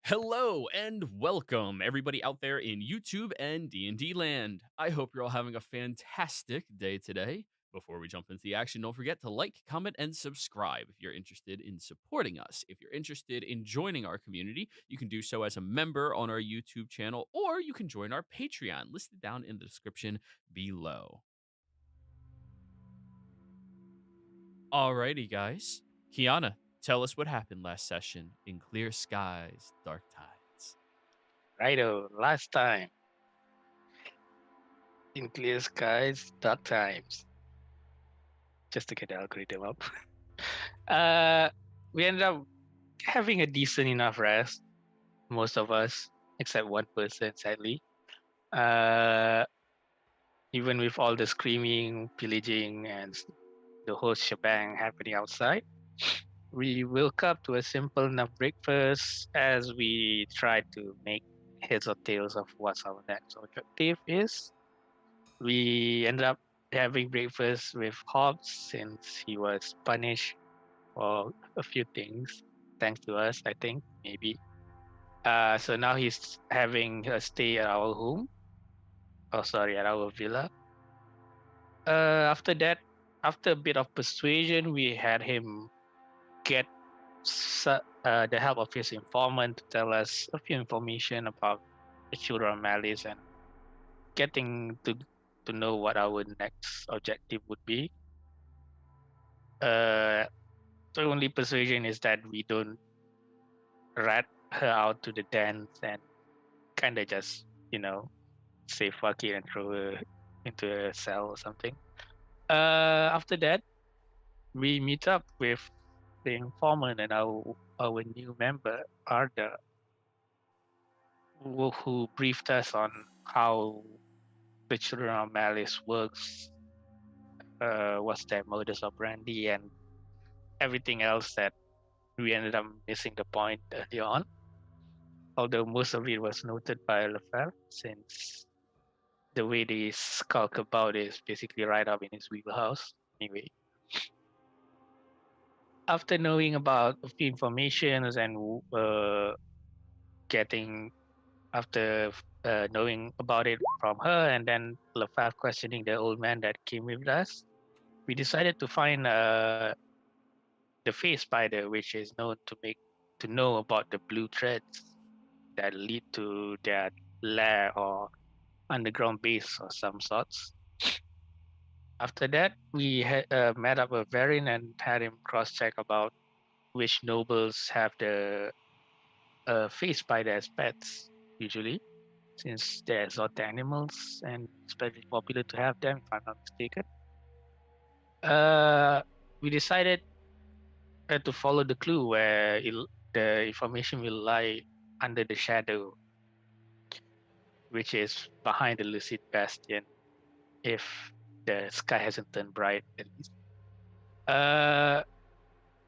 Hello and welcome everybody out there in YouTube and D&D land. I hope you're all having a fantastic day today. Before we jump into the action, don't forget to like, comment, and subscribe if you're interested in supporting us. If you're interested in joining our community, you can do so as a member on our YouTube channel, or you can join our Patreon, listed down in the description below. Alrighty, guys. Kiana, tell us what happened last session in Clear Skies, Dark Tides. Righto, last time in clear skies, dark times. Just to get the algorithm up. uh, we ended up having a decent enough rest, most of us, except one person, sadly. Uh, Even with all the screaming, pillaging, and the whole shebang happening outside, we woke up to a simple enough breakfast as we tried to make heads or tails of what our next objective is. We ended up having breakfast with Hobbs since he was punished for a few things, thanks to us, I think, maybe. So now he's having a stay at our home. Oh, sorry, at our villa. After that, after a bit of persuasion, we had him get the help of his informant to tell us a few information about the children of Malice and getting to know what our next objective would be. Uh, the only persuasion is that we don't rat her out to the dance and kind of just, say fuck it and throw her into a cell or something. After that, we meet up with the informant and our new member, Arda, who briefed us on how the Children of Malice works, what's their modus operandi, and everything else that we ended up missing the point early on. Although most of it was noted by Lefebvre, since the way they skulk about is basically right up in his wheelhouse. Anyway, after knowing about a few informations and getting after knowing about it from her, and then Lefebvre questioning the old man that came with us, we decided to find the face spider, which is known to know about the blue threads that lead to their lair or underground base of some sorts. After that, we met up with Varin and had him cross-check about which nobles have the face spider as pets, usually, since they're exotic animals and it's very popular to have them, if I'm not mistaken. Uh, we decided to follow the clue where the information will lie under the shadow, which is behind the lucid bastion, if the sky hasn't turned bright at least. Uh,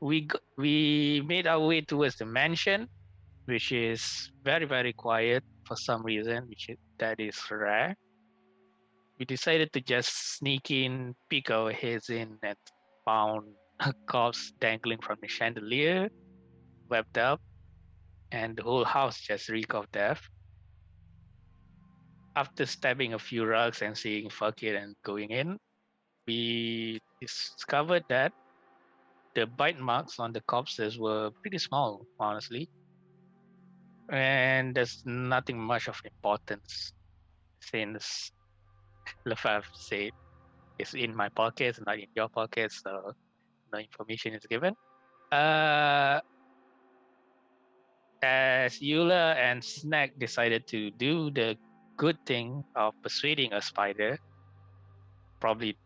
we made our way towards the mansion, which is very quiet for some reason, that is rare. We decided to just sneak in, peek our heads in, and found a corpse dangling from the chandelier, webbed up, and the whole house just reeked of death. After stabbing a few rugs and saying fuck it and going in, we discovered that the bite marks on the corpses were pretty small, honestly. And there's nothing much of importance since Lefebvre said it's in my pockets, not in your pockets, so no information is given. Uh, as Eula and Snack decided to do the good thing of persuading a spider, probably,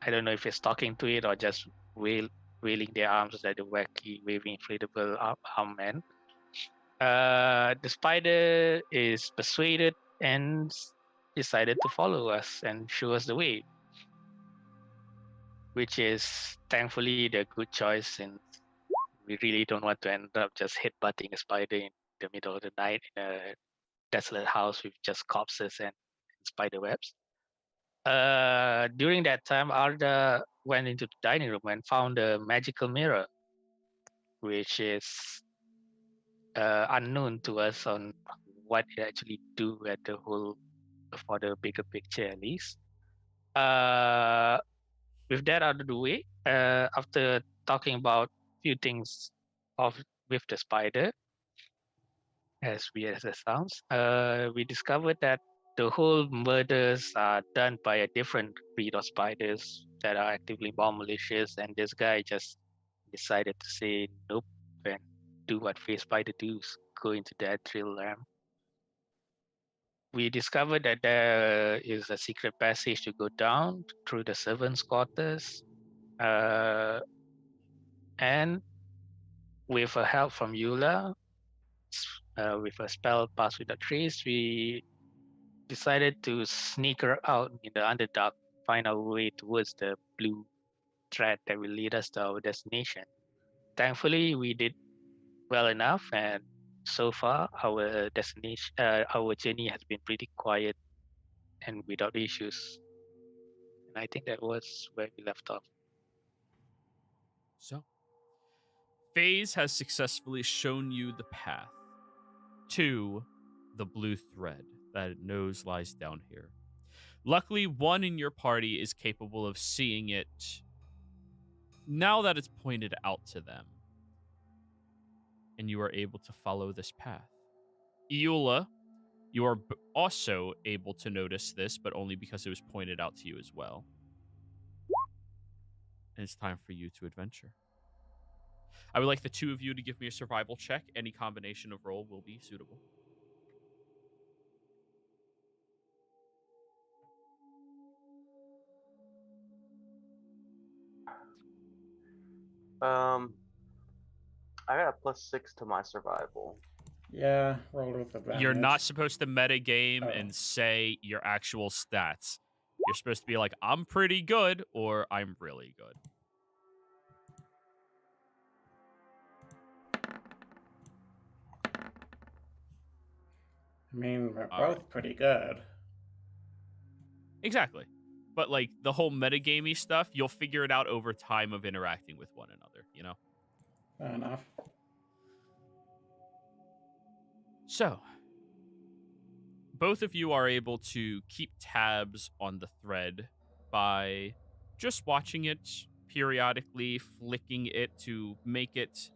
I don't know if it's talking to it or just wailing their arms like the wacky waving inflatable arm man. The spider is persuaded and decided to follow us and show us the way, which is thankfully the good choice since we really don't want to end up just headbutting a spider in the middle of the night in a desolate house with just corpses and spider webs. During that time, Arda went into the dining room and found a magical mirror, which is unknown to us on what it actually do at the whole for the bigger picture at least. With that out of the way, after talking about few things of with the spider, as weird as it sounds, we discovered that the whole murders are done by a different breed of spiders that are actively more malicious, and this guy just decided to say nope and do what face spider does, go into that drill ram. We discovered that there is a secret passage to go down through the servants' quarters, and with a help from Eula, with a spell Pass Without Trace, we decided to sneak her out in the Underdark, find our way towards the blue thread that will lead us to our destination. Thankfully, we did well enough, and so far our journey has been pretty quiet and without issues. And I think that was where we left off. So, Phase has successfully shown you the path to the blue thread that it knows lies down here. Luckily, one in your party is capable of seeing it now that it's pointed out to them, and you are able to follow this path. Eula, you are also able to notice this, but only because it was pointed out to you as well. And it's time for you to adventure. I would like the two of you to give me a survival check. Any combination of roll will be suitable. I got a +6 to my survival. Yeah, rolled with advantage. You're not supposed to meta game and say your actual stats. You're supposed to be like, I'm pretty good, or I'm really good. I mean, we're All both right. pretty good. Exactly. But like the whole metagamey stuff, you'll figure it out over time of interacting with one another, you know? Fair enough. So, both of you are able to keep tabs on the thread by just watching it periodically, flicking it to make it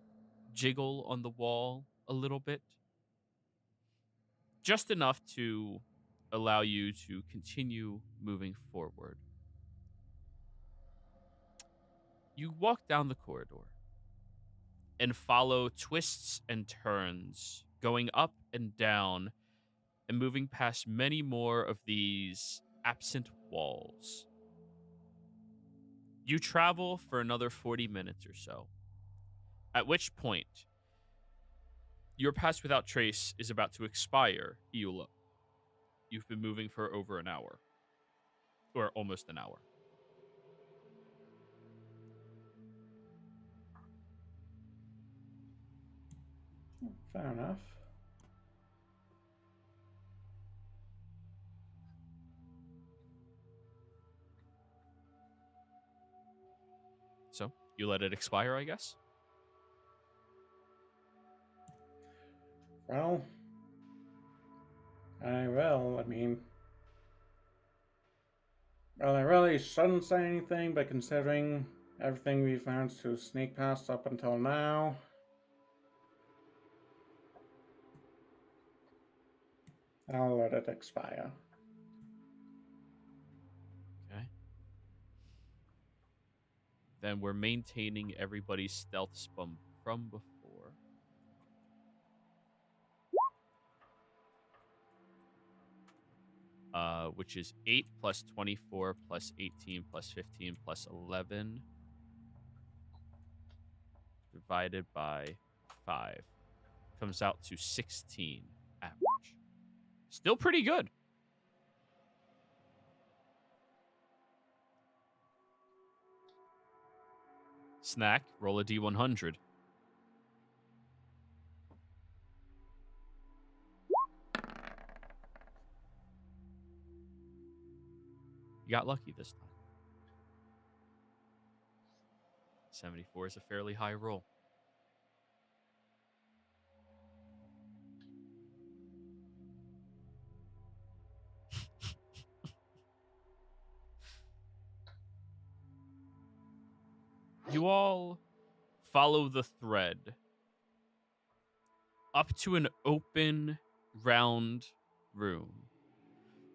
jiggle on the wall a little bit. Just enough to allow you to continue moving forward. You walk down the corridor and follow twists and turns, going up and down and moving past many more of these absent walls. You travel for another 40 minutes or so, at which point your Pass Without Trace is about to expire, Eula. You've been moving for over an hour, or almost an hour. Fair enough. So, you let it expire, I guess? Well, I will. I really shouldn't say anything, but considering everything we've managed to sneak past up until now, I'll let it expire. Okay. Then we're maintaining everybody's stealth spum from before. Which is 8 plus 24 plus 18 plus 15 plus 11 divided by 5. Comes out to 16 average. Still pretty good. Snack, roll a D100. You got lucky this time. 74 is a fairly high roll. You all follow the thread up to an open, round room.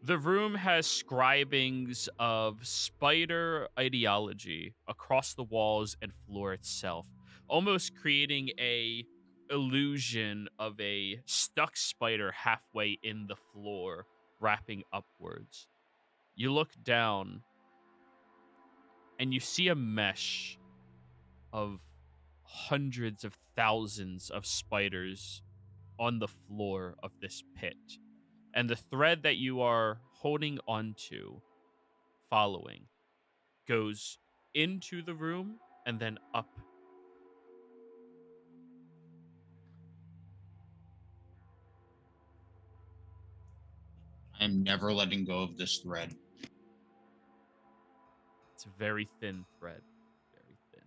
The room has scribings of spider ideology across the walls and floor itself, almost creating a illusion of a stuck spider halfway in the floor, wrapping upwards. You look down and you see a mesh of hundreds of thousands of spiders on the floor of this pit. And the thread that you are holding onto, following, goes into the room and then up. I am never letting go of this thread. It's a very thin thread. Very thin.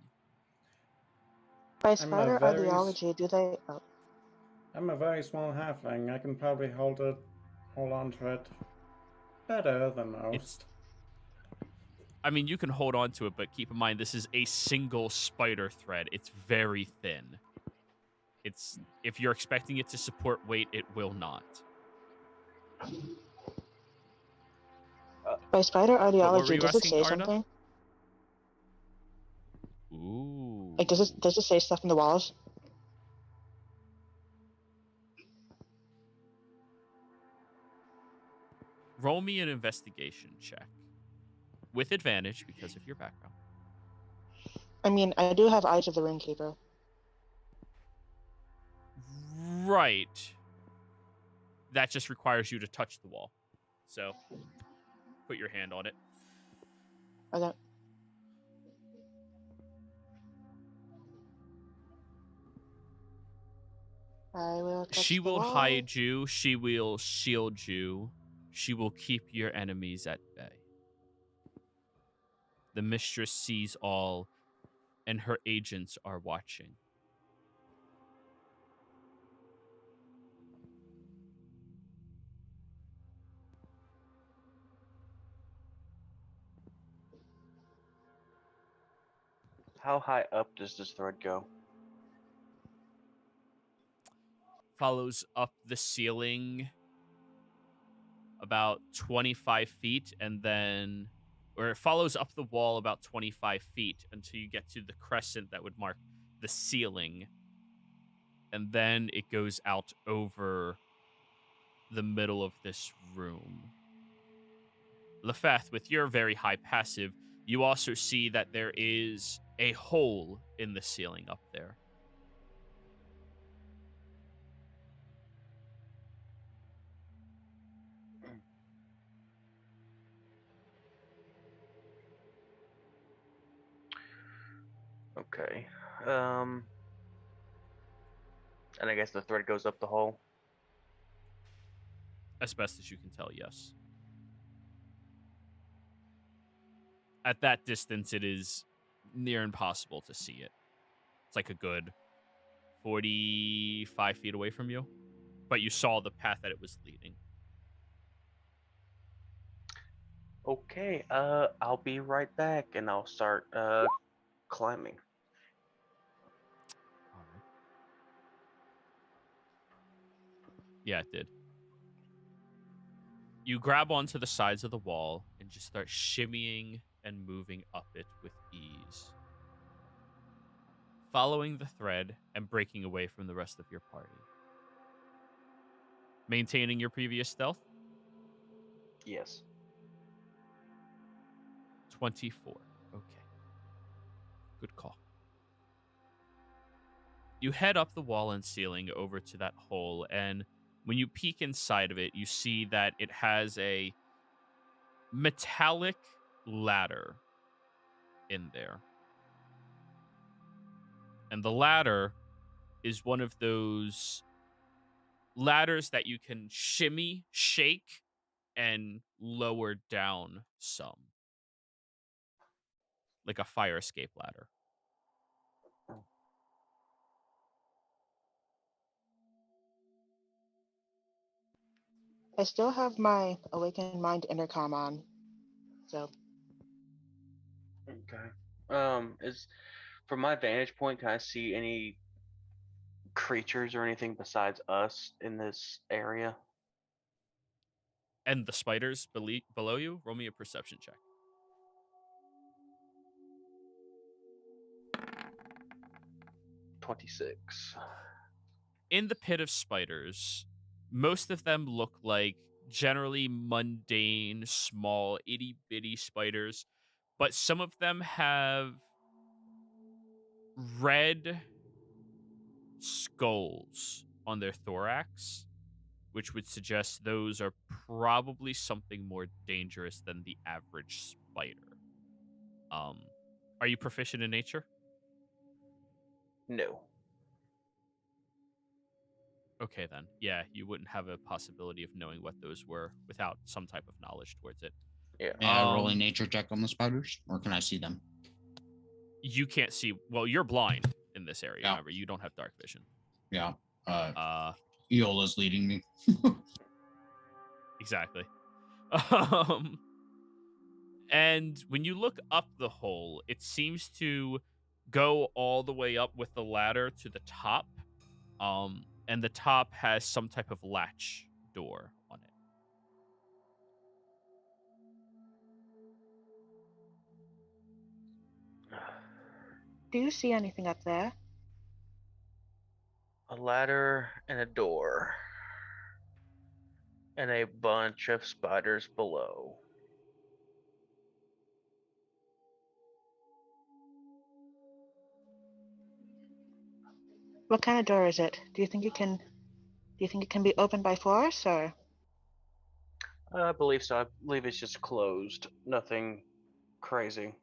By I'm a spider very ideology, do they? Oh, I'm a very small halfling. I can probably hold on to it better than most. I mean, you can hold on to it, but keep in mind this is a single spider thread. It's very thin. It's if you're expecting it to support weight, it will not. by spider But what were ideology, you does it asking, say Arna? something? Ooh. Like, does it say stuff in the walls? Roll me an investigation check. With advantage because of your background. I mean, I do have Eyes of the Runekeeper. Right. That just requires you to touch the wall. So, put your hand on it. Okay. I will touch She the will wall. hide you. She will shield you. She will keep your enemies at bay. The mistress sees all, and her agents are watching. How high up does this thread go? Follows up the ceiling about 25 feet and then, or it follows up the wall about 25 feet until you get to the crescent that would mark the ceiling. And then it goes out over the middle of this room. Lefeth, with your very high passive, you also see that there is a hole in the ceiling up there. Okay. And I guess the thread goes up the hole. As best as you can tell, yes. At that distance, it is near impossible to see it. It's like a good 45 feet away from you. But you saw the path that it was leading. Okay, I'll be right back and I'll start climbing. All right. Yeah, it did. You grab onto the sides of the wall and just start shimmying and moving up it with ease. Following the thread and breaking away from the rest of your party. Maintaining your previous stealth? Yes. 24. Okay. Good call. You head up the wall and ceiling over to that hole, and when you peek inside of it, you see that it has a metallic ladder in there. And the ladder is one of those ladders that you can shimmy, shake, and lower down some. Like a fire escape ladder. I still have my Awakened Mind intercom on. So, Okay. Is From my vantage point, can I see any creatures or anything besides us in this area? And the spiders below you, roll me a perception check. 26. In the pit of spiders, most of them look like generally mundane, small, itty bitty spiders, but some of them have red skulls on their thorax, which would suggest those are probably something more dangerous than the average spider. Are you proficient in nature? No. Okay, then. Yeah, you wouldn't have a possibility of knowing what those were without some type of knowledge towards it. Yeah. May I roll a nature check on the spiders, or can I see them? You can't see. Well, you're blind in this area. Yeah. Remember, you don't have dark vision. Yeah. Iola's leading me. Exactly. And when you look up the hole, it seems to go all the way up with the ladder to the top. And the top has some type of latch door on it. Do you see anything up there? A ladder and a door. And a bunch of spiders below. What kind of door is it? Do you think it can be opened by force, or? I believe so. I believe it's just closed. Nothing crazy.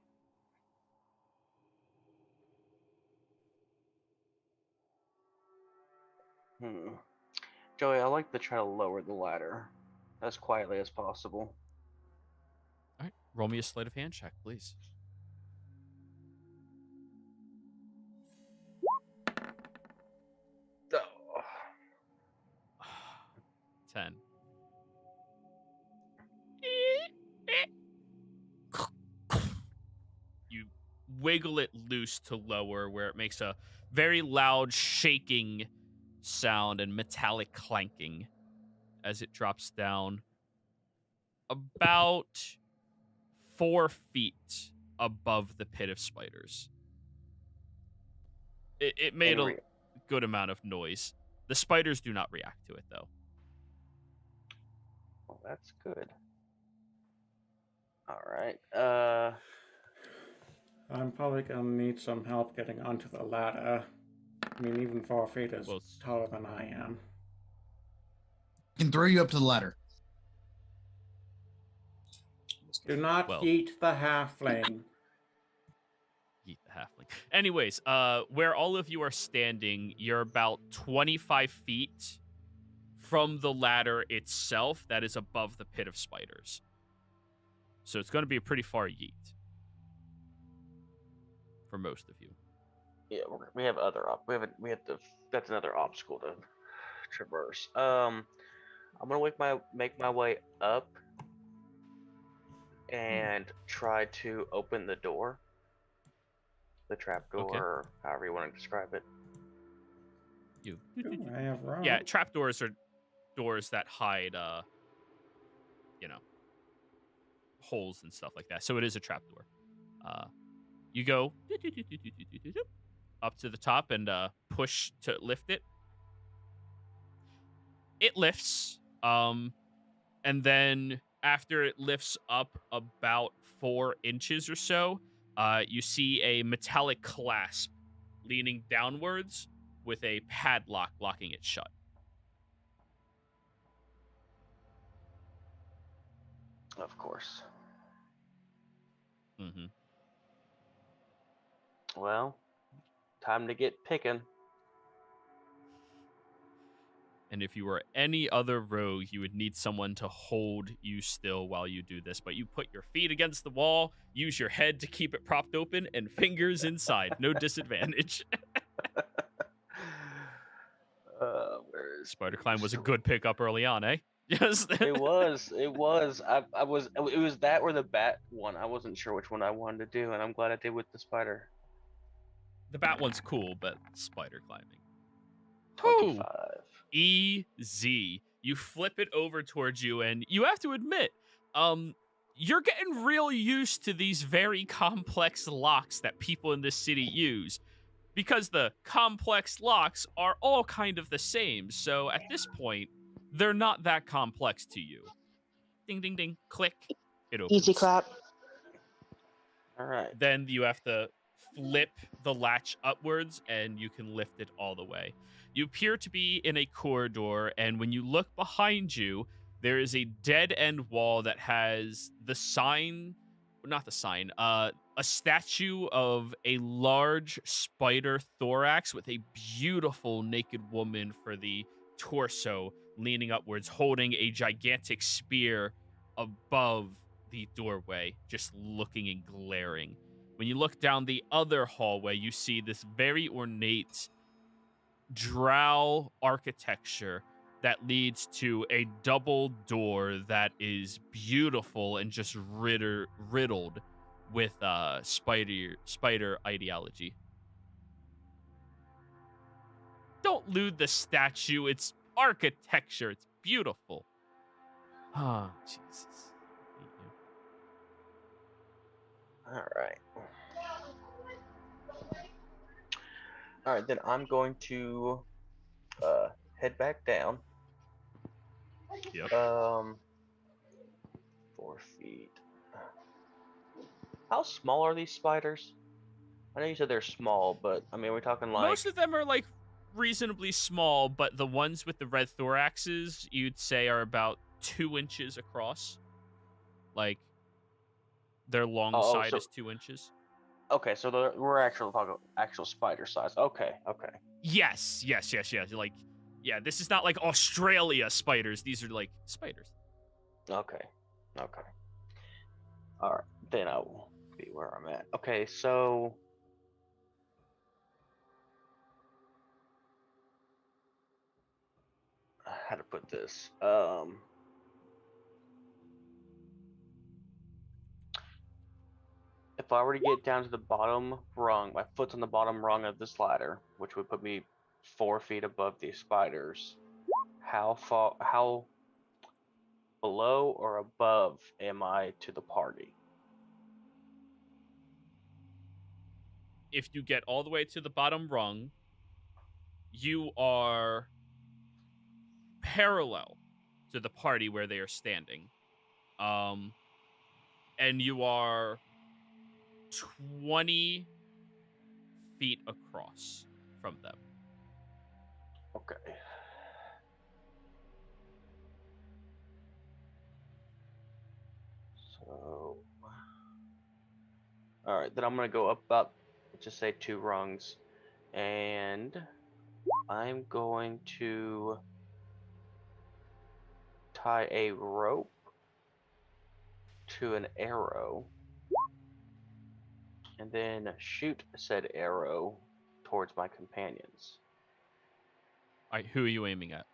Joey, I like to try to lower the ladder as quietly as possible. All right. Roll me a sleight of hand check, please. Oh. 10. You wiggle it loose to lower, where it makes a very loud shaking sound and metallic clanking as it drops down about 4 feet above the pit of spiders. It made a good amount of noise. The spiders do not react to it, though. Well, that's good. All right. I'm probably gonna need some help getting onto the ladder. I mean, even 4 feet is taller than I am. I can throw you up to the ladder. Do not yeet the halfling. Yeet the halfling. Anyways, where all of you are standing, you're about 25 feet from the ladder itself that is above the pit of spiders. So it's going to be a pretty far yeet for most of you. Yeah, we have other that's another obstacle to traverse. I'm gonna make my way up and try to open the door, the trap door, or however you want to describe it. I have room. Yeah, trap doors are doors that hide, holes and stuff like that. So it is a trap door. You go up to the top and push to lift it. It lifts, and then after it lifts up about 4 inches or so, you see a metallic clasp leaning downwards with a padlock locking it shut. Of course. Mm-hmm. Well, time to get picking. And if you were any other rogue, you would need someone to hold you still while you do this. But you put your feet against the wall, use your head to keep it propped open, and fingers inside. No disadvantage. Spider climb was a good pickup early on, eh? Yes. It was. It was that or the bat one. I wasn't sure which one I wanted to do, and I'm glad I did with the spider. The bat one's cool, but spider climbing. 25. Easy. You flip it over towards you, and you have to admit, you're getting real used to these very complex locks that people in this city use. Because the complex locks are all kind of the same, so at this point, they're not that complex to you. Ding, ding, ding, click. It opens. Easy clap. All right. Then you have to flip the latch upwards and you can lift it all the way. You appear to be in a corridor, and when you look behind you, there is a dead end wall that has the sign, not the sign, a statue of a large spider thorax with a beautiful naked woman for the torso leaning upwards, holding a gigantic spear above the doorway, just looking and glaring. When you look down the other hallway, you see this very ornate drow architecture that leads to a double door that is beautiful and just riddled with spider ideology. Don't loot the statue. It's architecture. It's beautiful. Ah, Jesus. All right. All right, then I'm going to head back down. Yep. 4 feet. How small are these spiders? I know you said they're small, but I mean, we're talking like Most of them are like reasonably small, but the ones with the red thoraxes, you'd say, are about 2 inches across. Like, their long side so- is 2 inches. okay, so we're actually talking actual spider size. Okay. Yes. Like, yeah, this is not like Australia spiders. These are like spiders. Okay. All right, then I will be where I'm at. Okay, so how to put this? If I were to get down to the bottom rung, my foot's on the bottom rung of this ladder, which would put me 4 feet above these spiders. How below or above am I to the party? If you get all the way to the bottom rung, you are parallel to the party where they are standing. And you are 20 feet across from them. Okay. So, all right, then I'm gonna go up about, let's just say 2 rungs, and I'm going to tie a rope to an arrow and then shoot said arrow towards my companions. All right, who are you aiming at?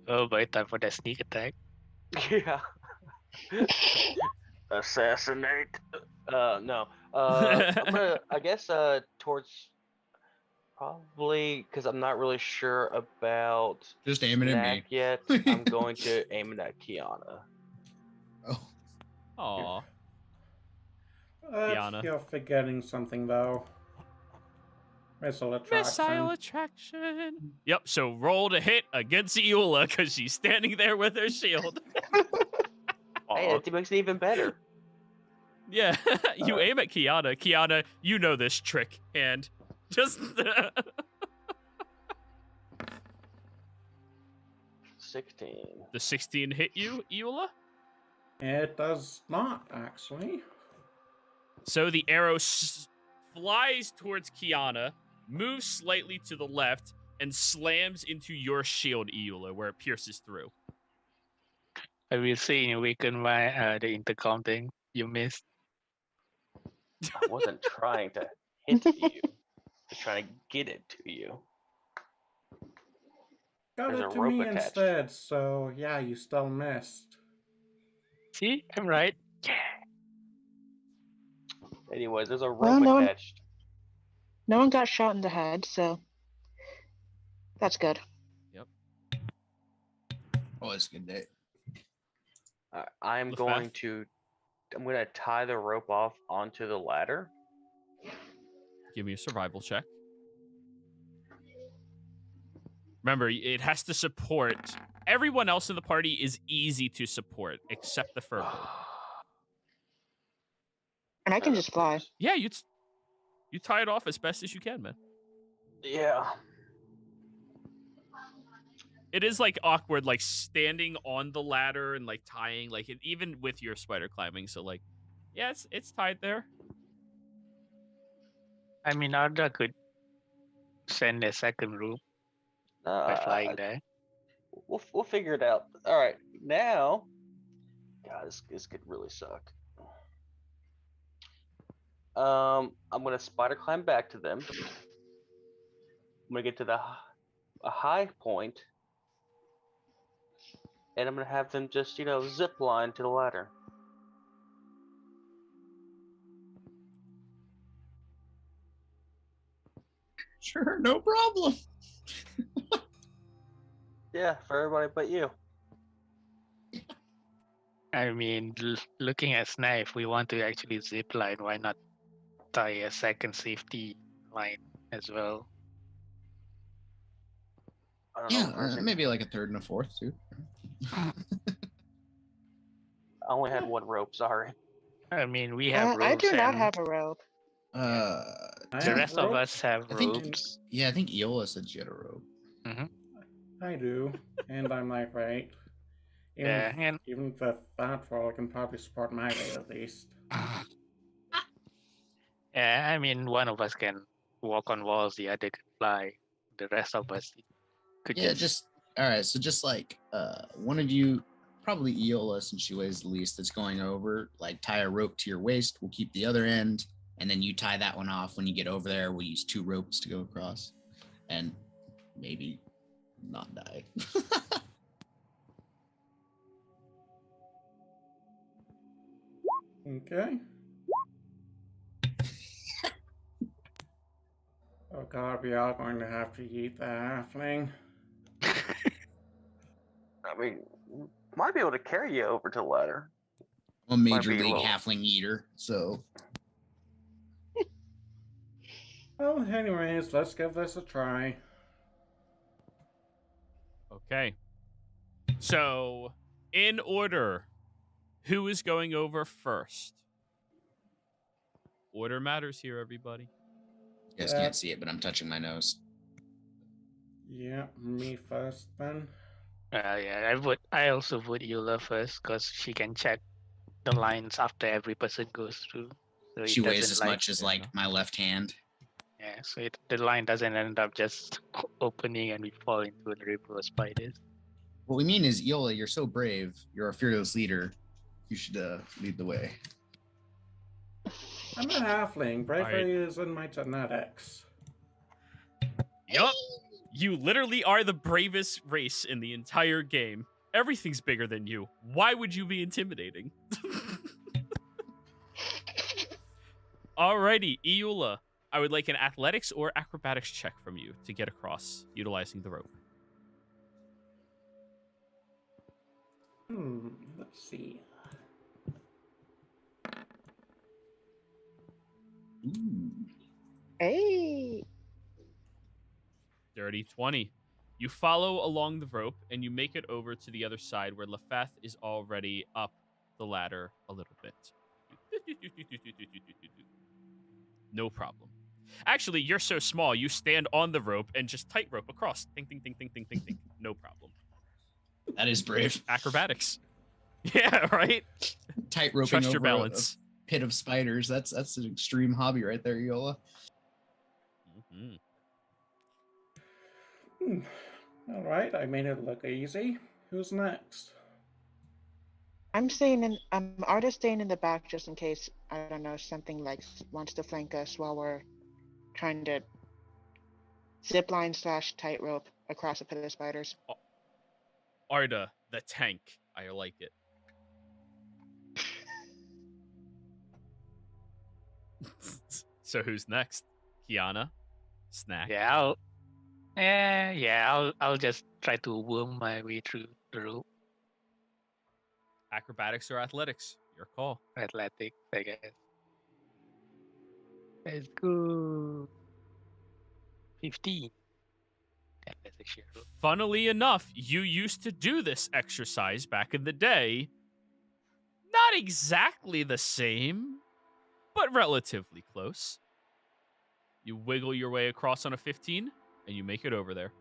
Oh boy, time for that sneak attack. Yeah. Assassinate. No. I'm gonna, I guess, towards probably, because I'm not really sure about Just aiming at me. Snack yet. I'm going to aim it at Kiana. Oh, Aw. Kiana. You're forgetting something though. Missile attraction. Missile attraction. Yep, so roll to hit against Eula because she's standing there with her shield. Hey, that makes it even better. Yeah, you aim at Kiana. Kiana, you know this trick, and just 16. the 16 hit you, Eula? It does not, actually. So the arrow flies towards Kiana, moves slightly to the left, and slams into your shield, Eula, where it pierces through. I will see in awaken my the intercom thing you missed. I wasn't trying to hit you. I was trying to get it to you. Got There's it a to rope me attached. instead, so yeah, you still missed. See, I'm right. Hey, Anyways, there's a Well, rope attached. no one got shot in the head, so that's good. Oh, it's a good day. I'm Lefef? going to tie the rope off onto the ladder. Give me a survival check. Remember, it has to support. Everyone else in the party is easy to support, except the furboard. And I can just fly. Yeah, you tie it off as best as you can, man. Yeah. It is like awkward, like standing on the ladder and like tying, like even with your spider climbing. So like, yeah, it's tied there. I mean, Arda could send a second rope by flying there. We'll figure it out. All right, now, God, this could really suck. I'm gonna spider climb back to them. I'm gonna get to a high point, and I'm gonna have them just zip line to the ladder. Sure, no problem. Yeah, for everybody but you. I mean, looking at Snipe, if we want to actually zip line, why not tie a second safety line as well? I don't Yeah, know. Person, maybe like a third and a fourth too. I only had one rope. Sorry. I mean, we have ropes. I do not and have a rope. the rest of us have I think- ropes. Yeah, I think Eola said she had a rope. I do, and I'm like, right. Yeah, and Even with that roll, I can probably support my weight at least. yeah, I mean, one of us can walk on walls, the other can fly. The rest of us could Yeah, just all right. So just like one of you, probably Eola, since she weighs the least, that's going over. Like tie a rope to your waist. We'll keep the other end, and then you tie that one off. When you get over there, we'll use 2 ropes to go across, and maybe not die. Okay. Oh god, we are going to have to eat the halfling. I mean, might be able to carry you over to the ladder. I'm a major be a league little- halfling eater, so Well, anyways, let's give this a try. Okay. So, in order, who is going over first? Order matters here, everybody. you guys Yeah. can't see it, but I'm touching my nose. Yeah, me first then. yeah, I also would Eula first because she can check the lines after every person goes through. So She it weighs doesn't as like, much as like my left hand. Yeah, so the line doesn't end up just opening and we fall into a river of spiders. What we mean is, Eola, you're so brave. You're a fearless leader. You should lead the way. I'm a halfling. Bravery is in my genetics. Yup. You literally are the bravest race in the entire game. Everything's bigger than you. Why would you be intimidating? Alrighty, Eula. I would like an athletics or acrobatics check from you to get across utilizing the rope. Let's see. Ooh. Hey. Dirty 20. You follow along the rope and you make it over to the other side where Lefeth is already up the ladder a little bit. No problem. Actually, you're so small, you stand on the rope and just tightrope across. Ting, ting, ting, ting, ting, ting, ting. No problem. That is brave. Acrobatics. Yeah, right? Tight roping Trust over your balance. a pit of spiders. That's an extreme hobby right there, Eola. Mm-hmm. Alright, I made it look easy. Who's next? I'm staying in. Artist staying in the back just in case, I don't know, something like wants to flank us while we're trying to zipline / tightrope across a pit of spiders. Arda, the tank. I like it. So who's next? Kiana? Snack? I'll just try to worm my way through the rope. Acrobatics or athletics? Your call. Athletics, I guess. Let's go. 15. That's a sheer roll. Funnily enough, you used to do this exercise back in the day. Not exactly the same, but relatively close. You wiggle your way across on a 15, and you make it over there.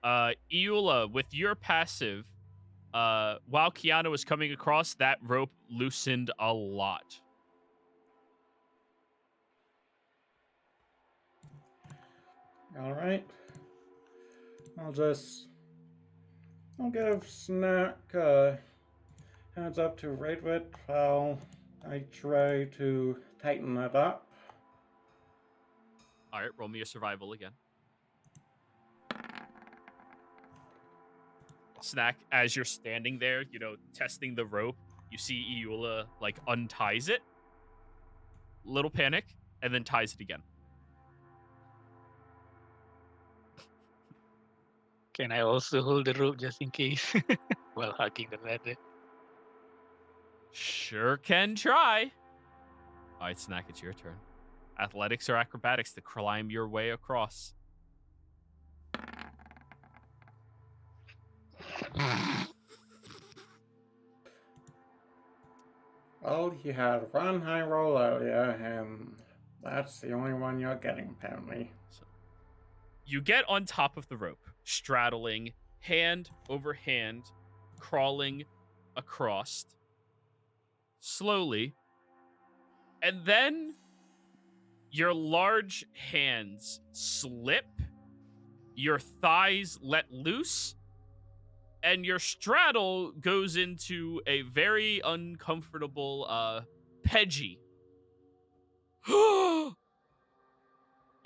Iula, with your passive, while Kiana was coming across, that rope loosened a lot. All right. I'll give Snack heads up to Raidwit while I try to tighten it up. All right, roll me a survival again. Snack, as you're standing there, testing the rope, you see Iula, unties it. Little panic, and then ties it again. Can I also hold the rope just in case while hugging the ladder? Sure can try. All right, Snack, it's your turn. Athletics or acrobatics to climb your way across. Well, you had one high roll earlier, and that's the only one you're getting, apparently. So, you get on top of the rope, straddling, hand over hand, crawling across slowly, and then your large hands slip, your thighs let loose, and your straddle goes into a very uncomfortable Peggy. You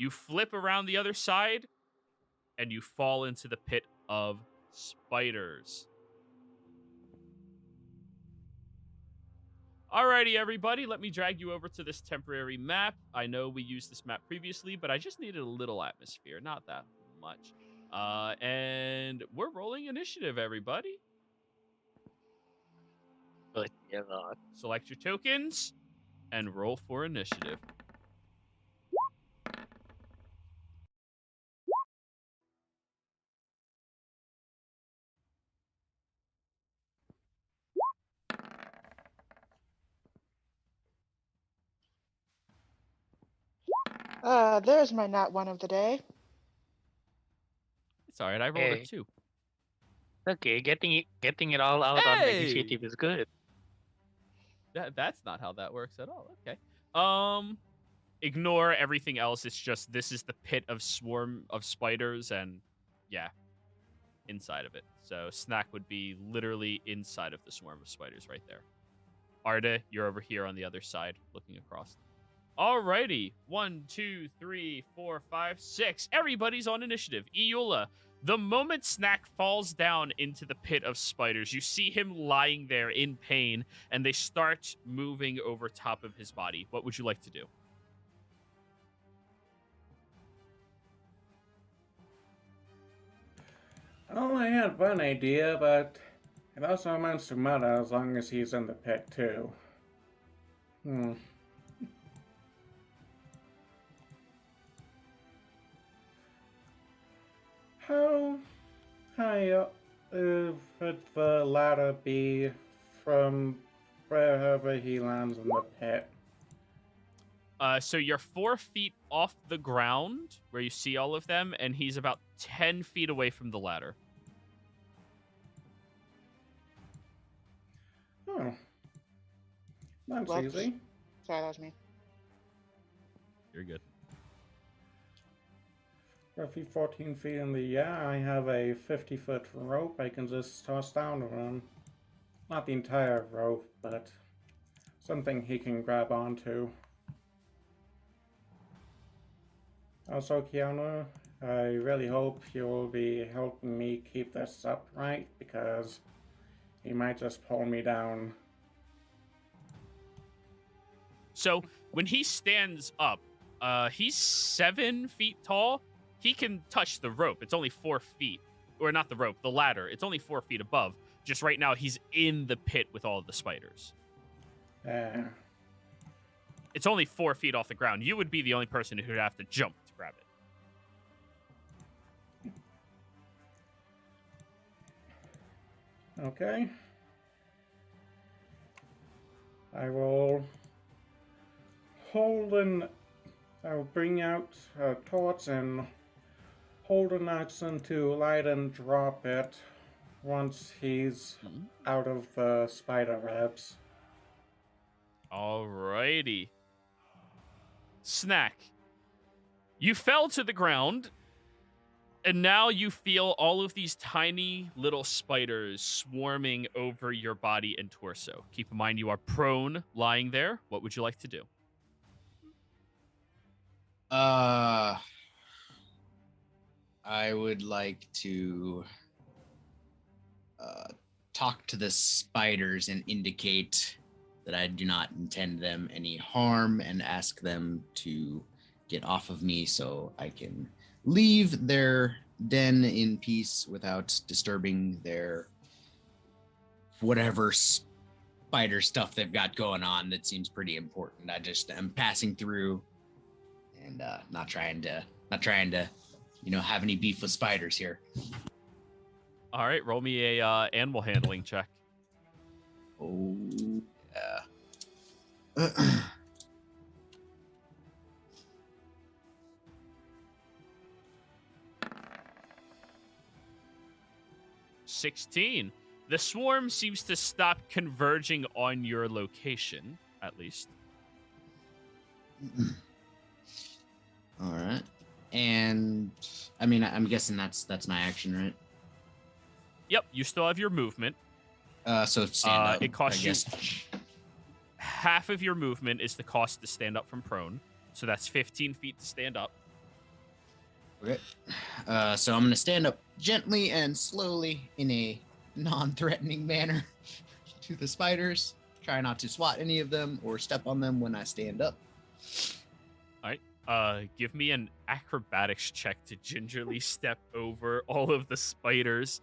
flip around the other side, and you fall into the pit of spiders. Alrighty, everybody, let me drag you over to this temporary map. I know we used this map previously, but I just needed a little atmosphere, not that much. And we're rolling initiative, everybody. But yeah, Lord. Select your tokens and roll for initiative. There's my not one of the day. It's all right. I rolled a Hey. 2. Okay, getting it all out on the Hey! initiative is good. That's not how that works at all. Okay. Ignore everything else. It's just this is the pit of swarm of spiders, and yeah, inside of it. So Snack would be literally inside of the swarm of spiders right there. Arda, you're over here on the other side, looking across. Alrighty. 1, 2, 3, 4, 5, 6. Everybody's on initiative. Iula, the moment Snack falls down into the pit of spiders, you see him lying there in pain, and they start moving over top of his body. What would you like to do? Well, I had one idea, but it also amounts to matter as long as he's in the pit, too. How high up would the ladder be from wherever he lands in the pit? So you're 4 feet off the ground where you see all of them, and he's about 10 feet away from the ladder. Oh. That's Whoops. easy. Sorry, that was me. You're good. Roughly 14 feet in the air, I have a 50-foot rope I can just toss down to him. Not the entire rope, but something he can grab onto. Also, Kiana, I really hope you'll be helping me keep this upright, because he might just pull me down. So when he stands up, he's 7 feet tall. He can touch the rope. It's only 4 feet. Or not the rope, the ladder. It's only 4 feet above. Just right now, he's in the pit with all of the spiders. It's only 4 feet off the ground. You would be the only person who would have to jump to grab it. Okay. I will I'll bring out a torch and hold an action to light and drop it once he's out of the spider webs. Alrighty. Snack. You fell to the ground, and now you feel all of these tiny little spiders swarming over your body and torso. Keep in mind you are prone, lying there. What would you like to do? I would like to talk to the spiders and indicate that I do not intend them any harm and ask them to get off of me so I can leave their den in peace without disturbing their whatever spider stuff they've got going on that seems pretty important. I just am passing through and not trying to have any beef with spiders here. All right, roll me a animal handling check. Oh, yeah. 16. The swarm seems to stop converging on your location, at least. All right. And I mean, I'm guessing that's my action, right? Yep, you still have your movement. So stand up. It costs I you guess. half of your movement is the cost to stand up from prone. So that's 15 feet to stand up. Okay. So I'm gonna stand up gently and slowly in a non-threatening manner to the spiders. Try not to swat any of them or step on them when I stand up. All right. Give me an acrobatics check to gingerly step over all of the spiders.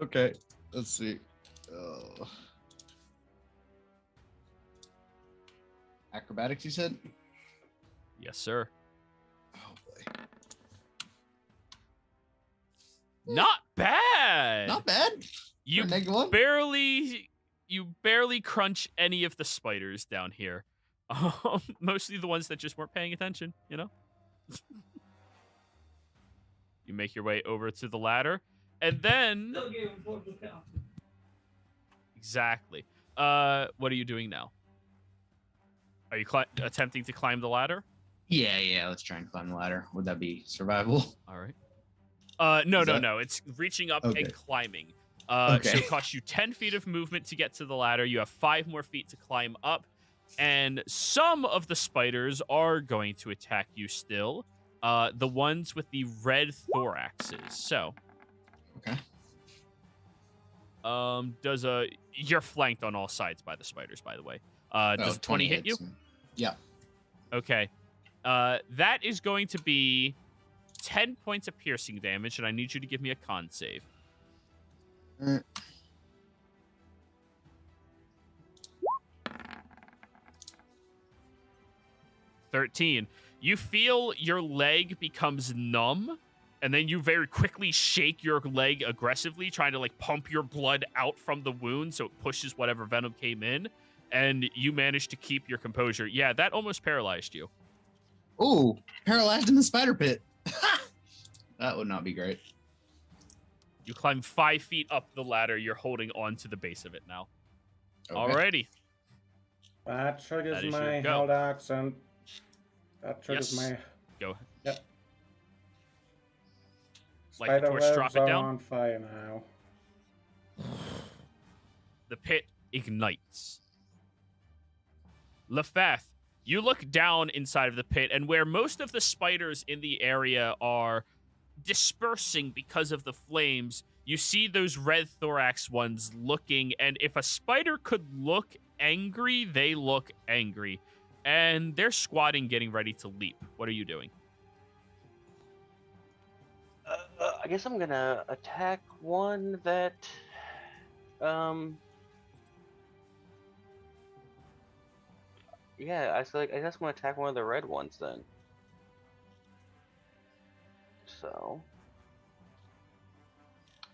Okay. Let's see. Oh. Acrobatics, you said? Yes, sir. Oh boy. Not bad. Not bad. You -1? barely crunch any of the spiders down here. Mostly the ones that just weren't paying attention, you know? You make your way over to the ladder, and then... Exactly. What are you doing now? Are you attempting to climb the ladder? Yeah. Let's try and climb the ladder. Would that be survival? All right. No. It's reaching up Okay. and climbing. Okay. So it costs you 10 feet of movement to get to the ladder. You have 5 more feet to climb up. And some of the spiders are going to attack you still. The ones with the red thoraxes. So. Okay. You're flanked on all sides by the spiders, by the way. Does 20 hit you? Yeah. Okay. That is going to be 10 points of piercing damage, and I need you to give me a con save. 13. You feel your leg becomes numb, and then you very quickly shake your leg aggressively, trying to like pump your blood out from the wound so it pushes whatever venom came in, and you manage to keep your composure. Yeah, that almost paralyzed you. Ooh, paralyzed in the spider pit. That would not be great. You climb 5 feet up the ladder. You're holding on to the base of it now. Okay. Alrighty. That triggers That is my your go. held action. That triggers Yes. my Go. Yep. Like the spider torch, webs drop it are down. on fire now. The pit ignites. Lefath, you look down inside of the pit, and where most of the spiders in the area are dispersing because of the flames, you see those red thorax ones looking, and if a spider could look angry. They look angry. And they're squatting, getting ready to leap. What are you doing? I guess I'm gonna attack one that, yeah, I guess I'm gonna attack one of the red ones then. So,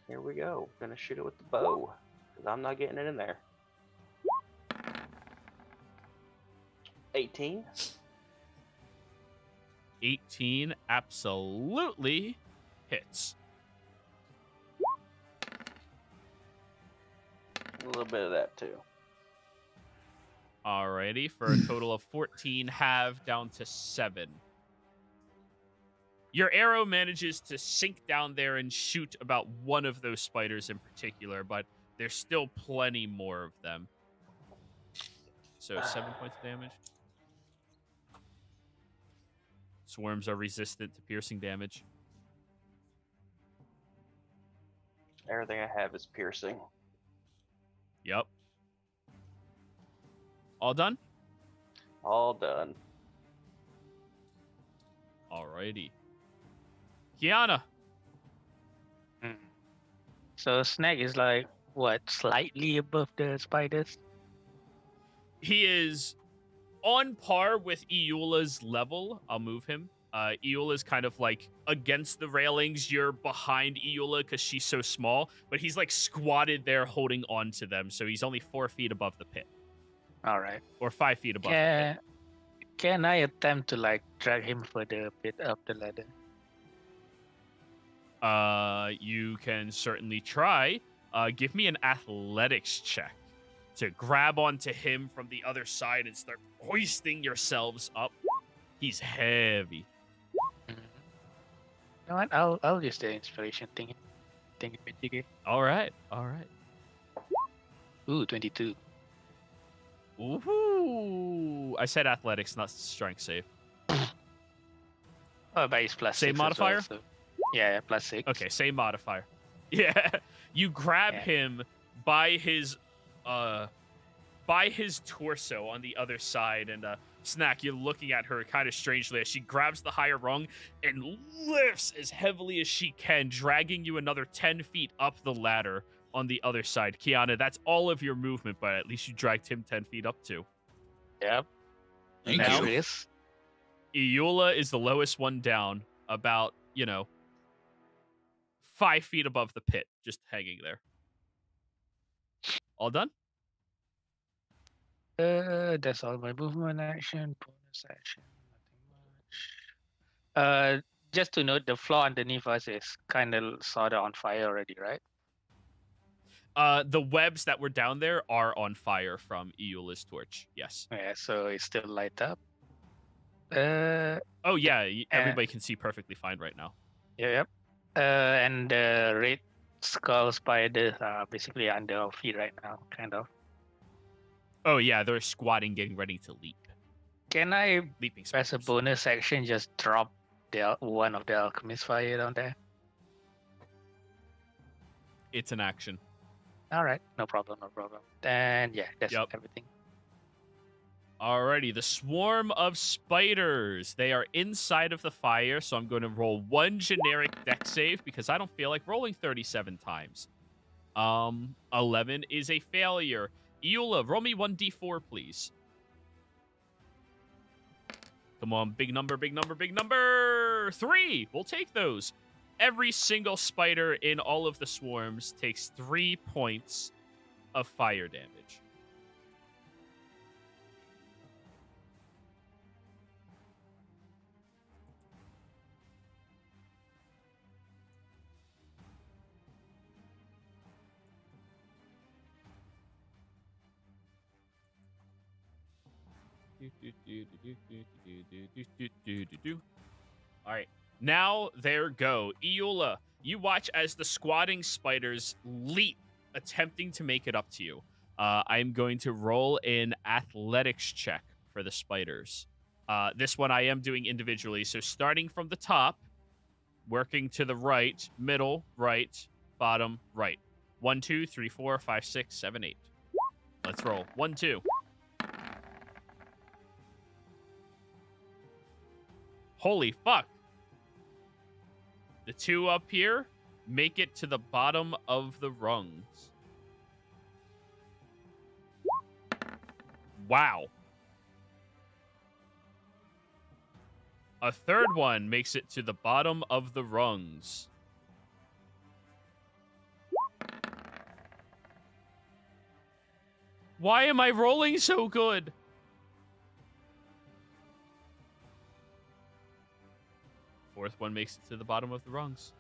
here we go. Gonna shoot it with the bow, because I'm not getting it in there. 18. 18 absolutely hits. A little bit of that too. Alrighty, for a total of 14, half down to 7. Your arrow manages to sink down there and shoot about one of those spiders in particular, but there's still plenty more of them. So 7 points of damage. Swarms are resistant to piercing damage. Everything I have is piercing. Yep. All done? All done. Alrighty. Kiana. So Snag is like what, slightly above the spiders? He is on par with Iula's level. I'll move him. Iula's kind of like against the railings. You're behind Iula because she's so small, but he's like squatted there holding on to them. So he's only 4 feet above the pit. All right. Or 5 feet above the pit. Can I attempt to like drag him further a bit up the ladder? You can certainly try. Give me an athletics check to grab onto him from the other side and start hoisting yourselves up. He's heavy. You know what? I'll use the inspiration thing. All right. Ooh, 22. Ooh. I said athletics, not strength save. Oh, but it's plus Same 6 as modifier? well, so... Yeah, plus 6. Okay, same modifier. Yeah. You grab him by his torso on the other side, and Snack, you're looking at her kind of strangely as she grabs the higher rung and lifts as heavily as she can, dragging you another 10 feet up the ladder on the other side. Kiana, that's all of your movement, but at least you dragged him 10 feet up too. Yep. Thank Now you. is Iula is the lowest one down, about, 5 feet above the pit, just hanging there. All done? that's all my movement action, bonus action, nothing much. Just to note, the floor underneath us is kind of sort of on fire already, right? The webs that were down there are on fire from Iula's torch. Yes. Yeah, so it's still light up. Oh yeah, everybody can see perfectly fine right now. Yep. And the red skull spiders are basically under our feet right now, kind of. Oh yeah, they're squatting, getting ready to leap. Can I Leaping press a spiders. bonus action, just drop one of the alchemist fire down there? It's an action. All right, no problem. Then yeah, that's Yep. everything. Alrighty, the swarm of spiders. They are inside of the fire, so I'm going to roll one generic dex save because I don't feel like rolling 37 times. 11 is a failure. Iula, roll me 1d4, please. Come on, big number. 3! We'll take those. Every single spider in all of the swarms takes 3 points of fire damage. All right, now there go. Iula, you watch as the squatting spiders leap, attempting to make it up to you. I'm going to roll an athletics check for the spiders. This one I am doing individually, so starting from the top, working to the right, middle, right, bottom, right. 1, 2, 3, 4, 5, 6, 7, 8. Let's roll. 1, 2. Holy fuck. The two up here make it to the bottom of the rungs. Wow. A third one makes it to the bottom of the rungs. Why am I rolling so good? Fourth one makes it to the bottom of the rungs.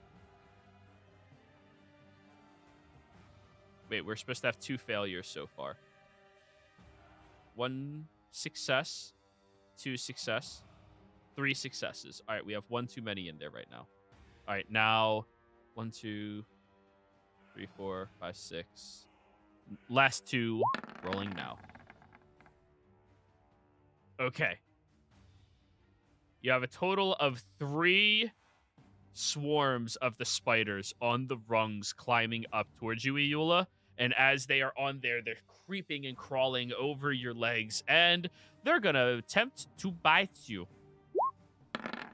Wait, we're supposed to have 2 failures so far. 1 success, 2 success, 3 successes. All right, we have 1 too many in there right now. All right, now 1, 2, 3, 4, 5, 6. Last 2 rolling now. Okay. You have a total of 3 swarms of the spiders on the rungs climbing up towards you, Eula. And as they are on there, they're creeping and crawling over your legs, and they're gonna attempt to bite you.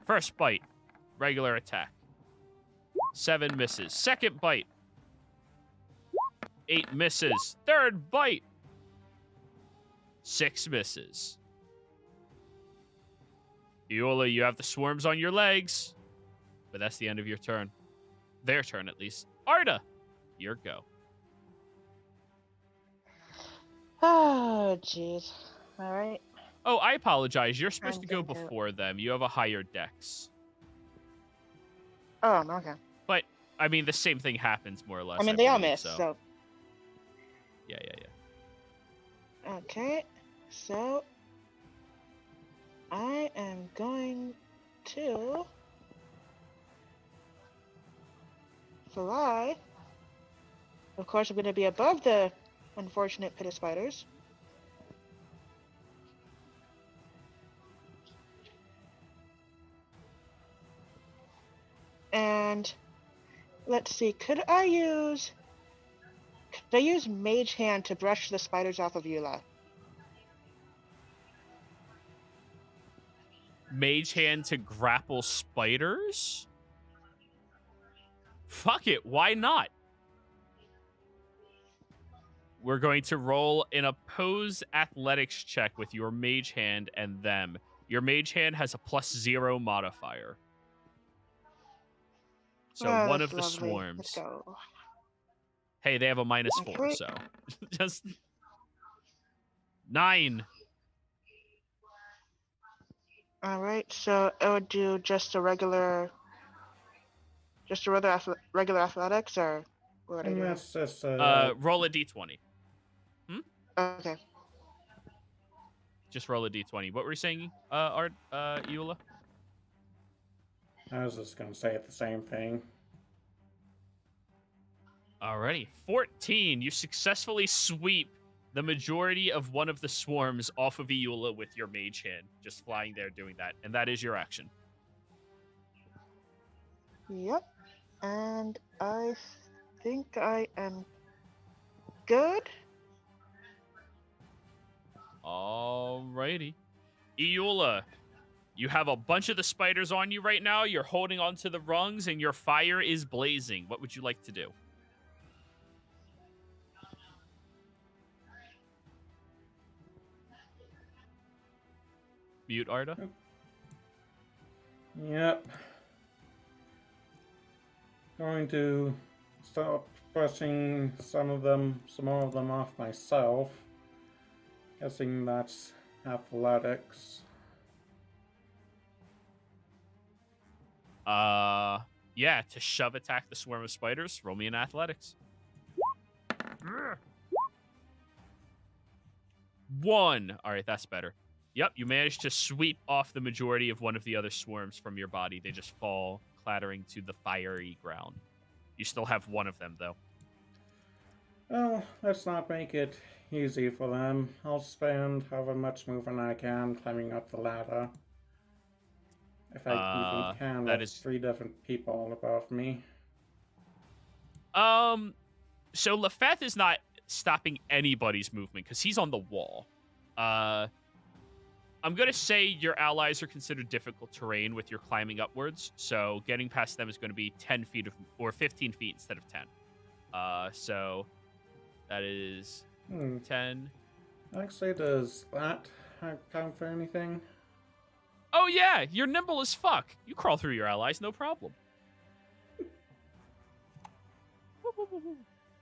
First bite, regular attack. 7 misses. Second bite, 8 misses. Third bite, 6 misses. Eula, you have the swarms on your legs, but that's the end of your turn. Their turn, at least. Arda, your go. Oh, jeez. All right. Oh, I apologize. You're supposed to go I'm gonna- before them. You have a higher dex. Oh, okay. But, I mean, the same thing happens more or less. I mean, they all believe, missed, so. Yeah. Okay. So, I am going to fly. Of course, I'm going to be above the unfortunate pit of spiders. And let's see, could I use Mage Hand to brush the spiders off of Eula? Mage Hand to grapple spiders? Fuck it, why not? We're going to roll an opposed athletics check with your Mage Hand and them. Your Mage Hand has a +0 modifier. So Oh, one that's of the lovely. swarms. Let's go. Hey, they have a -4, Okay. so just 9. All right, so I would do just a regular regular athletics, or what would I And do? that's just Roll a d20. Okay. Just roll a d20. What were you saying, Eula? I was just gonna say the same thing. Alrighty. 14. You successfully sweep the majority of one of the swarms off of Eula with your Mage Hand. Just flying there doing that. And that is your action. Yep. And I think I am good. Alrighty. Eula, you have a bunch of the spiders on you right now. You're holding onto the rungs and your fire is blazing. What would you like to do? Mute Arda. Yep. Going to stop brushing some more of them off myself. Guessing that's athletics. Yeah, to shove attack the swarm of spiders, roll me in athletics. 1. All right, that's better. Yep, you managed to sweep off the majority of one of the other swarms from your body. They just fall clattering to the fiery ground. You still have one of them, though. Well, let's not make it easy for them. I'll spend however much movement I can climbing up the ladder. If I even can, that with is 3 different people above me. So Lefeth is not stopping anybody's movement because he's on the wall. I'm going to say your allies are considered difficult terrain with your climbing upwards. So getting past them is going to be 10 feet or 15 feet instead of 10. So that is 10. Actually, does that count for anything? Oh, yeah. You're nimble as fuck. You crawl through your allies, no problem.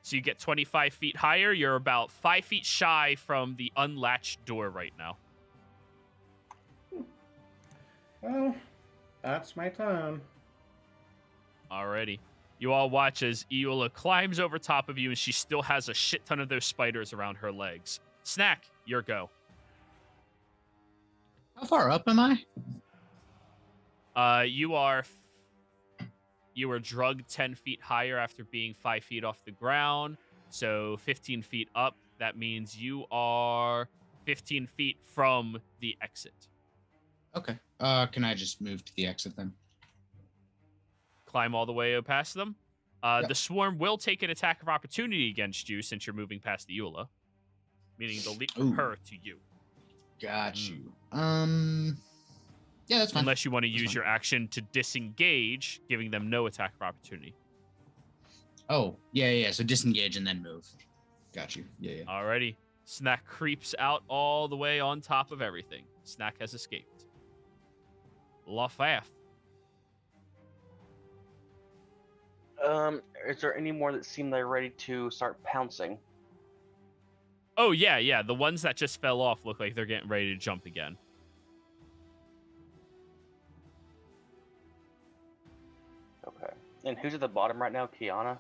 So you get 25 feet higher. You're about 5 feet shy from the unlatched door right now. Well, that's my turn. Alrighty. You all watch as Eula climbs over top of you, and she still has a shit ton of those spiders around her legs. Snack, your go. How far up am I? You were drugged 10 feet higher after being 5 feet off the ground. So 15 feet up. That means you are 15 feet from the exit. Okay. Can I just move to the exit then? Climb all the way past them. Yep. The swarm will take an attack of opportunity against you since you're moving past the Eula. Meaning they'll leap from her to you. Got you. Yeah, that's fine. Unless you want to use your action to disengage, giving them no attack of opportunity. Oh, yeah. So disengage and then move. Got you. Yeah. Alrighty. Snack creeps out all the way on top of everything. Snack has escaped. Lafath. Is there any more that seem they're ready to start pouncing? Oh, yeah. The ones that just fell off look like they're getting ready to jump again. Okay. And who's at the bottom right now? Kiana?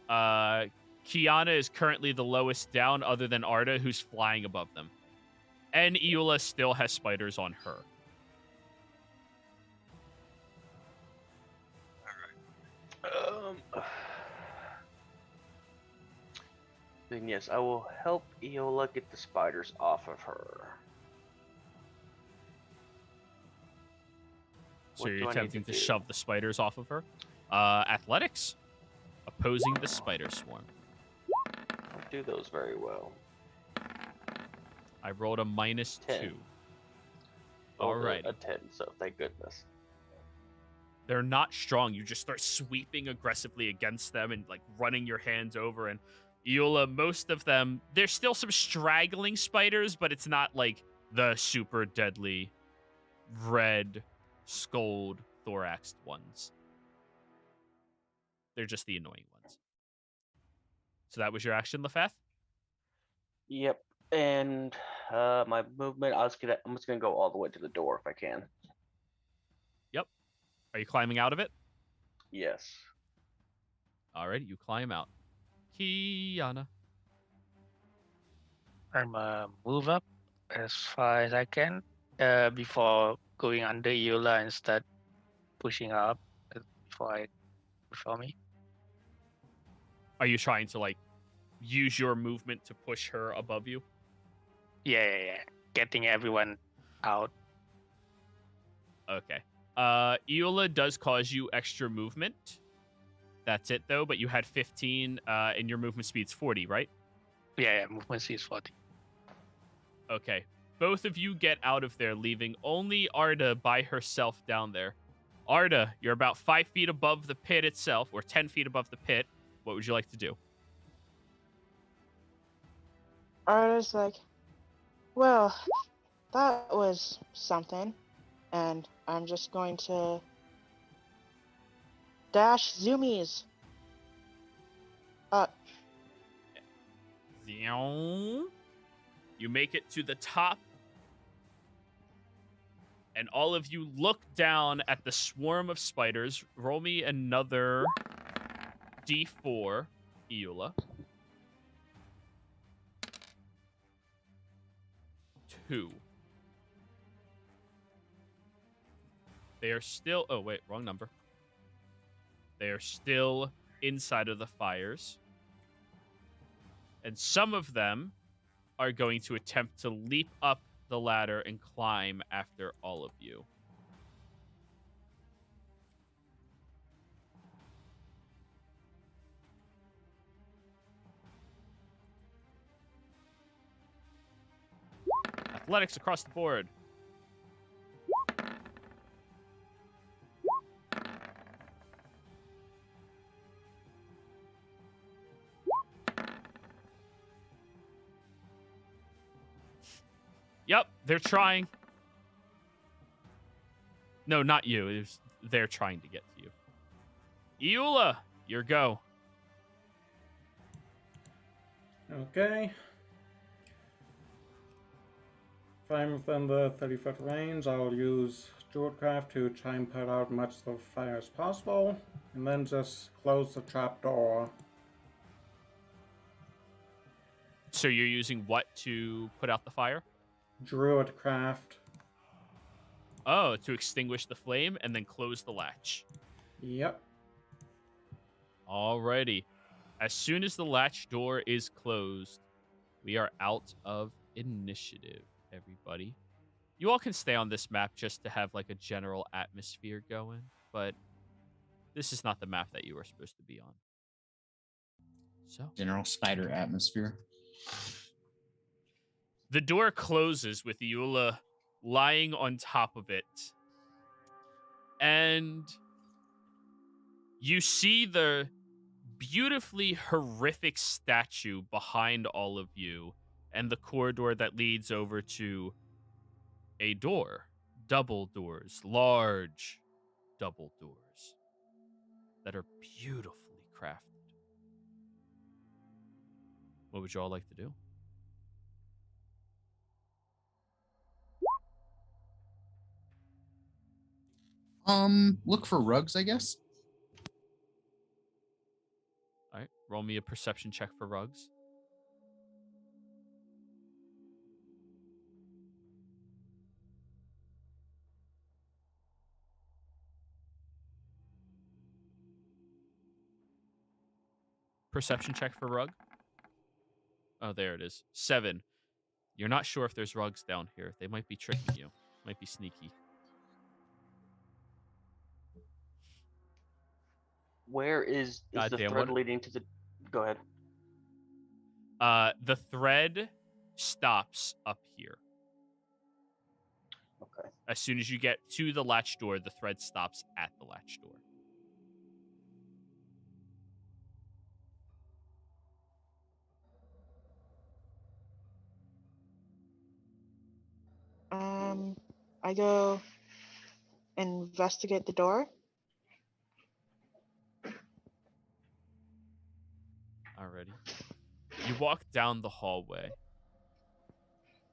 Kiana is currently the lowest down other than Arda, who's flying above them. And Eula still has spiders on her. Then yes, I will help Eola get the spiders off of her. So What do you're I need attempting to to do? shove the spiders off of her. Athletics. Opposing the spider swarm. Don't do those very well. I rolled a -2. 10. Alright. A 10, so thank goodness. They're not strong. You just start sweeping aggressively against them and like running your hands over. And Eula, most of them, there's still some straggling spiders, but it's not like the super deadly red skulled thoraxed ones. They're just the annoying ones. So that was your action, Lafath? Yep. And my movement, I'm just gonna go all the way to the door if I can. Yep. Are you climbing out of it? Yes. Alright, you climb out. Kiana. I'm move up as far as I can before going under Eula and start pushing her up before me. Are you trying to like use your movement to push her above you? Yeah. Getting everyone out. Okay. Eula does cause you extra movement. That's it though, but you had 15 and your movement speed's 40, right? Yeah, movement speed is 40. Okay. Both of you get out of there, leaving only Arda by herself down there. Arda, you're about 5 feet above the pit itself, or 10 feet above the pit. What would you like to do? Arda's like, well, that was something. And I'm just going to dash zoomies up. You make it to the top, and all of you look down at the swarm of spiders. Roll me another D4, Eula. 2. They are still... Oh, wait, wrong number. They are still inside of the fires. And some of them are going to attempt to leap up the ladder and climb after all of you. Athletics across the board. Yep, they're trying. No, not you. They're trying to get to you. Eula, your go. Okay. If I'm within the 30-foot range, I'll use Druidcraft to try and put out much of the fire as possible, and then just close the trap door. So you're using what to put out the fire? Druidcraft. Oh, to extinguish the flame and then close the latch. Yep. Alrighty. As soon as the latch door is closed, we are out of initiative, everybody. You all can stay on this map just to have like a general atmosphere going, but this is not the map that you are supposed to be on. So, General spider atmosphere. the door closes with Eula lying on top of it. And you see the beautifully horrific statue behind all of you and the corridor that leads over to a door. Double doors. Large double doors that are beautifully crafted. What would you all like to do? Look for rugs, I guess. All right, roll me a perception check for rugs. Perception check for rug. Oh, there it is. 7. You're not sure if there's rugs down here. They might be tricking you. Might be sneaky. Where is the Goddamn, thread what- leading to the? Go ahead. The thread stops up here. Okay. As soon as you get to the latch door, the thread stops at the latch door. I go investigate the door. Alrighty. You walk down the hallway,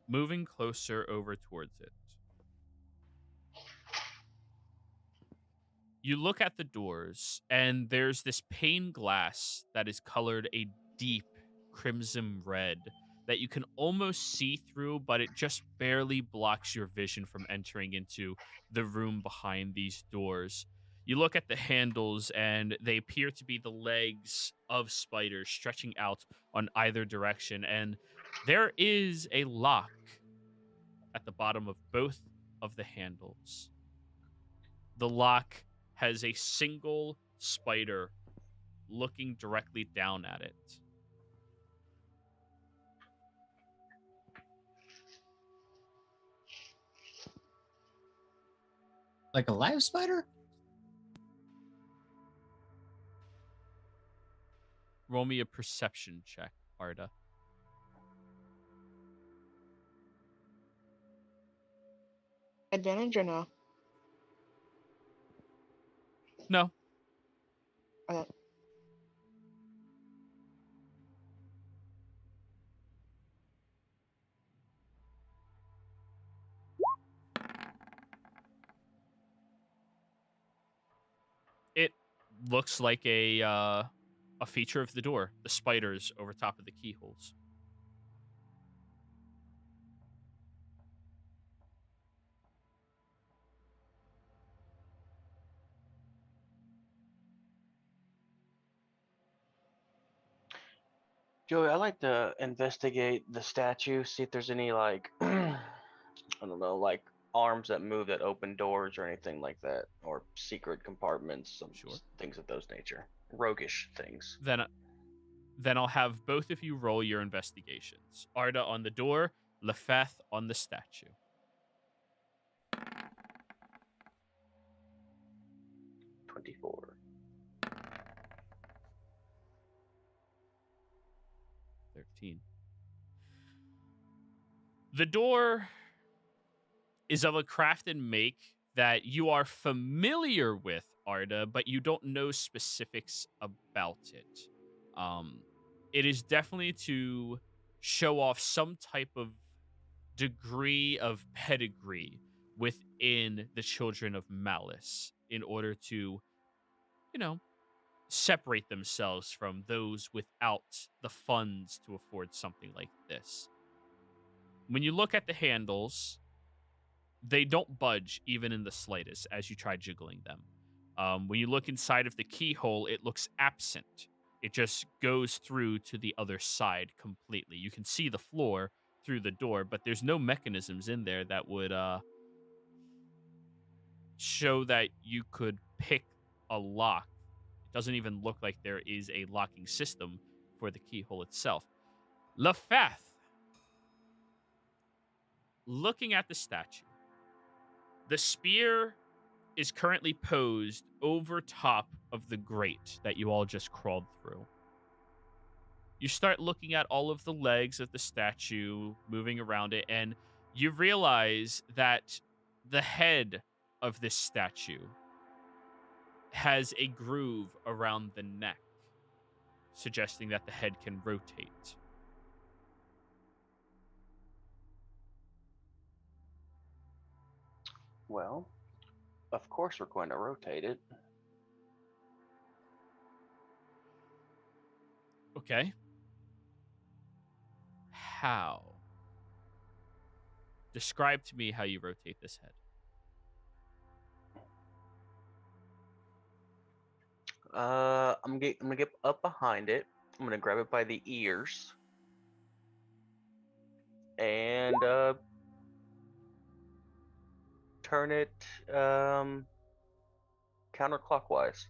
moving closer over towards it. You look at the doors, and there's this pane glass that is colored a deep crimson red that you can almost see through, but it just barely blocks your vision from entering into the room behind these doors. You look at the handles, and they appear to be the legs of spiders stretching out on either direction, and there is a lock at the bottom of both of the handles. The lock has a single spider looking directly down at it. Like a live spider? Roll me a perception check, Arda. Advantage or no? No. Okay. It looks like a feature of the door, the spiders over top of the keyholes. Joey, I like to investigate the statue, see if there's any like I don't know, like arms that move that open doors or anything like that, or secret compartments, some Sure. things of those nature, roguish things. Then I'll have both of you roll your investigations. Arda on the door, Lefeth on the statue. 24. 13. The door is of a craft and make that you are familiar with, Arda, but you don't know specifics about it. It is definitely to show off some type of degree of pedigree within the Children of Malice in order to, separate themselves from those without the funds to afford something like this. When you look at the handles, they don't budge even in the slightest as you try jiggling them. When you look inside of the keyhole, it looks absent. It just goes through to the other side completely. You can see the floor through the door, but there's no mechanisms in there that would show that you could pick a lock. It doesn't even look like there is a locking system for the keyhole itself. Lefeth, looking at the statue, the spear is currently posed over top of the grate that you all just crawled through. You start looking at all of the legs of the statue moving around it, and you realize that the head of this statue has a groove around the neck, suggesting that the head can rotate. Well, of course we're going to rotate it. Okay. How? Describe to me how you rotate this head. I'm gonna get up behind it. I'm gonna grab it by the ears and turn it counterclockwise.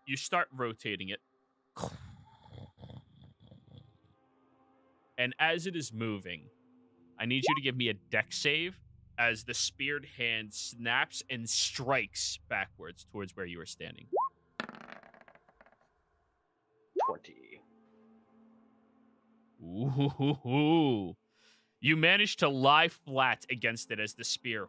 You start rotating it. And as it is moving, I need you to give me a dex save as the speared hand snaps and strikes backwards towards where you are standing. 20. Ooh. You manage to lie flat against it as the spear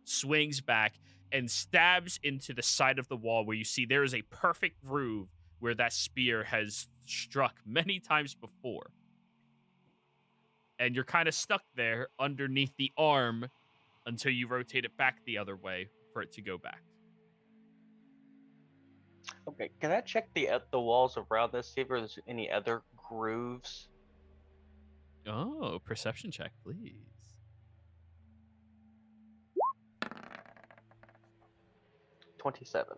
swings back and stabs into the side of the wall where you see there is a perfect groove where that spear has struck many times before. And you're kind of stuck there underneath the arm until you rotate it back the other way for it to go back. Okay, can I check the walls around this, see if there's any other grooves? Oh, perception check, please. 27.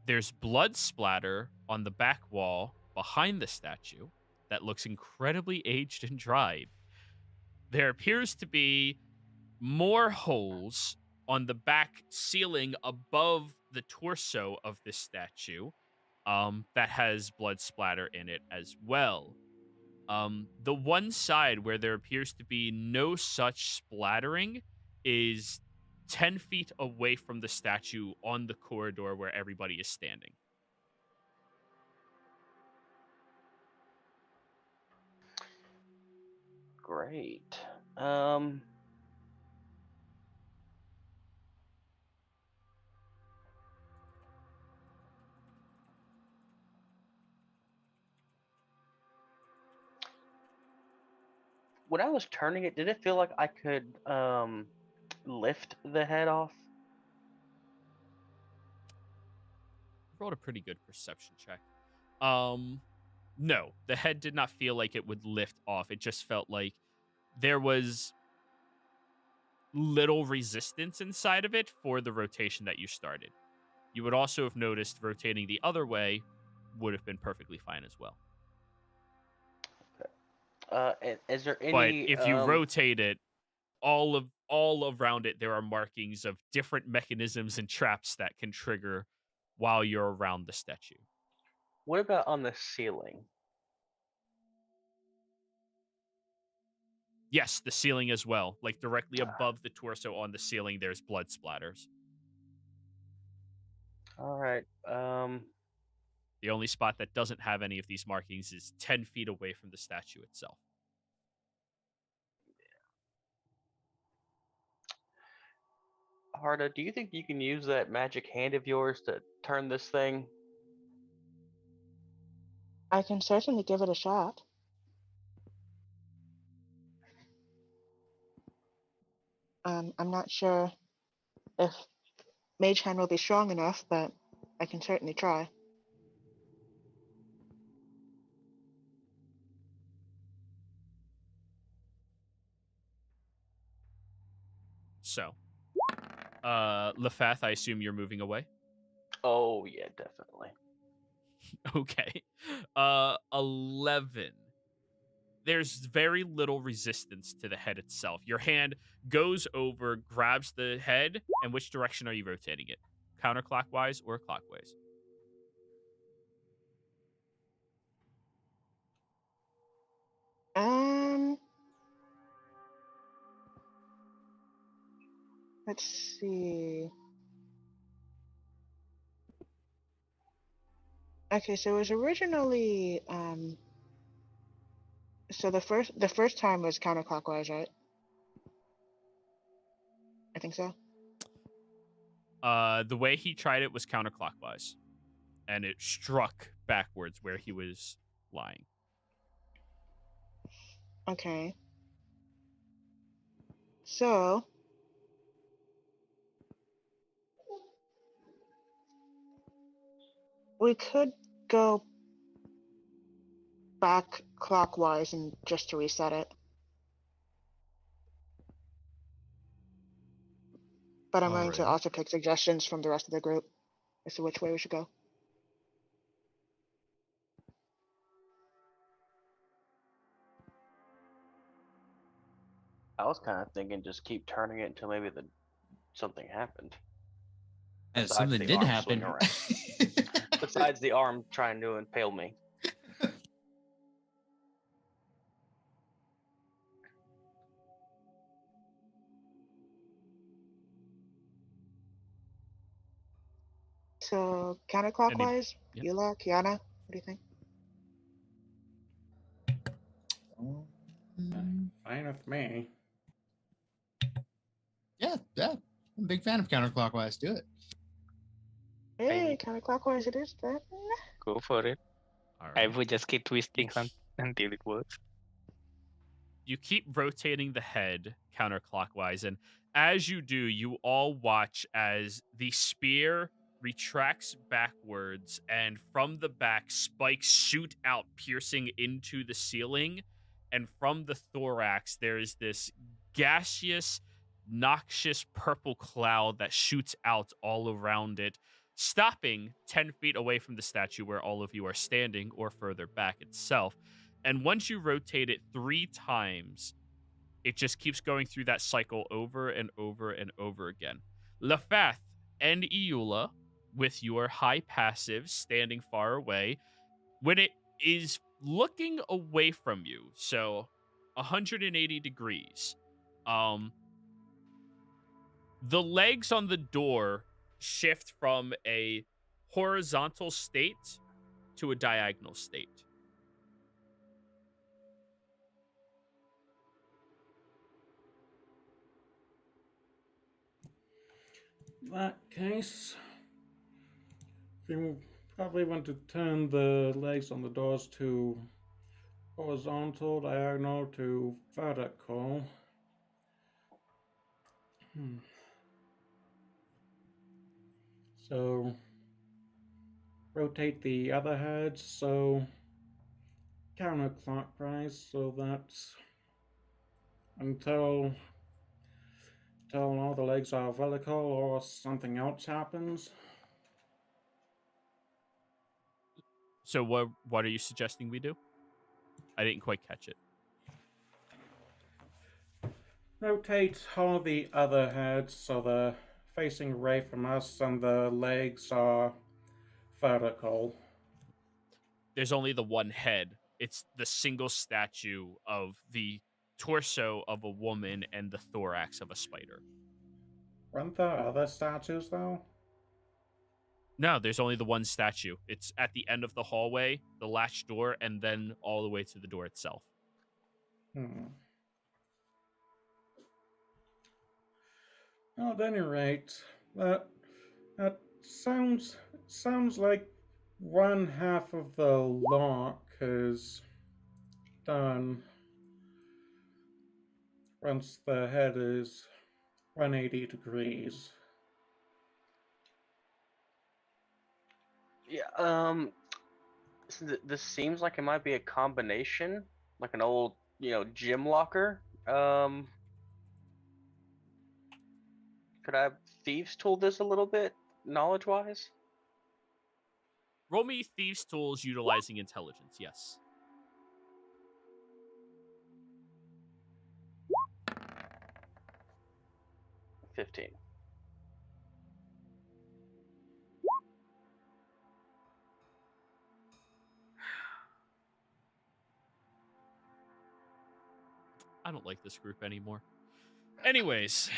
There's blood splatter on the back wall behind the statue that looks incredibly aged and dried. There appears to be more holes on the back ceiling above the torso of this statue that has blood splatter in it as well. The one side where there appears to be no such splattering is 10 feet away from the statue on the corridor where everybody is standing. Great. When I was turning it, did it feel like I could lift the head off? Rolled a pretty good perception check. No, the head did not feel like it would lift off. It just felt like there was little resistance inside of it for the rotation that you started. You would also have noticed rotating the other way would have been perfectly fine as well. Is there any? But if you rotate it, all around it, there are markings of different mechanisms and traps that can trigger while you're around the statue. What about on the ceiling? Yes, the ceiling as well. Like directly above the torso on the ceiling, there's blood splatters. All right. The only spot that doesn't have any of these markings is 10 feet away from the statue itself. Harda, do you think you can use that magic hand of yours to turn this thing? I can certainly give it a shot. I'm not sure if Mage Hand will be strong enough, but I can certainly try. So, Lefath, I assume you're moving away? Oh yeah, definitely. Okay. 11. There's very little resistance to the head itself. Your hand goes over, grabs the head, and which direction are you rotating it? Counterclockwise or clockwise? Let's see. Okay, so it was originally so the first time was counterclockwise, right? I think so. The way he tried it was counterclockwise, and it struck backwards where he was lying. Okay. So we could go back clockwise and just to reset it. But I'm willing to Alrighty. also take suggestions from the rest of the group as to which way we should go. I was kind of thinking just keep turning it until maybe something happened. And Besides something the did arm happen. swing around. Besides the arm trying to impale me. So counterclockwise, yeah. Eula, Kiana, what do you think? Fine with me. Yeah, I'm a big fan of counterclockwise. Do it. Hey, counterclockwise it is then. Go for it. All I right. would just keep twisting until it works. You keep rotating the head counterclockwise, and as you do, you all watch as the spear retracts backwards, and from the back, spikes shoot out, piercing into the ceiling. And from the thorax, there is this gaseous, noxious purple cloud that shoots out all around it, stopping 10 feet away from the statue where all of you are standing, or further back itself. And once you rotate it 3 times, it just keeps going through that cycle over and over and over again. Lefath and Iula, with your high passive standing far away, when it is looking away from you, so 180 degrees, the legs on the door shift from a horizontal state to a diagonal state. In that case, we probably want to turn the legs on the doors to horizontal, diagonal to vertical. So rotate the other heads so counterclockwise, so that's until all the legs are vertical or something else happens. So what are you suggesting we do? I didn't quite catch it. Rotate all the other heads so they're facing away from us and the legs are vertical. There's only the one head. It's the single statue of the torso of a woman and the thorax of a spider. Weren't there other statues though? No, there's only the one statue. It's at the end of the hallway, the latch door, and then all the way to the door itself. Well, at any rate, that sounds like one half of the lock is done. Once the head is 180 degrees. Yeah. This seems like it might be a combination, like an old, gym locker. Could I thieves tool this a little bit, knowledge-wise? Roll me Thieves' Tools utilizing intelligence, yes. $15. I don't like this group anymore. Anyways.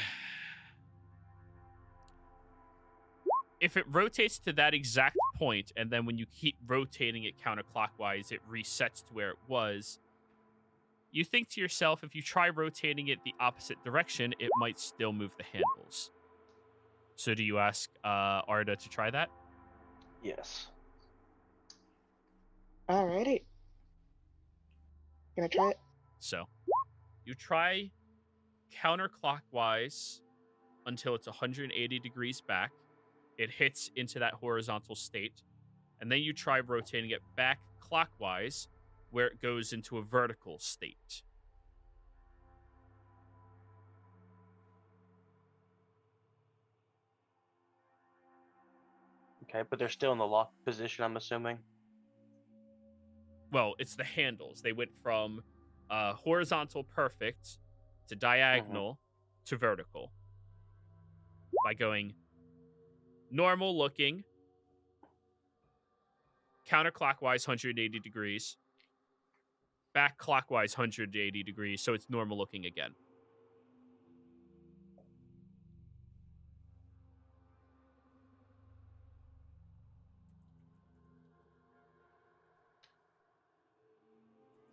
If it rotates to that exact point, and then when you keep rotating it counterclockwise, it resets to where it was, you think to yourself, if you try rotating it the opposite direction, it might still move the handles. So do you ask Arda to try that? Yes. Alrighty. Gonna try it. So you try counterclockwise until it's 180 degrees back. It hits into that horizontal state. And then you try rotating it back clockwise where it goes into a vertical state. Okay, but they're still in the locked position, I'm assuming. Well, it's the handles. They went from horizontal perfect to diagonal to vertical by going normal looking, counterclockwise 180 degrees, back clockwise 180 degrees, so it's normal looking again.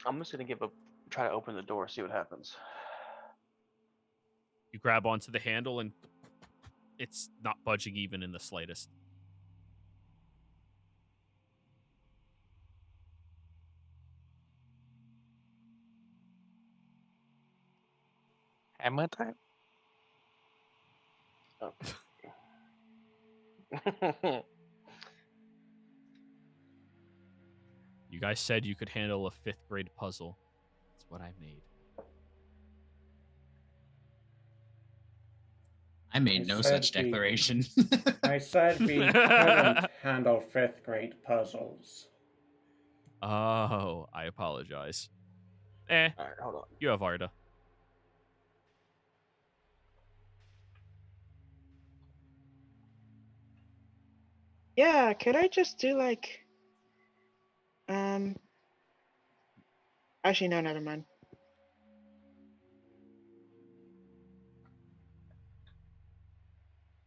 I'm just gonna try to open the door, see what happens. You grab onto the handle and it's not budging even in the slightest. Hammer time? Okay. You guys said you could handle a 5th grade puzzle. That's what I made. I made no such we- declaration. I said we couldn't handle 5th grade puzzles. Oh, I apologize. All right, hold on. You have Arda. Yeah, could I just do like actually no, never mind.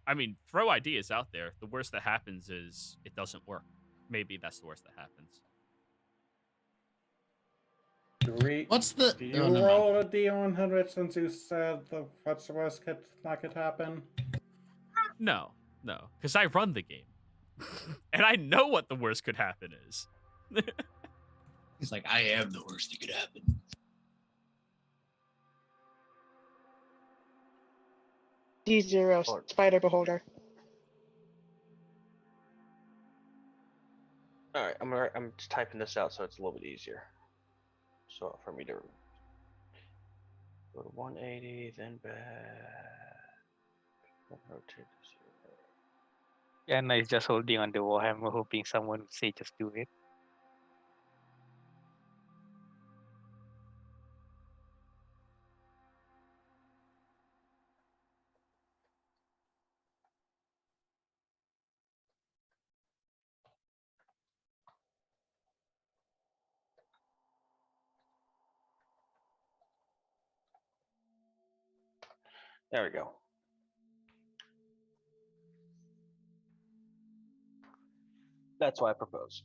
I mean, throw ideas out there. The worst that happens is it doesn't work. Maybe that's the worst that happens. What's the? Do you Oh, never mind. roll a D100 since you said what's the worst that could happen? No, because I run the game. And I know what the worst could happen is. He's like, I am the worst that could happen. D0 spider beholder. All right, I'm just typing this out so it's a little bit easier. So for me to go to 180, then back, then rotate to 0. Yeah, no, he's just holding on the warhammer, hoping someone would say just do it. There we go. That's what I propose.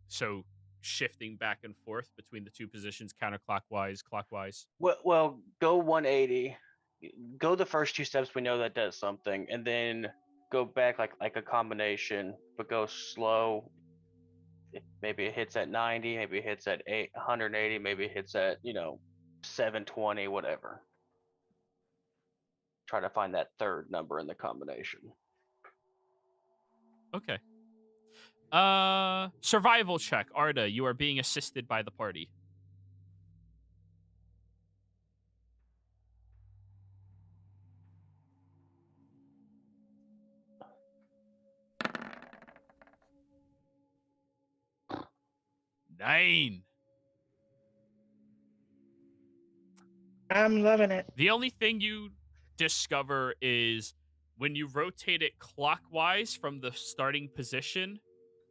So shifting back and forth between the two positions, counterclockwise, clockwise. Well, go 180. Go the first 2 steps we know that does something, and then go back like a combination, but go slow. Maybe it hits at 90, maybe it hits at 180, maybe it hits at 720, whatever. Try to find that third number in the combination. Okay. Survival check. Arda, you are being assisted by the party. Nine. I'm loving it. The only thing you discover is when you rotate it clockwise from the starting position,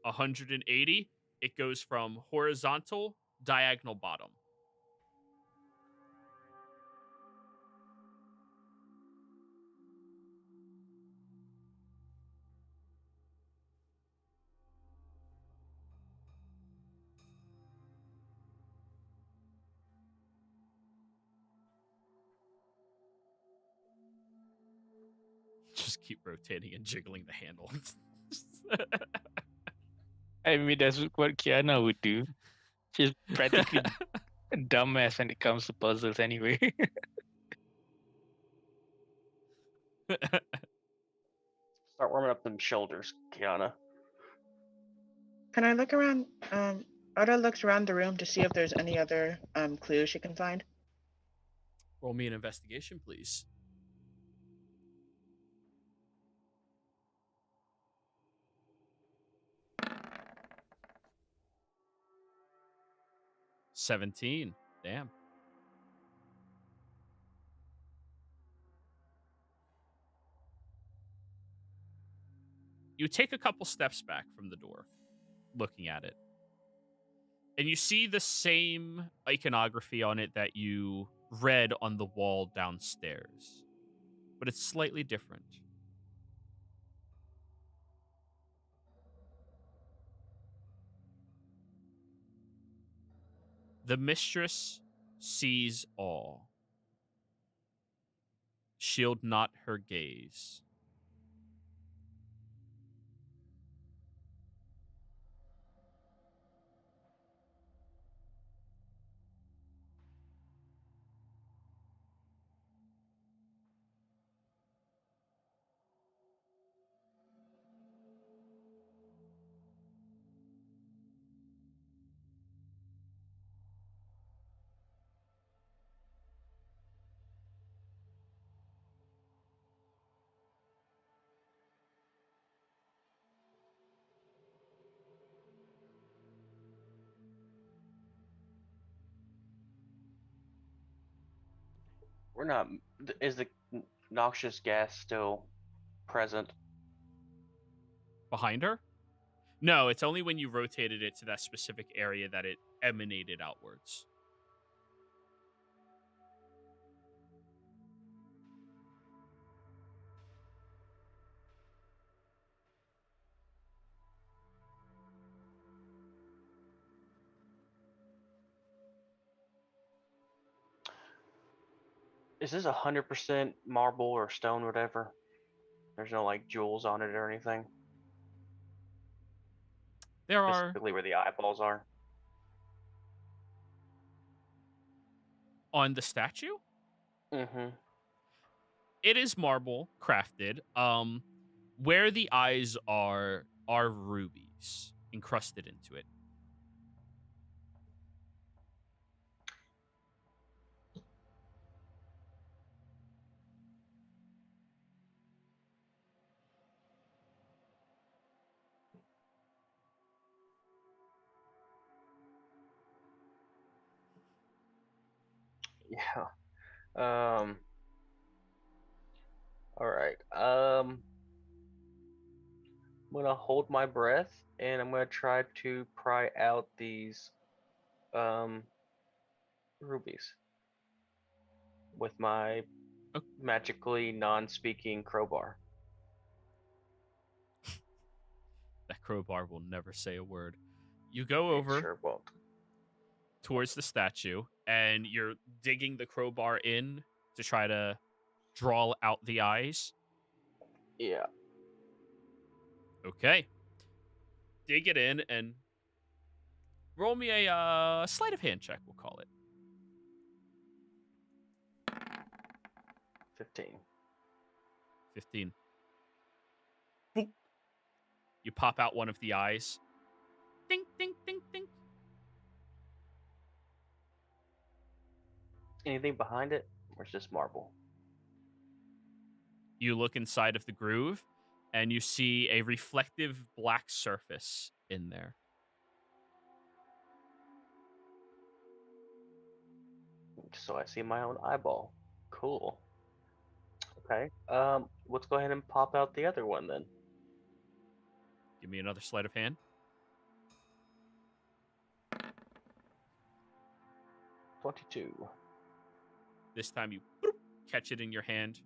180, it goes from horizontal, diagonal bottom. Just keep rotating and jiggling the handle. I mean, that's what Kiana would do. She's practically a dumbass when it comes to puzzles anyway. Start warming up them shoulders, Kiana. Can I look around? Arda looks around the room to see if there's any other clues she can find. Roll me an investigation, please. $17. Damn. You take a couple steps back from the door, looking at it. And you see the same iconography on it that you read on the wall downstairs. But it's slightly different. The mistress sees all. Shield not her gaze. We're not. Is the noxious gas still present? Behind her? No, it's only when you rotated it to that specific area that it emanated outwards. Is this 100% marble or stone, whatever? There's no like jewels on it or anything. There are Specifically where the eyeballs are. on the statue. Mm-hmm. It is marble crafted. Where the eyes are rubies encrusted into it. Yeah. All right. I'm gonna hold my breath and I'm gonna try to pry out these rubies with my Ok. magically non-speaking crowbar. That crowbar will never say a word. You go It over sure won't. towards the statue, and you're digging the crowbar in to try to draw out the eyes. Yeah. Okay. Dig it in and roll me a sleight of hand check, we'll call it. 15. 15. Boop. You pop out one of the eyes. Ding, ding, ding, ding. Anything behind it? Or it's just marble? You look inside of the groove, and you see a reflective black surface in there. So I see my own eyeball. Cool. Okay. Let's go ahead and pop out the other one then. Give me another sleight of hand. 22. This time you boop, catch it in your hand.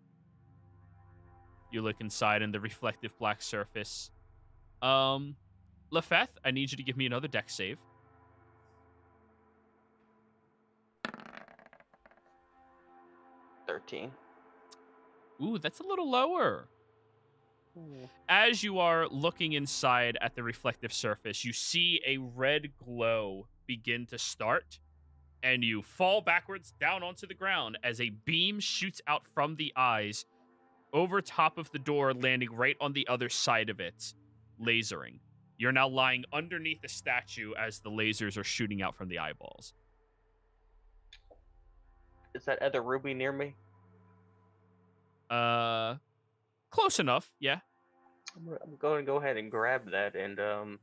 You look inside in the reflective black surface. Lefeth, I need you to give me another dex save. 13. Ooh, that's a little lower. As you are looking inside at the reflective surface, you see a red glow begin to start, and you fall backwards down onto the ground as a beam shoots out from the eyes over top of the door, landing right on the other side of it, lasering. You're now lying underneath the statue as the lasers are shooting out from the eyeballs. Is that other ruby near me? Close enough, yeah. I'm going to go ahead and grab that and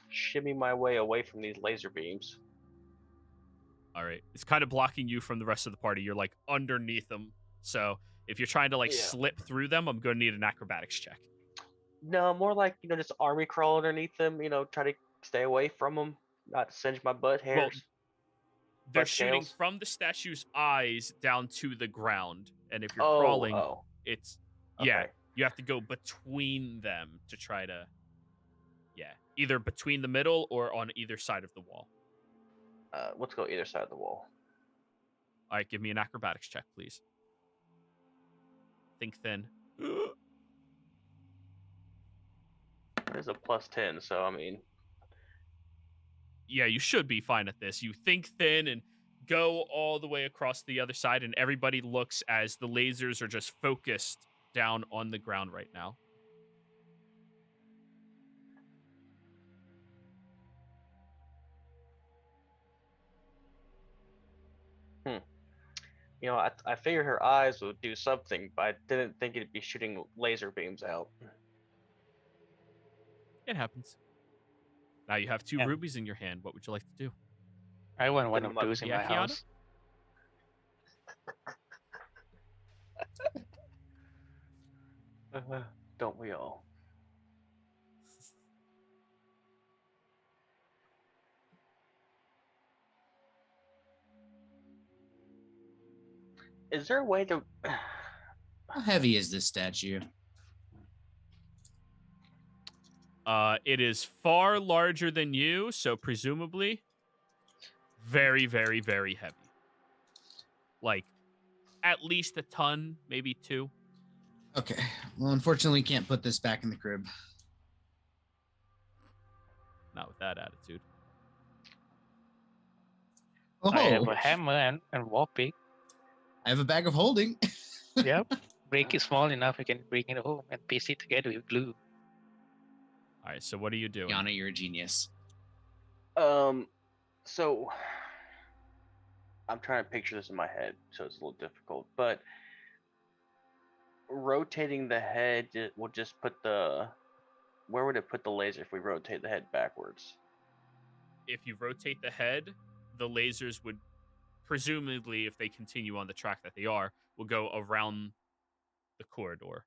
shimmy my way away from these laser beams. All right. It's kind of blocking you from the rest of the party. You're like underneath them. So if you're trying to like slip through them, I'm going to need an acrobatics check. No, more like, just army crawl underneath them, try to stay away from them, not singe my butt hairs. Well, they're butt shooting scales. from the statue's eyes down to the ground. And if you're Oh, crawling, oh. it's, Okay. yeah, you have to go between them to try to, either between the middle or on either side of the wall. Let's go either side of the wall. All right, give me an acrobatics check, please. Think thin. It is a +10, so I mean. Yeah, you should be fine at this. You think thin and go all the way across the other side, and everybody looks as the lasers are just focused down on the ground right now. I figured her eyes would do something, but I didn't think it'd be shooting laser beams out. It happens. Now you have 2 Yeah. rubies in your hand. What would you like to do? I want one Put of 'em up. those in Yeah, my Kiana? house. Don't we all? Is there a way to? How heavy is this statue? It is far larger than you, so presumably very, very, very heavy. Like, at least a ton, maybe 2. Okay. Well, unfortunately, can't put this back in the crib. Not with that attitude. Oh, I have a hammer and wall pick. I have a bag of holding. Yep. Break it small enough, I can bring it home and paste it together with glue. All right, so what are you doing? Yana, you're a genius. So I'm trying to picture this in my head, so it's a little difficult. But rotating the head will just put where would it put the laser if we rotate the head backwards? If you rotate the head, the lasers would, presumably, if they continue on the track that they are, will go around the corridor.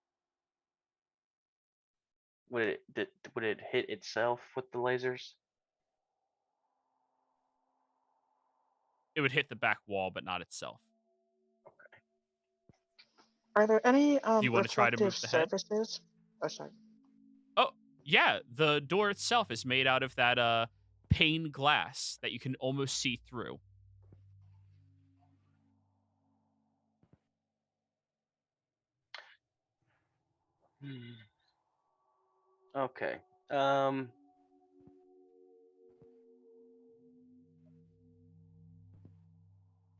Would it hit itself with the lasers? It would hit the back wall, but not itself. Are there any Do you want to try to reflective move the head? surfaces? Oh, sorry. Oh, yeah. The door itself is made out of that pane glass that you can almost see through. Okay.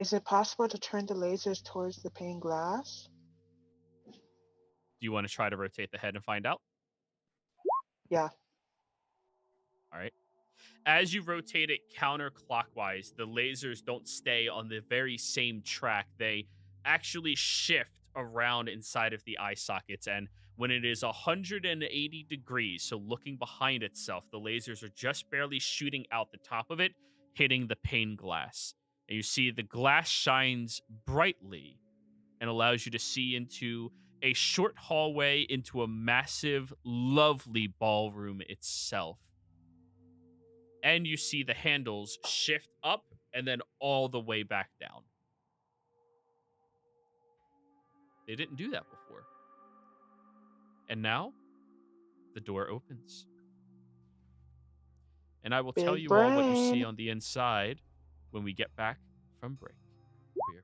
Is it possible to turn the lasers towards the pane glass? Do you want to try to rotate the head and find out? Yeah. All right. As you rotate it counterclockwise, the lasers don't stay on the very same track. They actually shift around inside of the eye sockets. And when it is 180 degrees, so looking behind itself, the lasers are just barely shooting out the top of it, hitting the pane glass. And you see the glass shines brightly and allows you to see into a short hallway into a massive, lovely ballroom itself. And you see the handles shift up and then all the way back down. They didn't do that before. And now, the door opens. And I will tell Big you all what you see brain. on the inside when we get back from break. Here.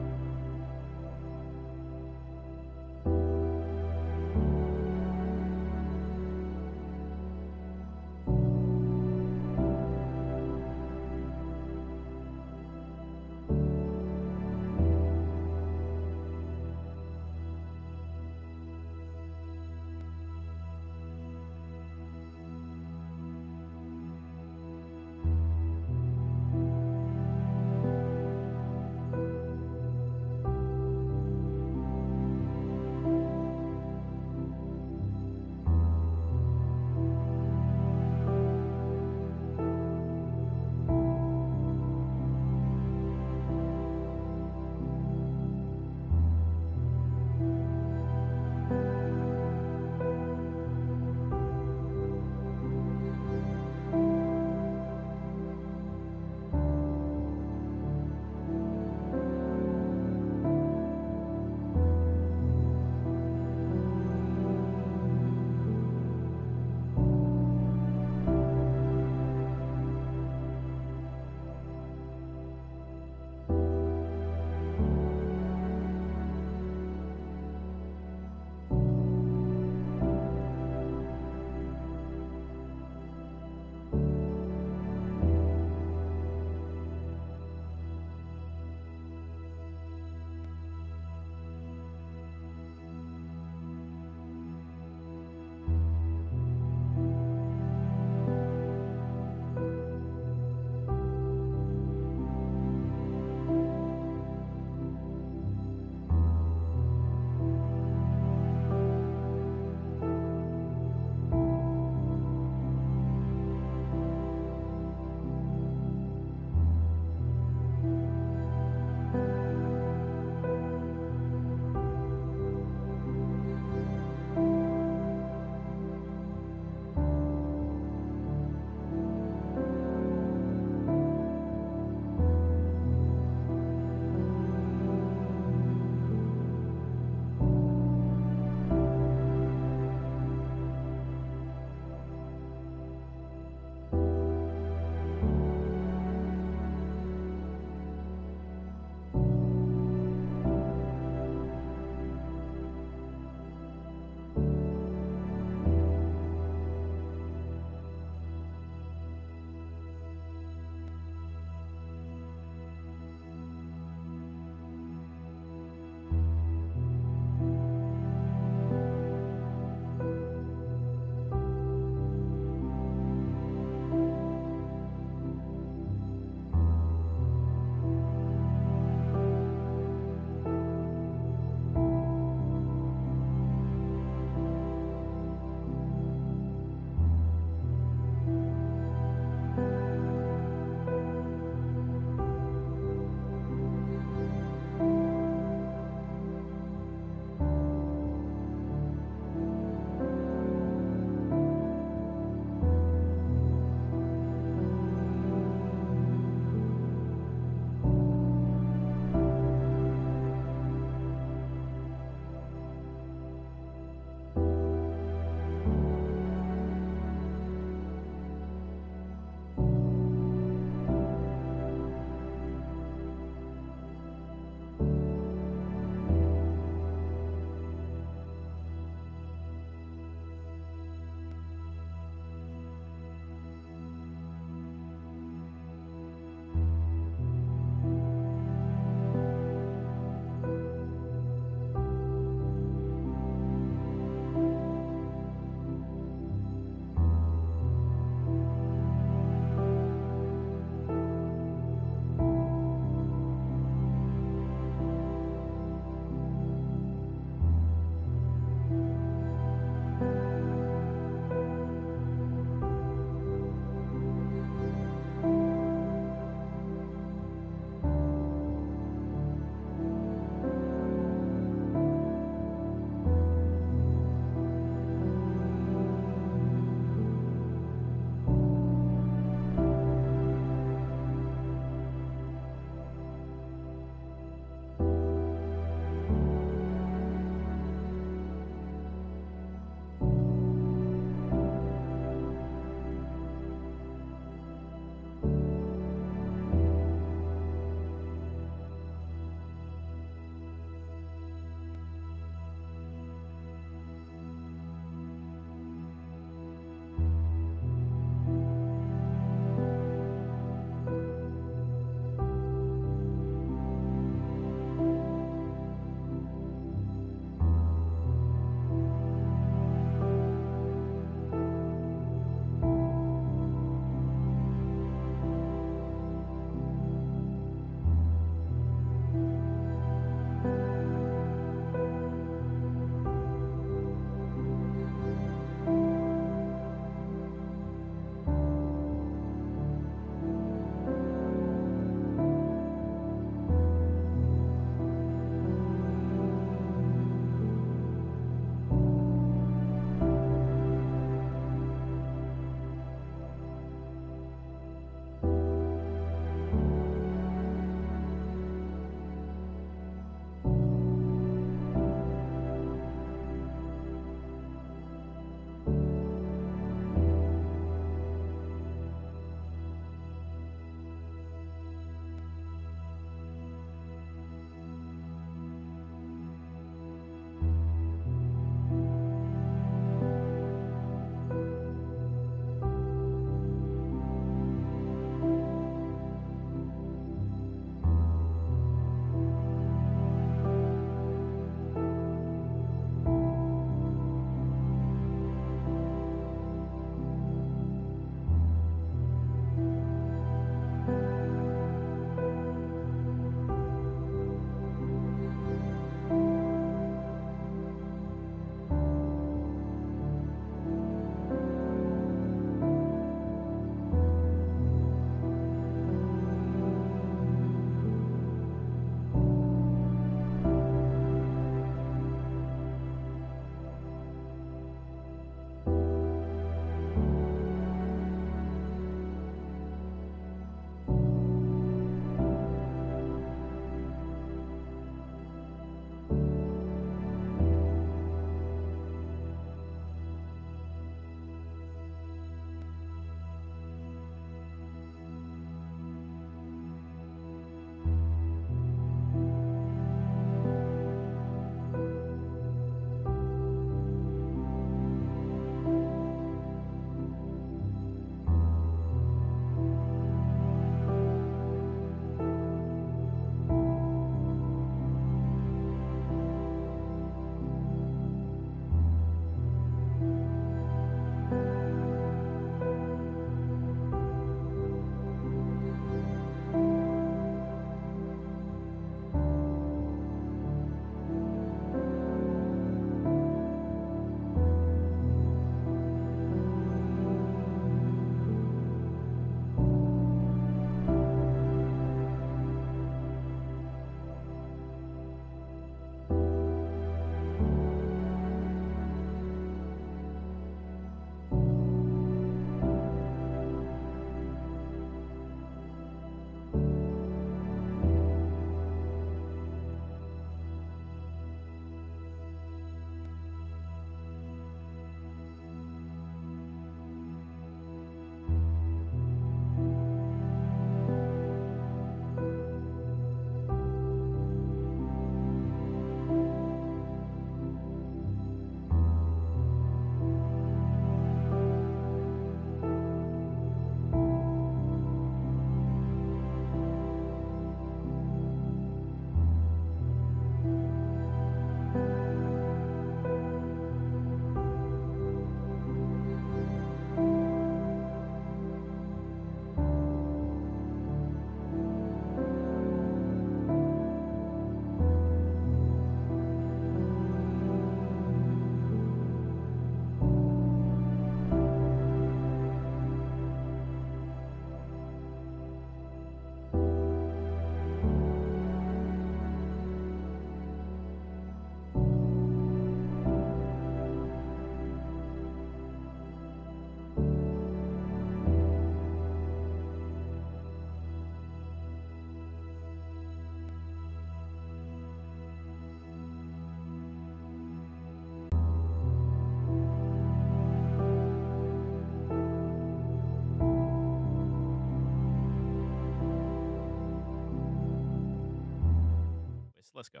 Let's go.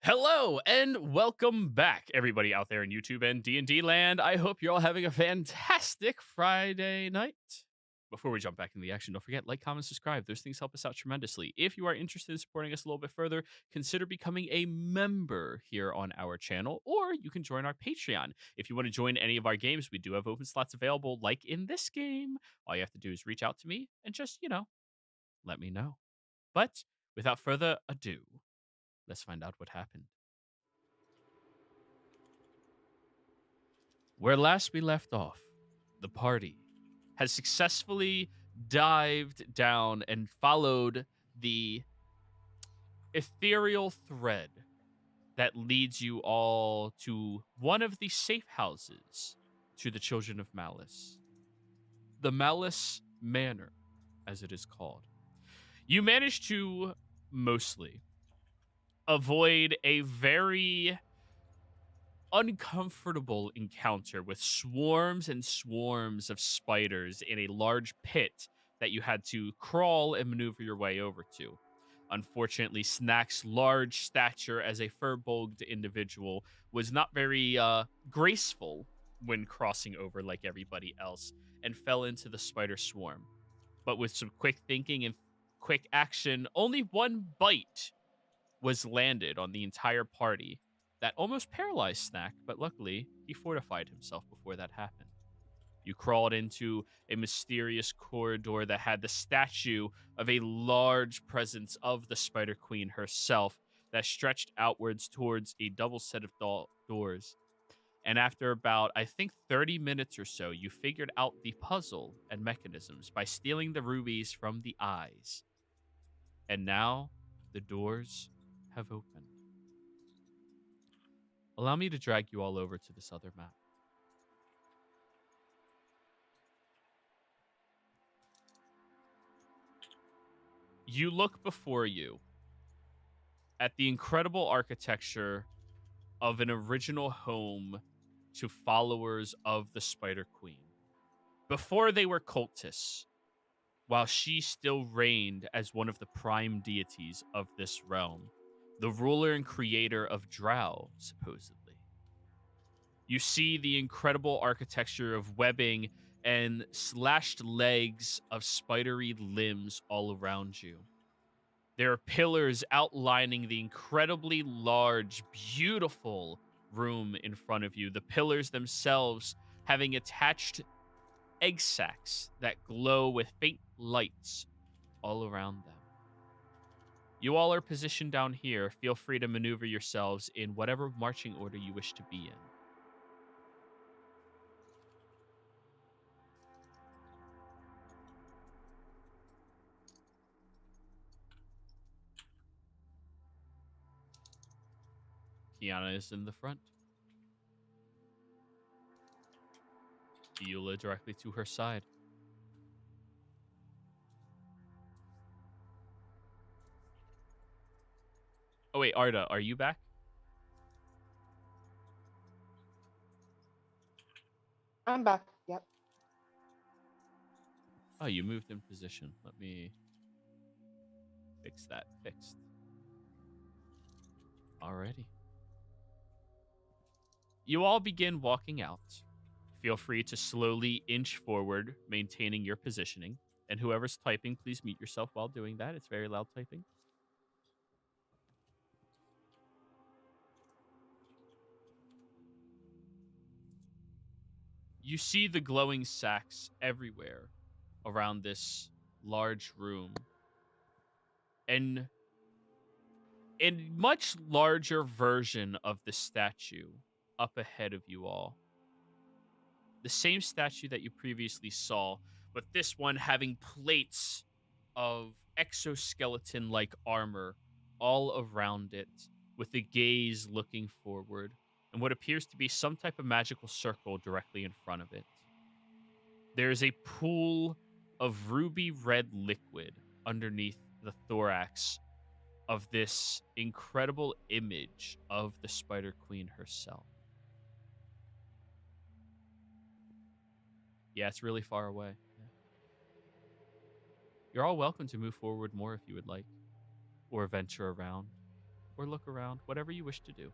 Hello and welcome back, everybody out there in YouTube and D&D land. I hope you're all having a fantastic Friday night. Before we jump back into the action, don't forget, like, comment, subscribe. Those things help us out tremendously. If you are interested in supporting us a little bit further, consider becoming a member here on our channel, or you can join our Patreon. If you want to join any of our games, we do have open slots available, like in this game. All you have to do is reach out to me and just, let me know. But without further ado, let's find out what happened. Where last we left off, the party has successfully dived down and followed the ethereal thread that leads you all to one of the safe houses to the Children of Malice. The Malice Manor, as it is called. You managed to mostly avoid a very uncomfortable encounter with swarms and swarms of spiders in a large pit that you had to crawl and maneuver your way over to. Unfortunately, Snack's large stature as a fur-bulged individual was not very graceful when crossing over like everybody else and fell into the spider swarm. But with some quick thinking and quick action, only one bite was landed on the entire party that almost paralyzed Snack, but luckily he fortified himself before that happened. You crawled into a mysterious corridor that had the statue of a large presence of the Spider Queen herself that stretched outwards towards a double set of doors. And after about, I think, 30 minutes or so, you figured out the puzzle and mechanisms by stealing the rubies from the eyes. And now the doors have opened. Allow me to drag you all over to this other map. You look before you at the incredible architecture of an original home to followers of the Spider Queen. Before they were cultists, while she still reigned as one of the prime deities of this realm, the ruler and creator of Drow, supposedly. You see the incredible architecture of webbing and slashed legs of spidery limbs all around you. There are pillars outlining the incredibly large, beautiful room in front of you. The pillars themselves having attached egg sacs that glow with faint lights all around them. You all are positioned down here. Feel free to maneuver yourselves in whatever marching order you wish to be in. Kiana is in the front. Eula directly to her side. Oh wait, Arda, are you back? I'm back. Yep. Oh, you moved in position. Let me fix that. Fixed. Alrighty. You all begin walking out. Feel free to slowly inch forward, maintaining your positioning. And whoever's typing, please mute yourself while doing that. It's very loud typing. You see the glowing sacks everywhere around this large room. And a much larger version of the statue up ahead of you all. The same statue that you previously saw, but this one having plates of exoskeleton-like armor all around it, with the gaze looking forward, and what appears to be some type of magical circle directly in front of it. There is a pool of ruby red liquid underneath the thorax of this incredible image of the Spider Queen herself. Yeah, it's really far away. Yeah. You're all welcome to move forward more if you would like. or venture around, or look around, whatever you wish to do.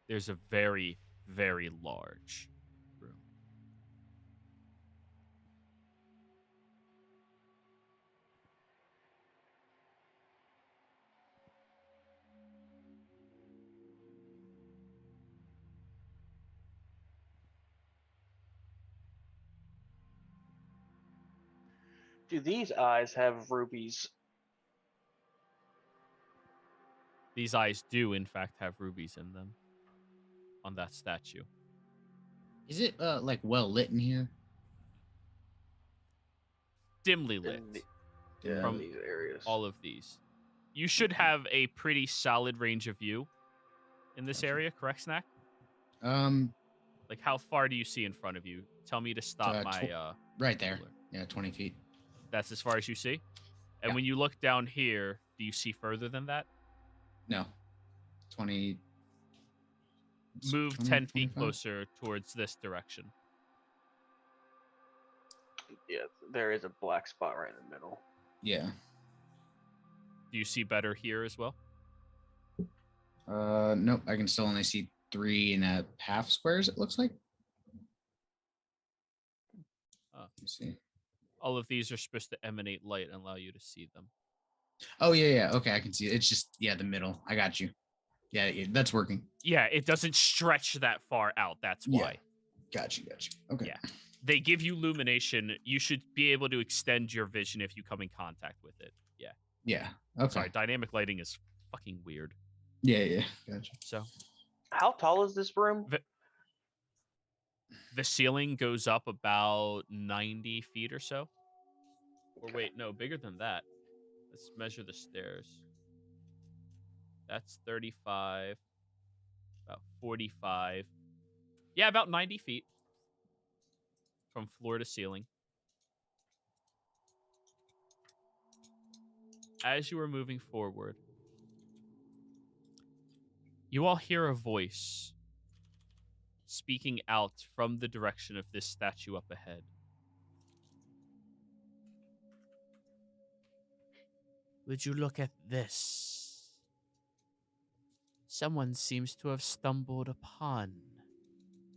There's a very, very large room. Do these eyes have rubies? These eyes do, in fact, have rubies in them on that statue. Is it like well lit in here? Dimly lit In from these areas. all of these. You should have a pretty solid range of view in this Gotcha. area, correct, Snack? Um, Like, how far do you see in front of you? Tell me to stop my right there. ruler. Yeah, 20 feet. That's as far as you see? And Yeah. when you look down here, do you see further than that? No, 20. Move 20, 10 feet 25? closer towards this direction. Yeah, there is a black spot right in the middle. Yeah. Do you see better here as well? Nope. I can still only see 3.5 squares. It looks like. Let me see. All of these are supposed to emanate light and allow you to see them. Oh yeah. Okay, I can see it. It's just the middle. I got you. Yeah, that's working. Yeah, it doesn't stretch that far out. That's why. Got you. Okay. Yeah. They give you illumination. You should be able to extend your vision if you come in contact with it. Yeah. Yeah. Okay. Sorry, dynamic lighting is fucking weird. Yeah. Gotcha. So How tall is this room? the ceiling goes up about 90 feet or so. Or wait, no, bigger than that. Let's measure the stairs. That's 35. About 45. Yeah, about 90 feet. From floor to ceiling. As you are moving forward, you all hear a voice speaking out from the direction of this statue up ahead. Would you look at this? Someone seems to have stumbled upon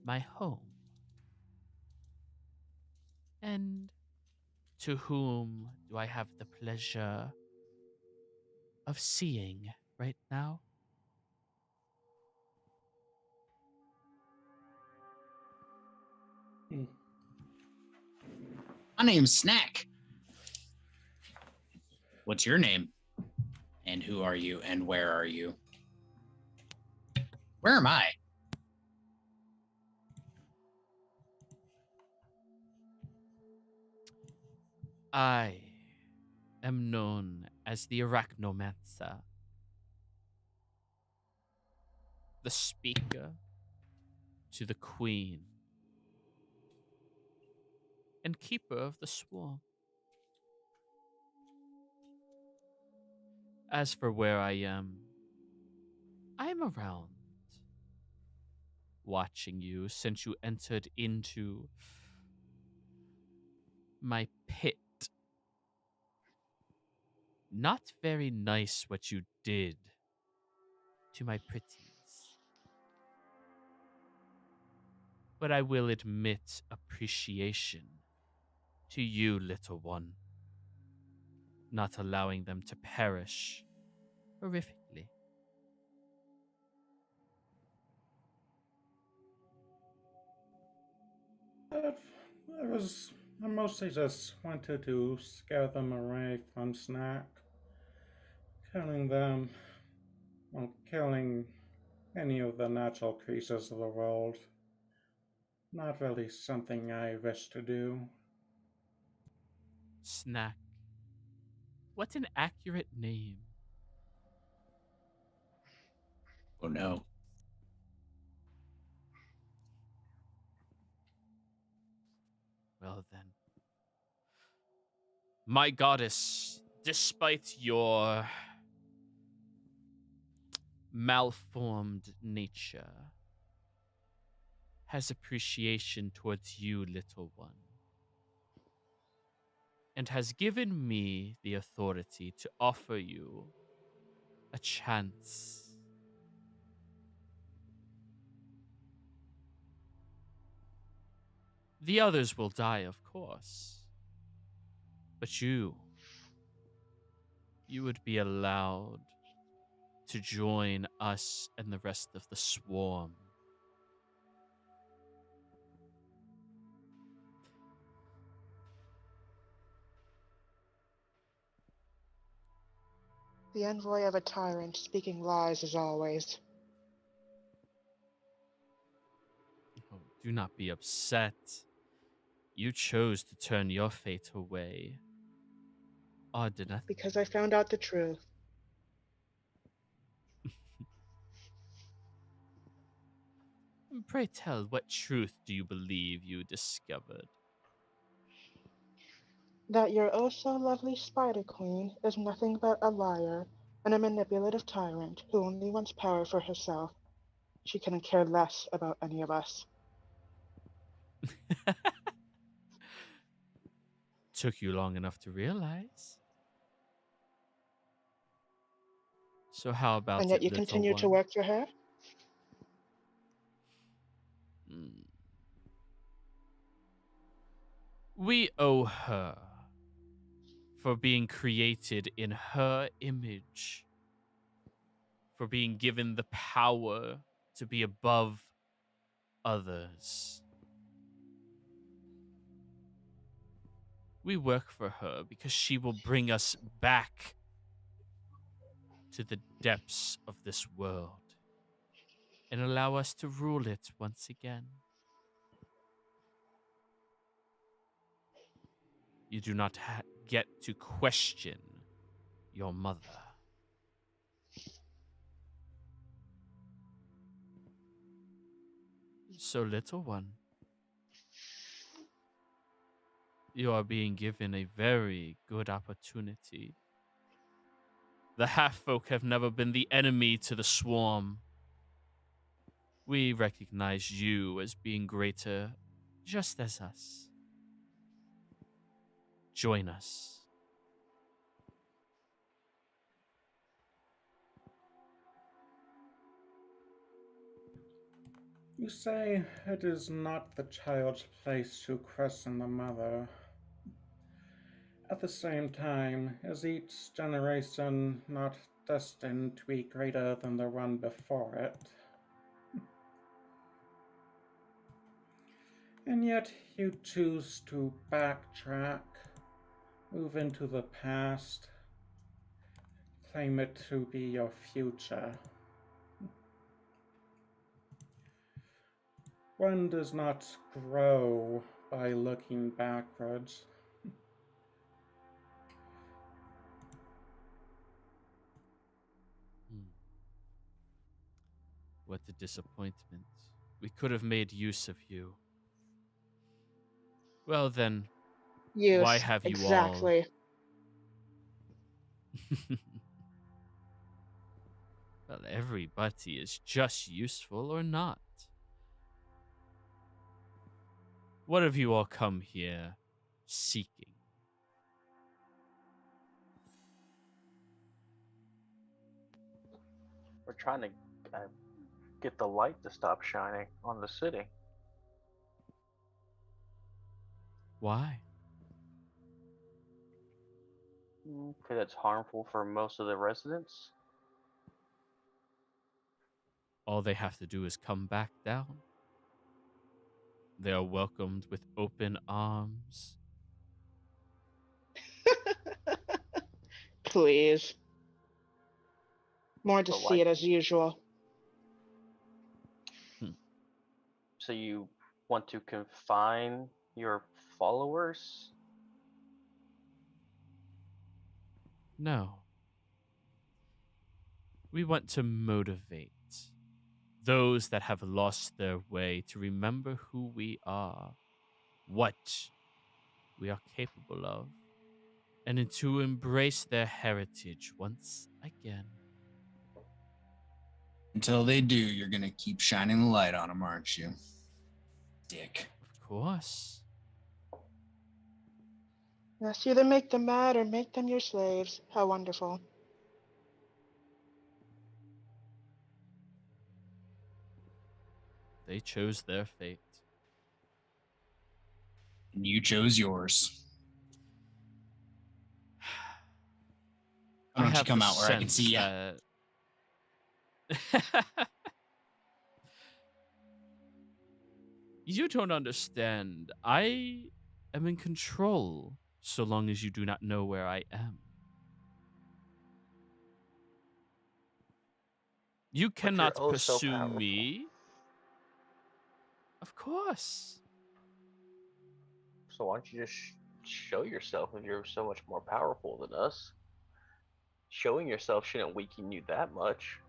my home. And to whom do I have the pleasure of seeing right now? My name's Snack. What's your name? And who are you? And where are you? Where am I? I am known as the Arachnomancer, the speaker to the queen, and keeper of the swarm. As for where I am around, watching you since you entered into my pit. Not very nice what you did to my pretties. But I will admit appreciation to you, little one, not allowing them to perish horrifically. I mostly just wanted to scare them away from Snack. Killing them, well, killing any of the natural creatures of the world. Not really something I wish to do. Snack. What an accurate name. Oh no. Well then. My goddess, despite your malformed nature, has appreciation towards you, little one. and has given me the authority to offer you a chance. The others will die, of course, but you would be allowed to join us and the rest of the swarm. The envoy of a tyrant speaking lies as always. Oh, do not be upset. You chose to turn your fate away. Ordinate. Because I found out the truth. Pray tell, what truth do you believe you discovered? That your oh so lovely Spider Queen is nothing but a liar and a manipulative tyrant who only wants power for herself. She couldn't care less about any of us. Took you long enough to realize. So how about And yet you little continue to one? work for her? We owe her for being created in her image, for being given the power to be above others. We work for her because she will bring us back to the depths of this world and allow us to rule it once again. You do not get to question your mother. So, little one, you are being given a very good opportunity. The half-folk have never been the enemy to the swarm. We recognize you as being greater just as us. Join us. You say it is not the child's place to question the mother. At the same time, is each generation not destined to be greater than the one before it? And yet you choose to backtrack, move into the past, claim it to be your future. One does not grow by looking backwards. What a disappointment. We could have made use of you. Well then, why Use. have you Exactly. all... Well, everybody is just useful or not. What have you all come here seeking? We're trying to get the light to stop shining on the city. Why? Because it's harmful for most of the residents. All they have to do is come back down. They are welcomed with open arms. Please. More to But see it as usual. So you want to confine your followers? No. We want to motivate those that have lost their way to remember who we are, what we are capable of, and to embrace their heritage once again. Until they do, you're going to keep shining the light on them, aren't you? Dick. Of course. Yes, either make them mad or make them your slaves. How wonderful. They chose their fate. And you chose yours. Why don't you come out where I can see you? That... You don't understand. I am in control so long as you do not know where I am. You But you're cannot oh so pursue powerful. me. Of course. So why don't you just show yourself if you're so much more powerful than us? Showing yourself shouldn't weaken you that much.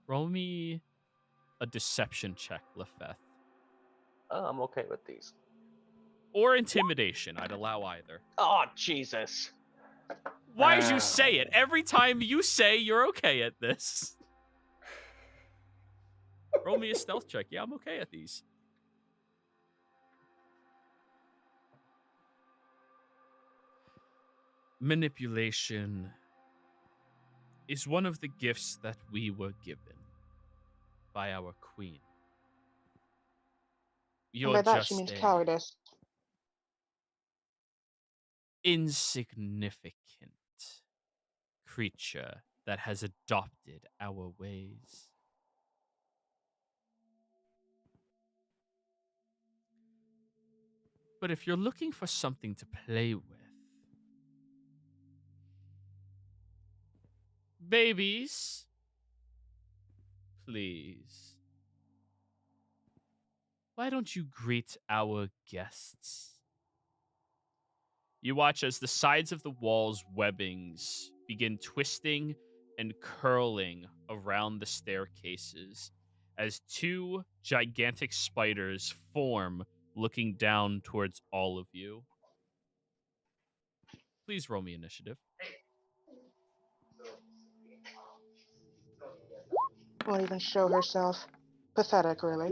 Roll me a deception check, Lefeth. I'm okay with these. Or intimidation. I'd allow either. Oh, Jesus. Why'd you say it? Every time you say you're okay at this. Roll me a stealth check. Yeah, I'm okay at these. Manipulation is one of the gifts that we were given by our queen. And You're by that just she means a cowardice. insignificant creature that has adopted our ways. But if you're looking for something to play with, babies, please, why don't you greet our guests? You watch as the sides of the wall's webbings begin twisting and curling around the staircases as two gigantic spiders form, looking down towards all of you. Please roll me initiative. Won't even show herself. Pathetic, really.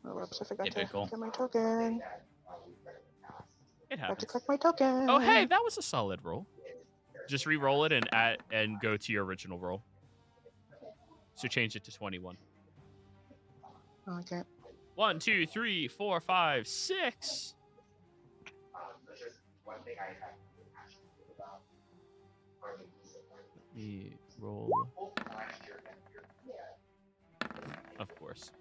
Oh, whoops, I forgot to Typical. get my token. It Got to happens. collect my token. Oh, hey, that was a solid roll. Just re-roll it and go to your original roll. So change it to 21. Okay. 1, 2, 3, 4, 5, 6. Let me roll. Of course.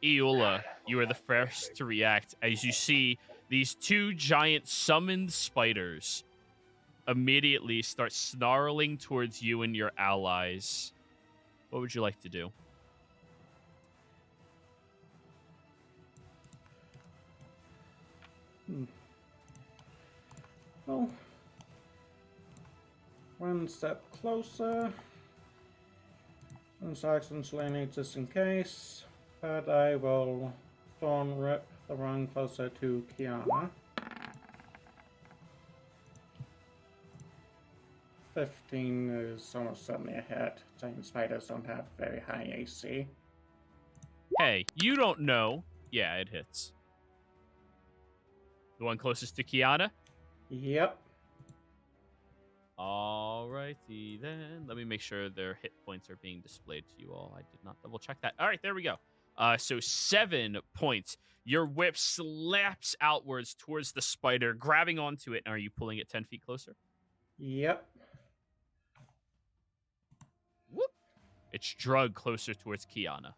Eola, you are the first to react as you see these two giant summoned spiders immediately start snarling towards you and your allies. What would you like to do? Oh. One step closer. Since I accidentally need just in case. But I will thorn rip the run closer to Kiana. 15 is almost certainly a hit. Giant spiders don't have very high AC. Hey, you don't know. Yeah, it hits. The one closest to Kiana? Yep. Alrighty then. Let me make sure their hit points are being displayed to you all. I did not double check that. All right, there we go. So 7 points. Your whip slaps outwards towards the spider, grabbing onto it. Are you pulling it 10 feet closer? Yep. Whoop. It's drug closer towards Kiana.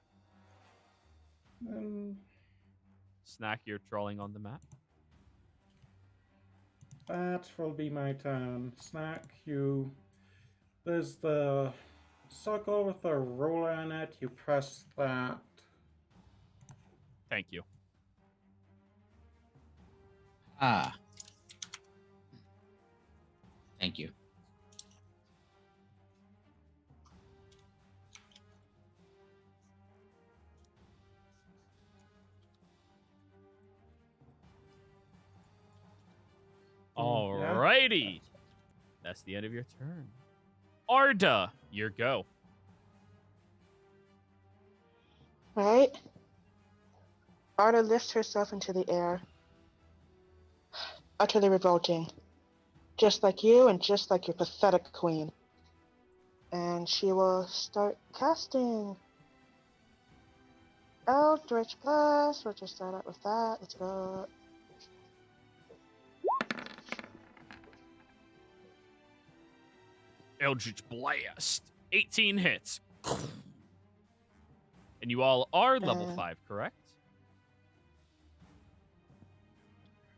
Snack, you're drawing on the map. That will be my turn. Snack, you... There's the circle with the ruler in it. You press that. Thank you. Ah. Thank you. Alrighty righty. That's the end of your turn. Arda, your go. Right? Arda lifts herself into the air. Utterly revolting. Just like you and just like your pathetic queen. And she will start casting Eldritch Blast. We'll just start out with that. Let's go. Eldritch Blast. 18 hits. And you all are level 5, correct?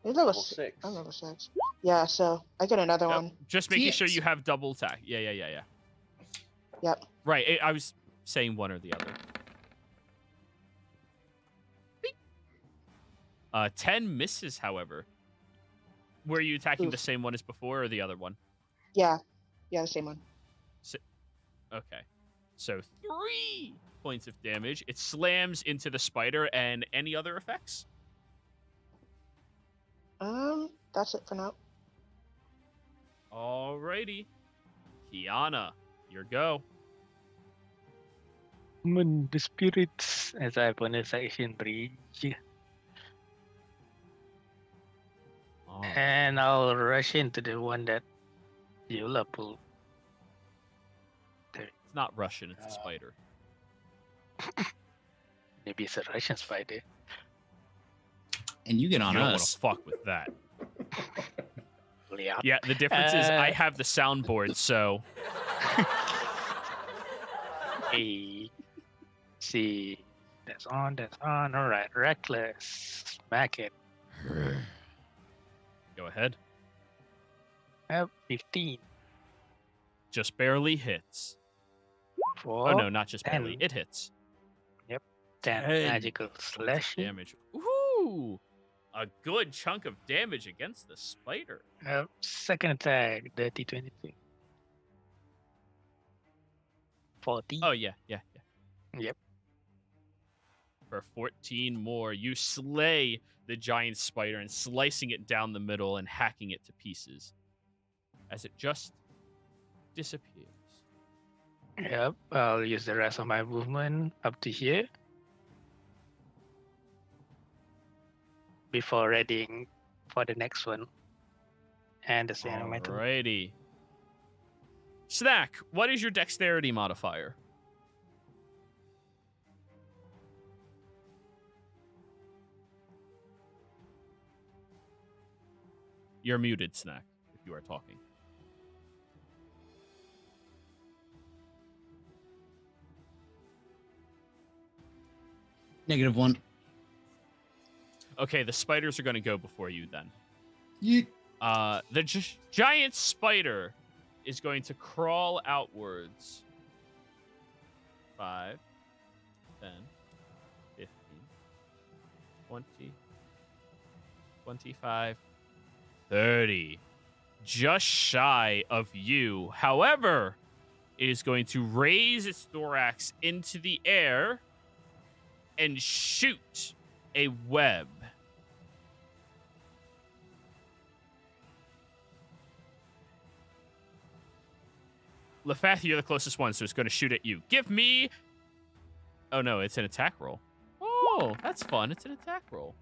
You're Level level 6. I'm level 6. Yeah, so I get another Yep. one. Just making Yes. sure you have double attack. Yeah. Yep. Right, I was saying one or the other. Beep. 10 misses, however. Were you attacking the Oof. same one as before or the other one? Yeah. Yeah, the same one. Okay. So 3 points of damage. It slams into the spider, and any other effects? That's it for now. Alrighty. Kiana, your go. Summon the spirits as I bonus action bridge. Oh. And I'll rush into the one that Yola pulled. It's not Russian, it's a spider. Maybe it's a Russian spider. And you get on You don't want us. to fuck with that. Yeah. Yeah, the difference is I have the soundboard, so Hey. See. That's on. Alright. Reckless. Smack it. go ahead. 15. Just barely hits. For Oh no, not just barely. 10. It hits. 10 10 magical slash. Damage. Ooh! A good chunk of damage against the spider. Second attack. Dirty 23. 40. Oh yeah. Yep. For 14 more, you slay the giant spider and slicing it down the middle and hacking it to pieces as it just disappears. Yep. I'll use the rest of my movement up to here. Before readying for the next one. And the same momentum. Alrighty. Snack, what is your dexterity modifier? You're muted, Snack, if you are talking. -1. Okay, the spiders are going to go before you then. Yeet. The giant spider is going to crawl outwards. 5, 10, 15, 20, 25, 30. Just shy of you. However, it is going to raise its thorax into the air and shoot a web. Lefath, you're the closest one, so it's going to shoot at you. Give me... Oh, no, it's an attack roll. Oh, that's fun. It's an attack roll.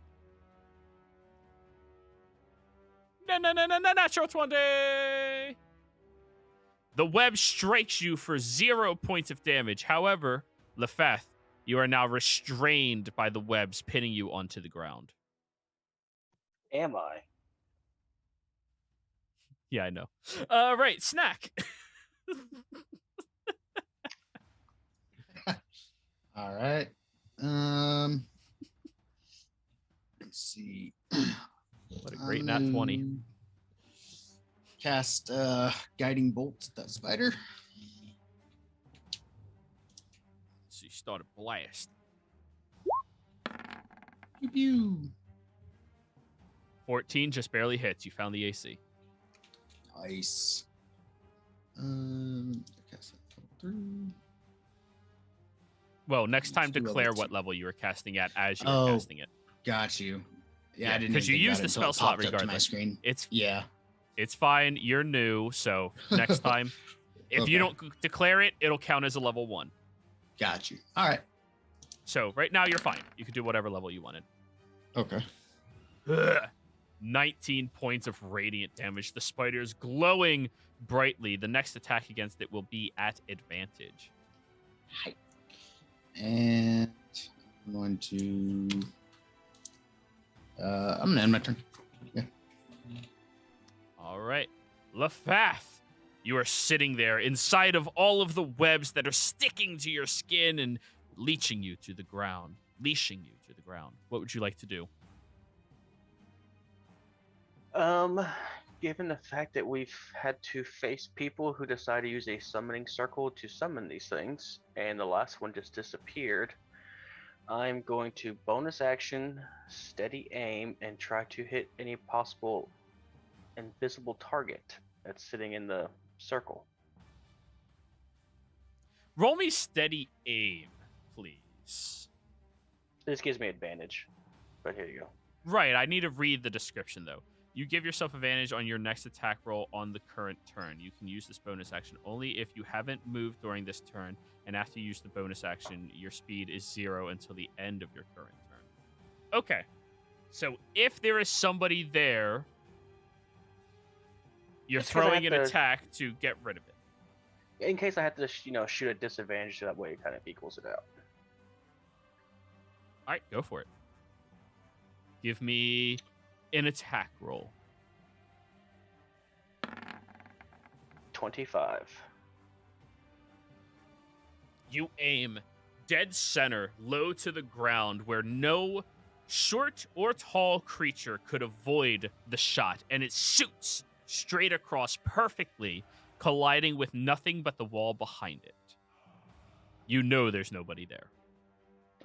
No, natural 20! The web strikes you for 0 points of damage. However, Lefath, you are now restrained by the webs pinning you onto the ground. Am I? Yeah, I know. Right, Snack. All right. Let's see. What a great nat 20. Cast guiding bolt at that spider. So you start a blast. Pew pew. 14 just barely hits. You found the AC. Nice. Cast that level 3. Well, next time Let's do declare level what 2. level you were casting at as you were Oh. casting it. Got you. Yeah, Yeah, I didn't 'cause you even think used about the it until spell it slot popped up to my regardless. screen. It's Yeah. It's fine. You're new, so next time, if you don't declare it, it'll count as a level 1. Got you. All right. So right now, you're fine. You can do whatever level you wanted. Okay. Ugh. 19 points of radiant damage. The spider is glowing brightly. The next attack against it will be at advantage. Hi. And I'm going to. I'm gonna end my turn. Yeah. All right. Lefath, you are sitting there inside of all of the webs that are sticking to your skin and leeching you to the ground. Leashing you to the ground. What would you like to do? Given the fact that we've had to face people who decide to use a summoning circle to summon these things, and the last one just disappeared, I'm going to bonus action, steady aim, and try to hit any possible invisible target that's sitting in the circle. Roll me steady aim, please. This gives me advantage, but here you go. Right, I need to read the description, though. You give yourself advantage on your next attack roll on the current turn. You can use this bonus action only if you haven't moved during this turn, and after you use the bonus action, your speed is 0 until the end of your current turn. Okay, so if there is somebody there, you're Just 'cause I throwing have an to- attack to get rid of it. In case I have to, shoot at disadvantage, so that way it kind of equals it out. All right, go for it. Give me an attack roll. 25. You aim dead center, low to the ground, where no short or tall creature could avoid the shot, and it shoots straight across perfectly, colliding with nothing but the wall behind it. You know there's nobody there.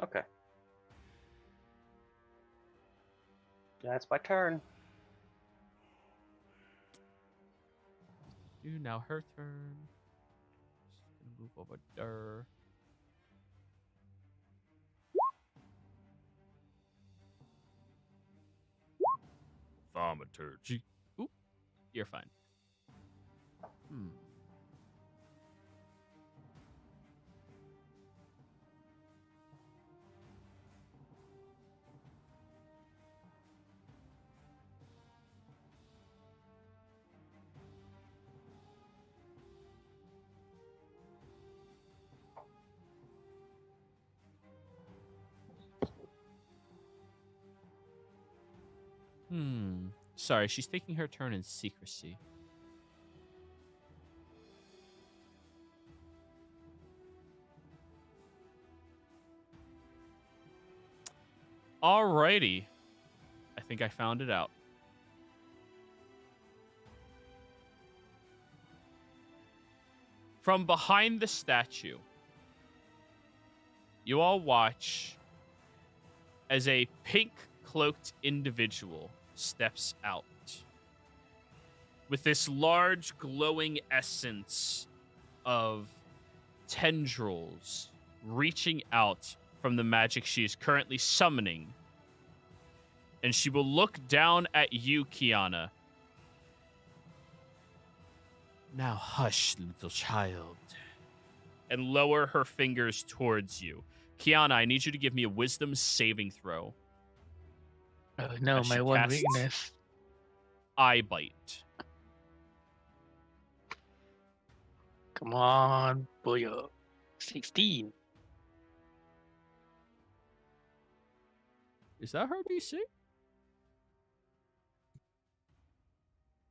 Okay. That's my turn. Now her turn. Just gonna move over there. Thaumaturgy. Oop, you're fine. Sorry, she's taking her turn in secrecy. Alrighty. I think I found it out. From behind the statue, you all watch as a pink-cloaked individual steps out with this large glowing essence of tendrils reaching out from the magic she is currently summoning. And she will look down at you, Kiana. Now hush, little child. And lower her fingers towards you. Kiana, I need you to give me a wisdom saving throw. Oh no, As my she one casts weakness. Eye bite. Come on, boyo. 16. Is that her DC?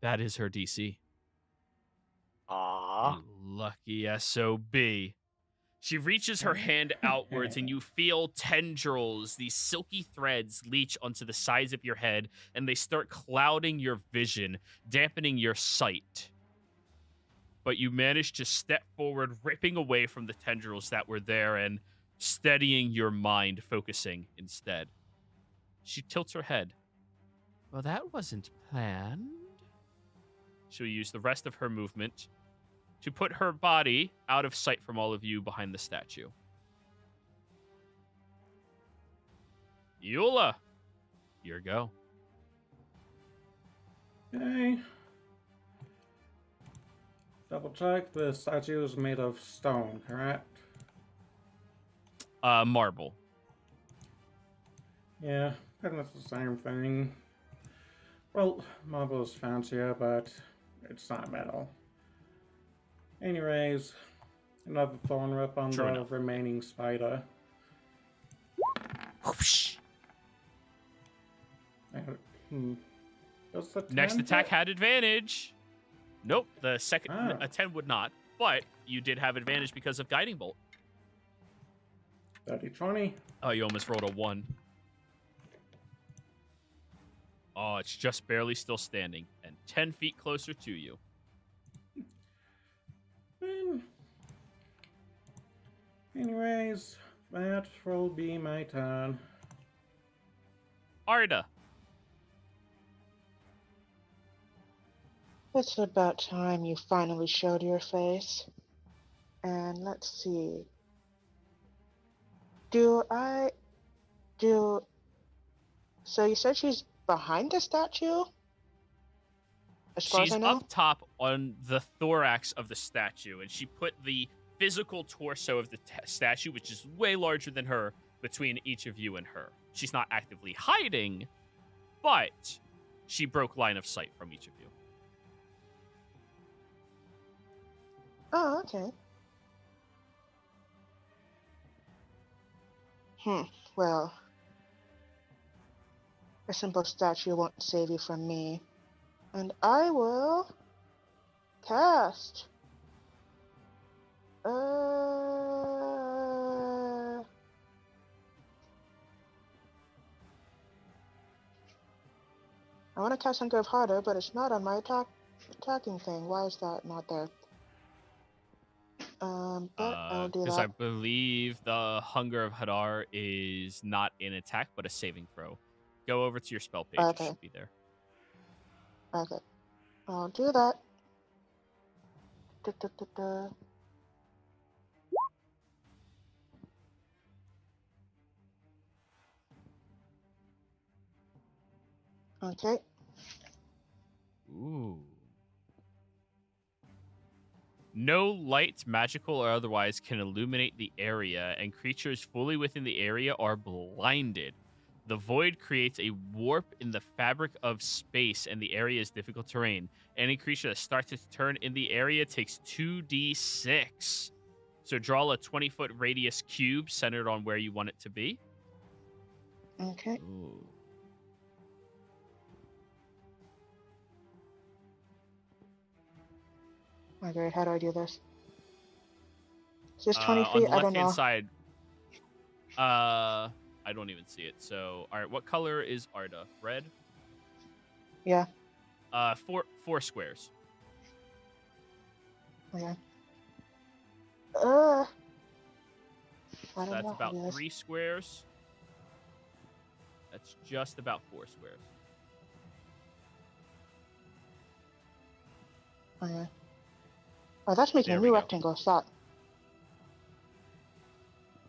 That is her DC. Aww. You lucky SOB. She reaches her hand outwards and you feel tendrils, these silky threads, leach onto the sides of your head, and they start clouding your vision, dampening your sight. But you manage to step forward, ripping away from the tendrils that were there and steadying your mind, focusing instead. She tilts her head. Well, that wasn't planned. She'll use the rest of her movement to put her body out of sight from all of you behind the statue. Eula, your go. Okay. Double check. The statue is made of stone, correct? Marble. Yeah, pretty much the same thing. Well, marble is fancier, but it's not metal. Anyways, another thorn rip on True the enough. remaining spider. Whoosh. Does the Next 10 attack hit? had advantage. Nope, the second Ah. a 10 would not, but you did have advantage because of guiding bolt. 30, 20. Oh, you almost rolled a 1. Oh, it's just barely still standing and 10 feet closer to you. Anyways, that will be my turn. Arda. It's about time you finally showed your face. And let's see. So you said she's behind the statue? As far as She's I know? up top on the thorax of the statue, and she put the physical torso of the statue, which is way larger than her, between each of you and her. She's not actively hiding, but she broke line of sight from each of you. Oh, okay. Well, a simple statue won't save you from me. And I will cast. I want to cast Hunger of Harder, but it's not on my attacking thing. Why is that not there? But I'll do Because that. I believe the Hunger of Hadar is not an attack, but a saving throw. Go over to your spell page. Okay. It should be there. Okay. I'll do that. Da, da, da, da. Okay. Ooh. No light, magical or otherwise, can illuminate the area, and creatures fully within the area are blinded. The void creates a warp in the fabric of space, and the area is difficult terrain. Any creature that starts its turn in the area takes 2d6. So draw a 20-foot radius cube centered on where you want it to be. Okay. Ooh. Okay, how do I do this? Is this 20 On feet? the I don't left-hand know. side, I don't even see it. So, all right, what color is Arda? Red? Yeah. Four squares. Okay. I So don't that's know. about how to do this. 3 squares. That's just about 4 squares. Okay. Oh, that's making There a we new go. rectangle. Stop.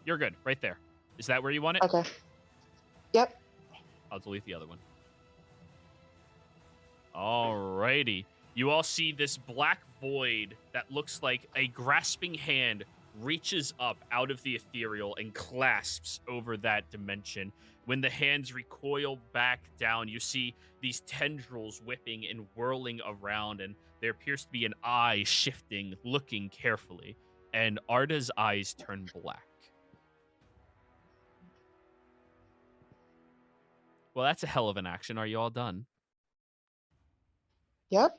You're good, right there. Is that where you want it? Okay. Yep. I'll delete the other one. Alrighty. You all see this black void that looks like a grasping hand reaches up out of the ethereal and clasps over that dimension. When the hands recoil back down, you see these tendrils whipping and whirling around, and there appears to be an eye shifting, looking carefully. And Arda's eyes turn black. Well, that's a hell of an action. Are you all done? Yep.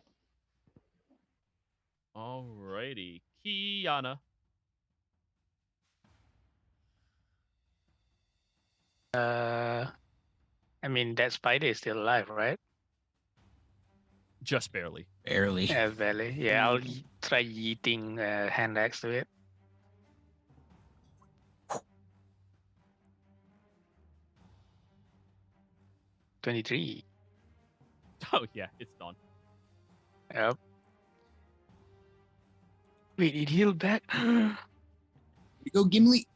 Alrighty. Kiana. I mean, that spider is still alive, right? Just barely. Barely. Yeah, barely. Yeah, I'll try yeeting hand axe to it. $23. Oh, yeah, it's done. Yep. Wait, it healed back? Here you go, Gimli.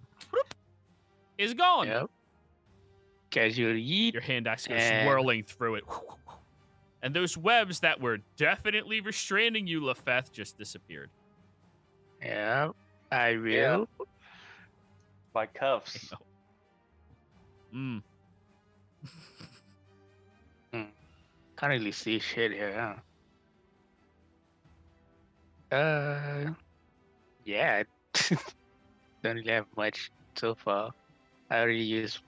It's gone. Yep. Casual yeet. Your hand axe goes And- swirling through it. And those webs that were definitely restraining you, Lefeth, just disappeared. Yeah, I Yeah. will. By cuffs. Mm. Can't really see shit here, huh? Yeah. Don't really have much so far. I already used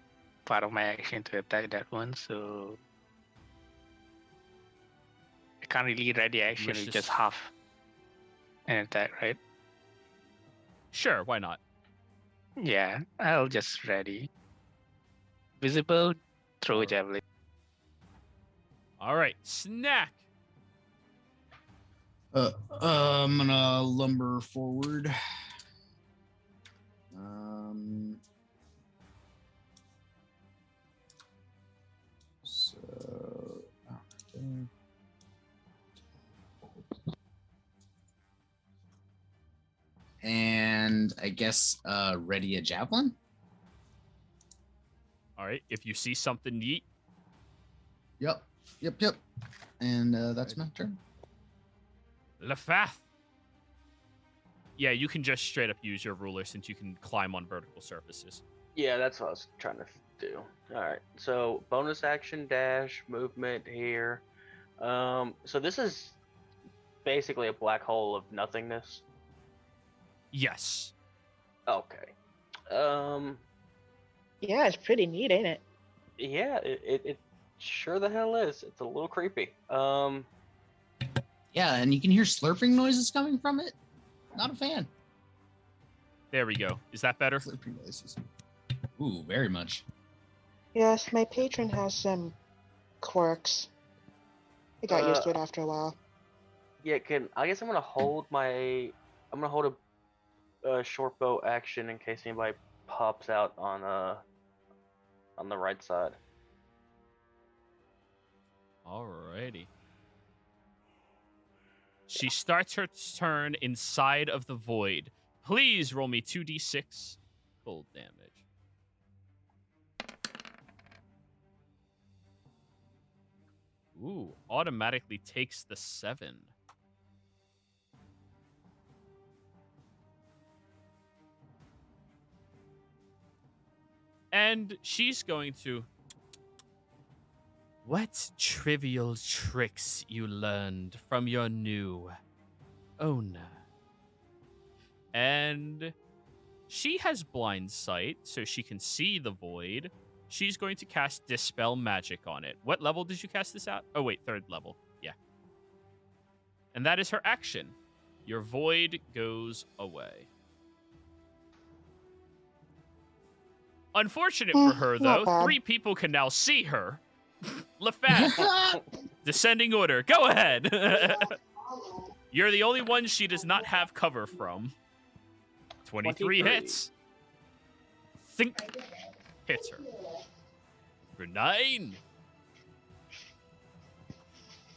part of my action to attack that one, so I can't really ready action wish with to just s- half an attack, right? Sure, why not? Yeah, I'll just ready. Visible, throw Alright. javelin. All right, snack. I'm gonna lumber forward. So okay. And I guess ready a javelin. All right, if you see something neat, Yep. And that's my turn. Lefath. Yeah, you can just straight up use your ruler since you can climb on vertical surfaces. Yeah, that's what I was trying to do. All right. So bonus action dash movement here. So this is basically a black hole of nothingness. Yes. Okay. Yeah, it's pretty neat, ain't it? Yeah, it sure the hell is. It's a little creepy. Yeah, and you can hear slurping noises coming from it. Not a fan. There we go. Is that better? Slurping noises. Ooh, very much. Yes, my patron has some quirks. I got used to it after a while. Yeah, I guess I'm gonna hold a short bow action in case anybody pops out on the right side. Alrighty. She starts her turn inside of the void. Please roll me 2d6 cold damage. Ooh, automatically takes the 7. And she's going to... What trivial tricks you learned from your new owner? And she has blind sight, so she can see the void. She's going to cast Dispel Magic on it. What level did you cast this at? Oh, wait, 3rd level. Yeah. And that is her action. Your void goes away. Unfortunate for her, though, Not bad. 3 people can now see her. Lefat, descending order. Go ahead. You're the only one she does not have cover from. 23 hits. Think hits her. For 9.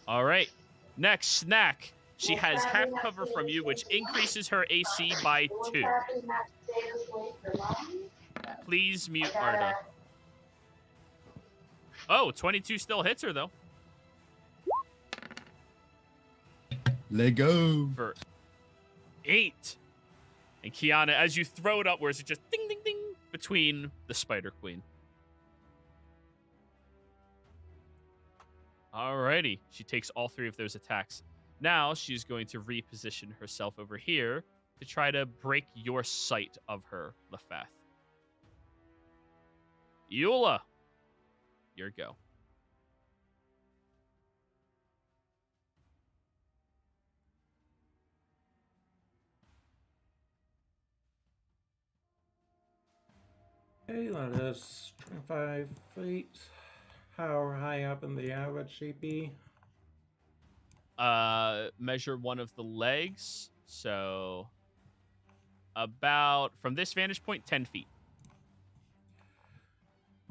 All right. Next, Snack. She has half cover from you, which increases her AC by 2. Please mute Arda. Oh, 22 still hits her, though. Let go. For 8. And Kiana, as you throw it upwards, it just ding, ding, ding between the Spider Queen. Alrighty. She takes all 3 of those attacks. Now she's going to reposition herself over here to try to break your sight of her, Lefath. Eula, your go. Okay, that is 25 feet. How high up in the air would she be? Measure one of the legs. So about, from this vantage point, 10 feet.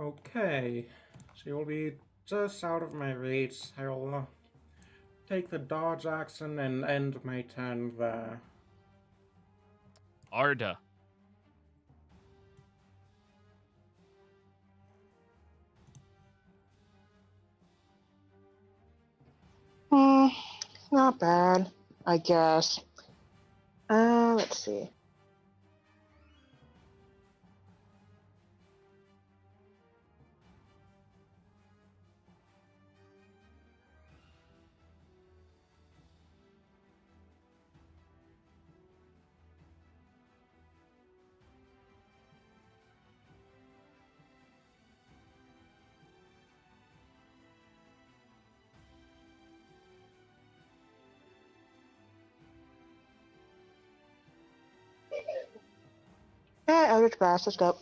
Okay, she will be just out of my reach. I will take the dodge action and end my turn there. Arda. Not bad, I guess. Let's see. Eldritch Blast, let's go.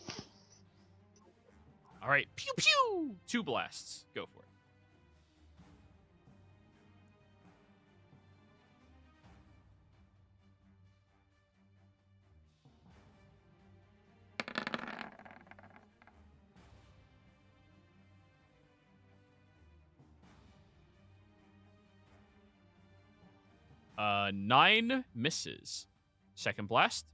All right. Pew pew. 2 blasts. Go for it. Uh, 9 misses. Second blast.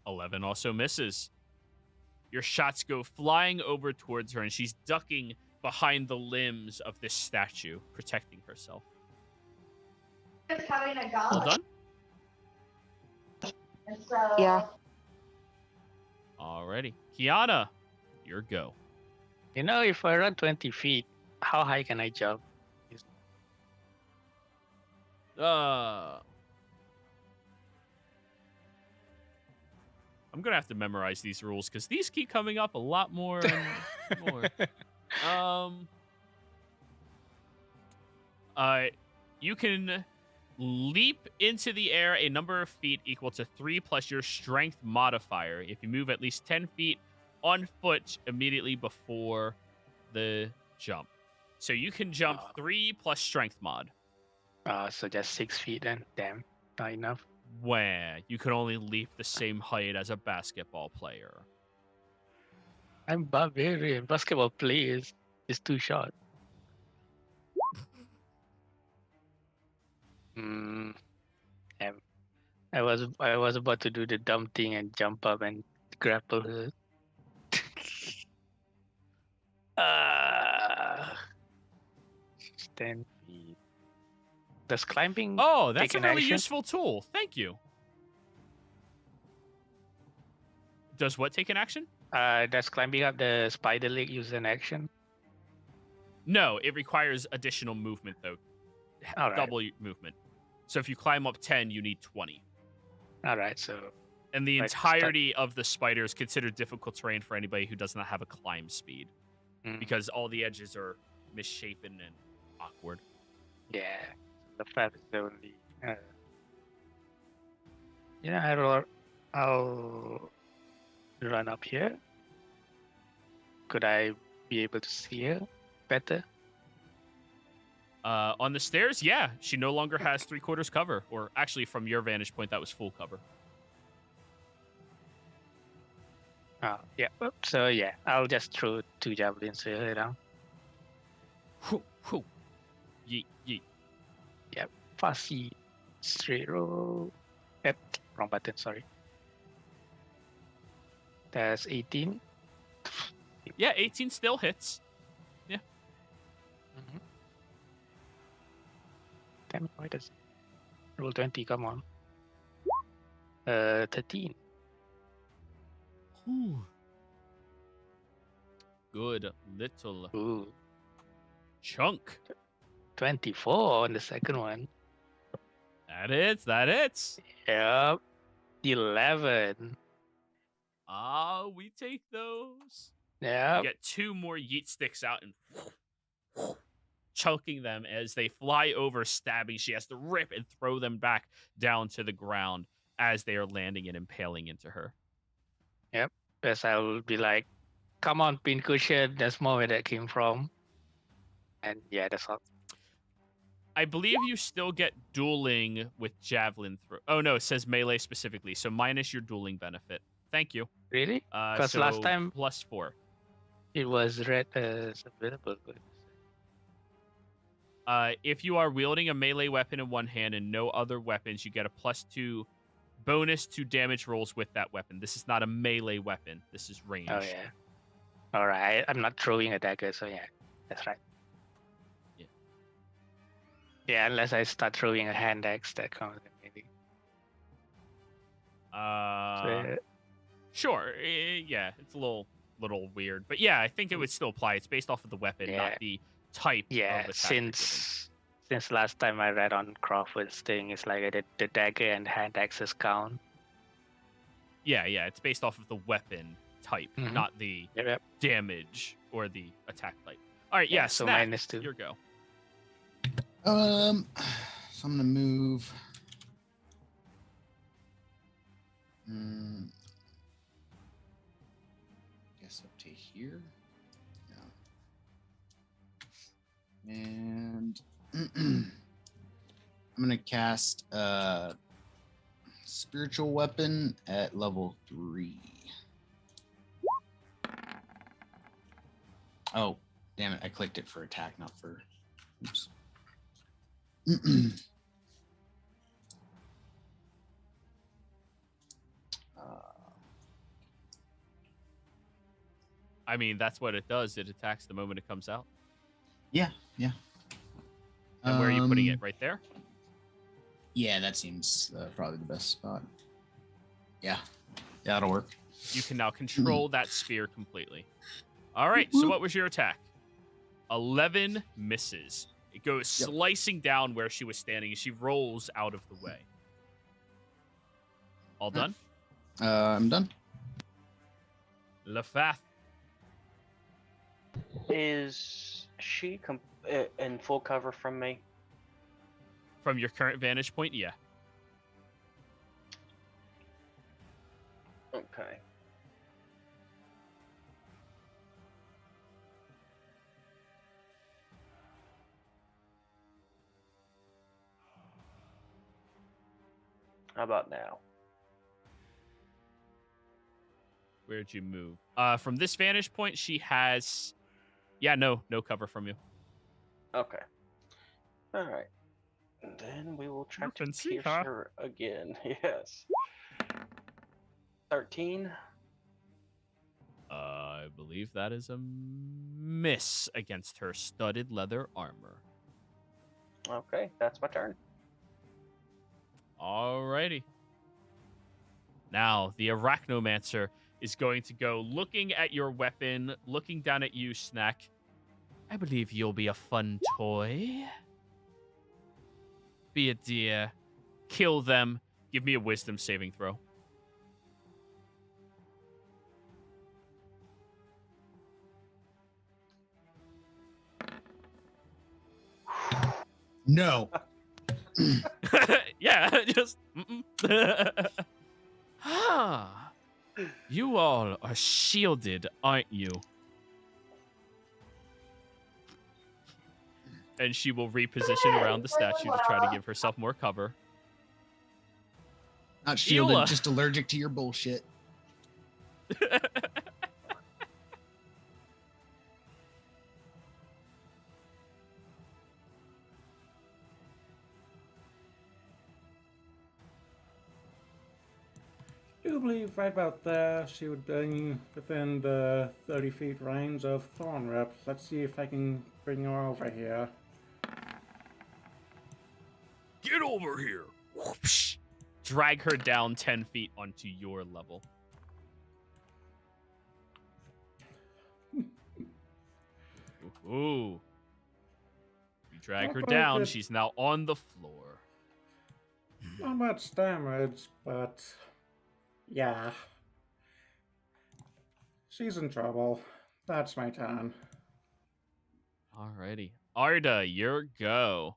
11 also misses. Your shots go flying over towards her, and she's ducking behind the limbs of this statue, protecting herself. All done? Yeah. Alrighty. Kiana, your go. You know, if I run 20 feet, how high can I jump? I'm gonna have to memorize these rules because these keep coming up a lot more and more. You can leap into the air a number of feet equal to 3 plus your strength modifier if you move at least 10 feet on foot immediately before the jump. So you can jump 3 plus strength mod. So just 6 feet then. Damn, not enough. Where you can only leap the same height as a basketball player. I'm barbarian. Basketball play is too short. Damn. I was about to do the dumb thing and jump up and grapple her. 10 feet. Does climbing Oh, that's take a an really action? useful tool. Thank you. Does what take an action? Does climbing up the spider leg use an action? No, it requires additional movement, though. All right. Double movement. So if you climb up 10, you need 20. All right, so And the Right, entirety of the spider is considered difficult terrain for anybody who does not have a climb speed. Because all the edges are misshapen and awkward. yeah, the fat is the only. I'll run up here. Could I be able to see her better? On the stairs, yeah. She no longer has 3/4 cover. Or actually, from your vantage point, that was full cover. Oh, yeah. So yeah, I'll just throw 2 javelins to her down. Whew, whew. Yeet, yeet. Fussy, straight roll. Yep, wrong button. Sorry. That's 18. Yeah, 18 still hits. Mm-hmm. Damn it, why does roll 20? Come on. 13. Whew. Good little Ooh, chunk. 24 on the second one. That hits. Yep. 11. Ah, we take those. Yep. Get 2 more yeet sticks out and chunking them as they fly over, stabbing. She has to rip and throw them back down to the ground as they are landing and impaling into her. Yes, I will be like, come on, pincushion. That's more where that came from. And yeah, that's all. I believe you still get dueling with javelin throw. Oh no, it says melee specifically, so minus your dueling benefit. Thank you. Really? Because So last time +4. it was red as available. If you are wielding a melee weapon in one hand and no other weapons, you get a +2 bonus to damage rolls with that weapon. This is not a melee weapon. This is range. Oh yeah. All right. I'm not throwing a dagger, so yeah, that's right. Yeah, unless I start throwing a hand axe that comes in maybe. So, Sure. Yeah, it's a little weird, but yeah, I think it would still apply. It's based off of the weapon, not yeah, the type yeah. of attack you're giving. Since last time I read on Crawford's thing, it's like the dagger and hand axes count. Yeah, it's based off of the weapon type, not the Yep. damage or the attack type. All right, Yeah, so Snack, -2. your go. So I'm gonna move. Guess up to here. No. And I'm gonna cast spiritual weapon at level 3. Oh, damn it! I clicked it for attack, not for. Oops. I mean, that's what it does. It attacks the moment it comes out. Yeah. And where are you putting it? Right there? Yeah, that seems probably the best spot. Yeah, that'll work. You can now control that spear completely. All right, so what was your attack? 11 misses. It goes slicing down where she was standing, and she rolls out of the way. All done? I'm done. Lefath. Is she in full cover from me? From your current vantage point, yeah. Okay. How about now? Where'd you move? From this vantage point, she has... Yeah, no cover from you. Okay. All right. And then we will try to Fancy, pierce her again. Yes. 13. I believe that is a miss against her studded leather armor. Okay, that's my turn. Alrighty. Now, the Arachnomancer is going to go looking at your weapon, looking down at you, Snack. I believe you'll be a fun toy. Be a dear. Kill them. Give me a wisdom saving throw. No. Yeah, just... Ah, you all are shielded, aren't you? And she will reposition around the statue to try to give herself more cover. Not shielded, Eula. just allergic to your bullshit. I do believe right about there she would be within the 30 feet range of Thornrip. Let's see if I can bring her over here. Get over here. Whoosh. Drag her down 10 feet onto your level. Ooh. You drag her Not down. good. She's now on the floor. Not much damage, but yeah. She's in trouble. That's my turn. Alrighty. Arda, your go.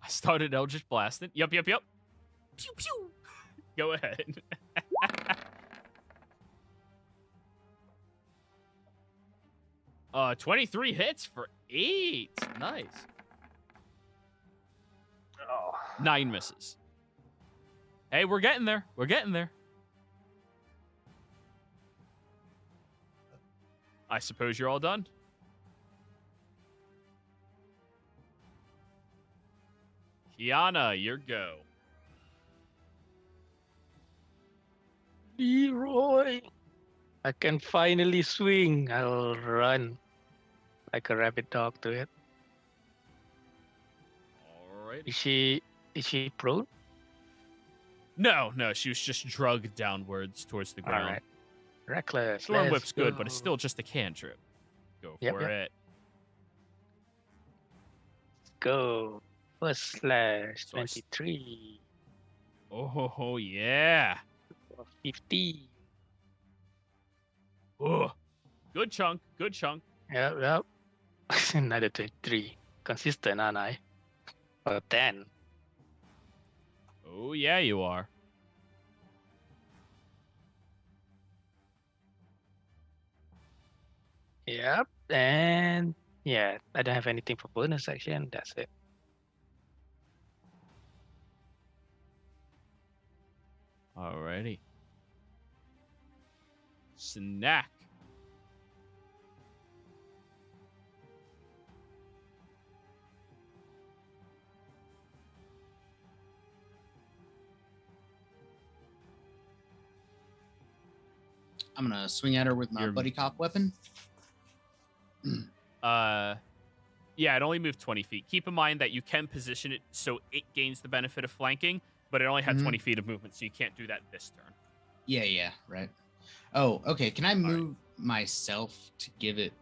I started Eldritch Blasting. Yup. Pew, pew. Go ahead. 23 hits for 8. Nice. Oh. 9 misses. Hey, we're getting there. I suppose you're all done. Kiana, your go. Leroy. I can finally swing. I'll run like a rabid dog to it. All right. Is she prone? No, she was just drugged downwards towards the ground. All right. Reckless. Storm let's Whip's good, go. but it's still just a cantrip. Go Yep, for yep. it. Go. First slash So I s- 23. Oh, yeah. 50. Oh, good chunk. Yep. Another 23. Consistent, aren't I? 10. Oh, yeah, you are. Yep. And yeah, I don't have anything for bonus action. That's it. Alrighty. Snack. I'm gonna swing at her with my Your- buddy cop weapon. Yeah, it only moved 20 feet. Keep in mind that you can position it so it gains the benefit of flanking, but it only had Mhm. 20 feet of movement, so you can't do that this turn. Yeah, right. Oh, okay. Can I move myself to give it?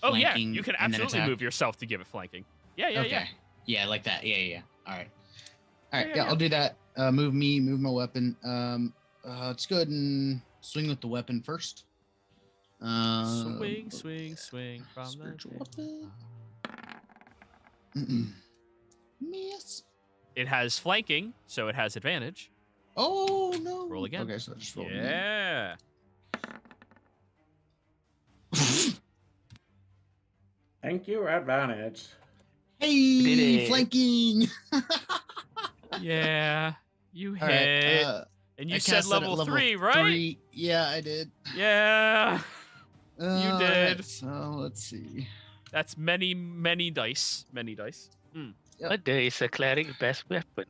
Oh, yeah, flanking you can and then absolutely attack? move yourself to give it flanking. Yeah. Okay. Yeah, like that. Yeah. All right. Yeah, I'll do that. Move my weapon. Let's go ahead and swing with the weapon first. Swing from the spiritual dead. weapon. Miss. It has flanking, so it has advantage. Oh no. Roll again. Okay, so just roll again. Yeah. Thank you, advantage. Hey, Did it. flanking. Yeah. You All hit. right. And I you said cast that at level 3, right? 3. Yeah, I did. Yeah. All did. right, so let's see. That's many dice. Many dice. Yep. But there is a cleric best weapon.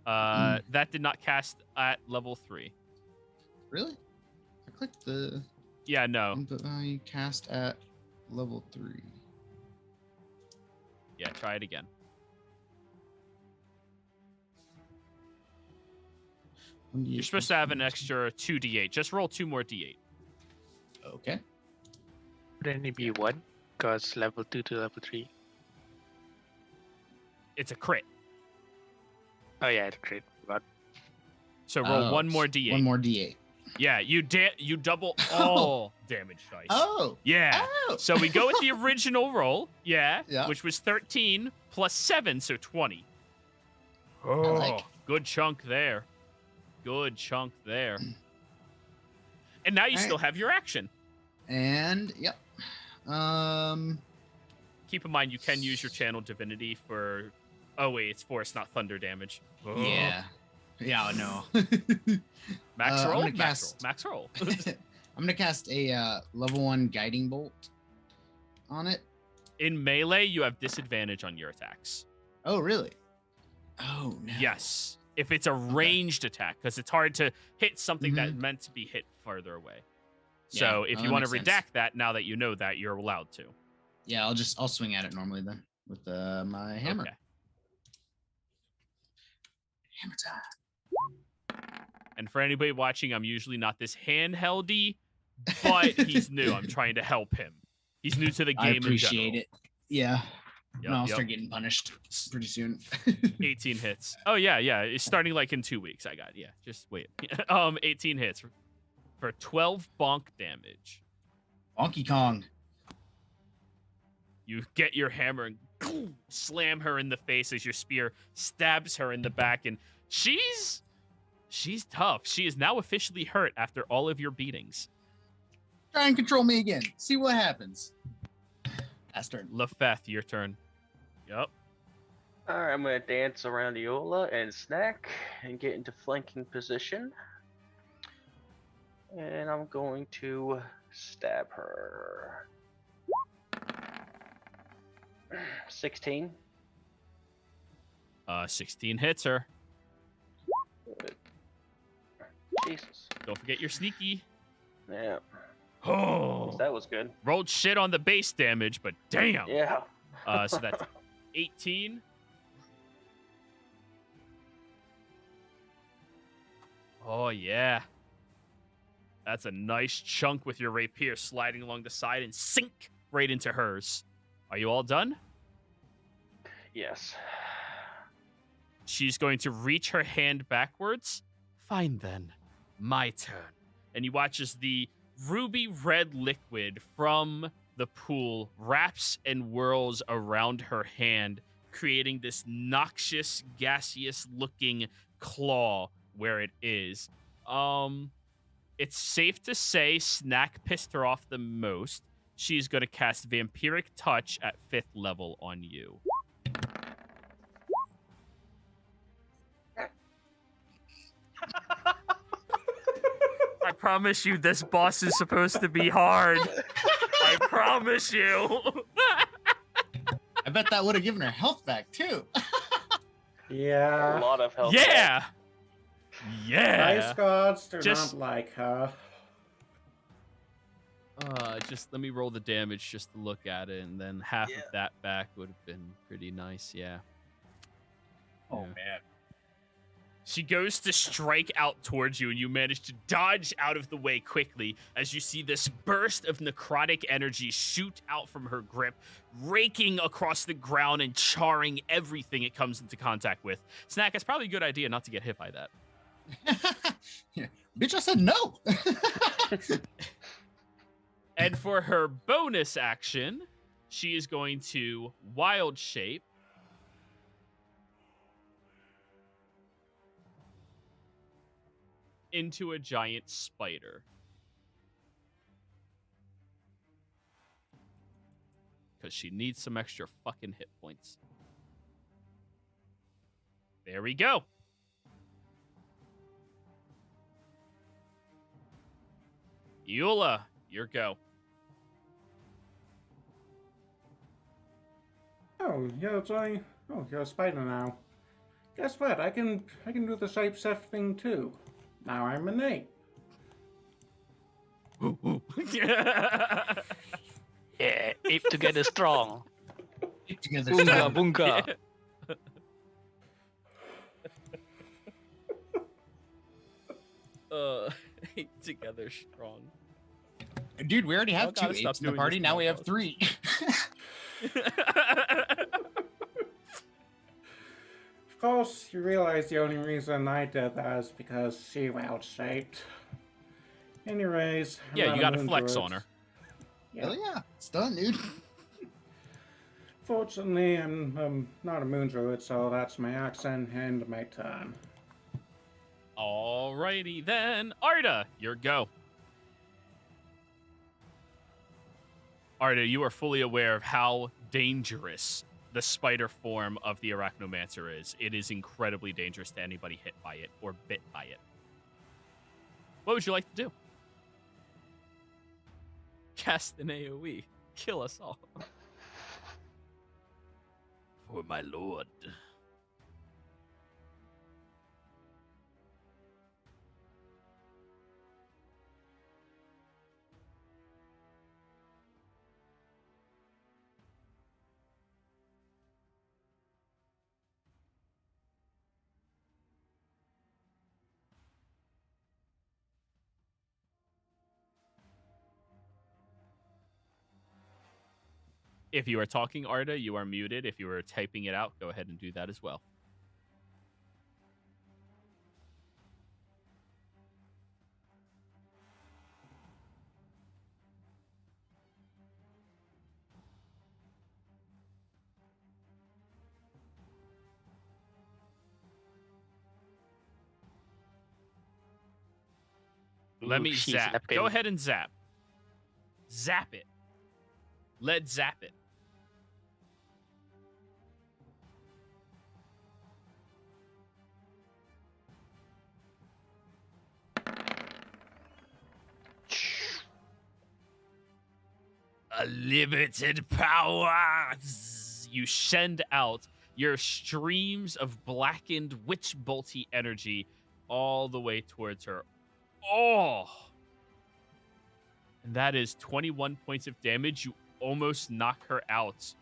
That did not cast at level 3. Really? I clicked the Yeah, no. input value cast at level 3. Yeah, try it again. You're supposed to have an extra 2d8. Just roll 2 more d8. Okay. Would only be one, because level 2 to level 3. It's a crit. Oh yeah, it's great. But So roll one more s- d8. One more D8. Yeah, you double all damage dice. Oh. Yeah. Oh. So we go with the original roll, Yeah. which was 13 plus 7, so 20. Oh, like. good chunk there. Good chunk there. And now you All right. still have your action. And yep. Keep in mind you can use your channel divinity for. Oh wait, it's force, not thunder damage. Oh. Yeah. Yeah. No. Max I'm roll. gonna Max cast- roll. Max roll. I'm gonna cast a level 1 guiding bolt on it. In melee, you have disadvantage on your attacks. Oh really? Oh no. Yes. If it's a ranged attack, because it's hard to hit something that's Mm-hmm. meant to be hit farther away. Yeah, So if no, you that want to makes redact sense. that, now that you know that, you're allowed to. Yeah. I'll swing at it normally then with my hammer. Okay. Hammer time. And for anybody watching, I'm usually not this handheldy, but he's new. I'm trying to help him. He's new to the game I in appreciate general. it. Yeah. Yep, No, I'll yep. start getting punished pretty soon. 18 hits. Oh yeah. It's starting like in 2 weeks. I got it. Yeah. Just wait. 18 hits for 12 bonk damage. Donkey Kong. You get your hammer and slam her in the face as your spear stabs her in the back, and she's tough. She is now officially hurt after all of your beatings. Try and control me again. See what happens. Last turn. Lefeth, your turn. Yep. All right, I'm gonna dance around Iola and snack and get into flanking position. And I'm going to stab her. 16. 16 hits her. Good. Jesus. Don't forget your sneaky. Yeah. Oh, That was good. rolled shit on the base damage, but damn. Yeah. So that's 18. Oh, yeah. That's a nice chunk with your rapier sliding along the side and sink right into hers. Are you all done? Yes. She's going to reach her hand backwards. Fine then. My turn. And you watch as the ruby red liquid from the pool wraps and whirls around her hand, creating this noxious, gaseous looking claw where it is. It's safe to say Snack pissed her off the most. She's going to cast Vampiric Touch at 5th level on you. I promise you this boss is supposed to be hard. I promise you. I bet that would have given her health back too. A Yeah. lot of health. Yeah. Ice Yeah. gods do Just- not like her. Just let me roll the damage just to look at it, and then half Yeah. of that back would have been pretty nice, yeah. Oh Yeah. man. She goes to strike out towards you, and you manage to dodge out of the way quickly as you see this burst of necrotic energy shoot out from her grip, raking across the ground and charring everything it comes into contact with. Snack, it's probably a good idea not to get hit by that. Yeah. Bitch, I said no. And for her bonus action, she is going to wild shape. Into a giant spider. Because she needs some extra fucking hit points. There we go. Eula, your go. Oh, you're a spider now. Guess what? I can do the shape-shift thing too. Now I'm an 8. Yeah, ape together strong. Keep together. Bunga strong. bunga. Together strong. Dude, we already have Y'all 2 gotta stop apes in the doing party. this Now to we my have 3. Of course, you realize the only reason I did that is because she wild-shaped. Anyways, I'm Yeah, not you a gotta moon flex druid. on her. Hell yeah. It's done, dude. Fortunately, I'm not a moon druid, so that's my action and my turn. Alrighty then. Arda, your go. Arda, you are fully aware of how dangerous the spider form of the Arachnomancer is. It is incredibly dangerous to anybody hit by it or bit by it. What would you like to do? Cast an AoE. Kill us all. For my lord. If you are talking, Arda, you are muted. If you are typing it out, go ahead and do that as well. Let Ooh, me she's zap. snapping. Go ahead and zap. Zap it. Let's zap it. a limited power. You send out your streams of blackened witch bolty energy all the way towards her. Oh! And that is 21 points of damage. You almost knock her out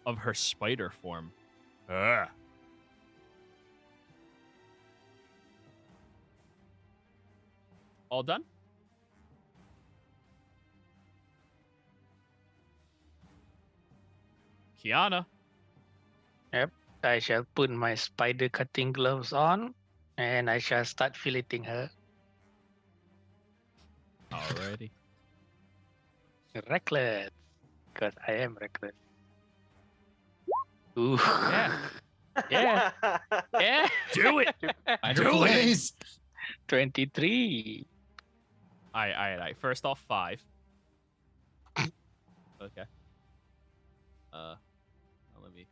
of her spider form. Ugh. All done? Kiana. Yep. I shall put my spider cutting gloves on and I shall start filleting her. Alrighty. Reckless. Because I am reckless. Ooh. Yeah. Yeah. Yeah. Do it! Spider Do it! plays. 23. All right. First off, 5. Okay. Let me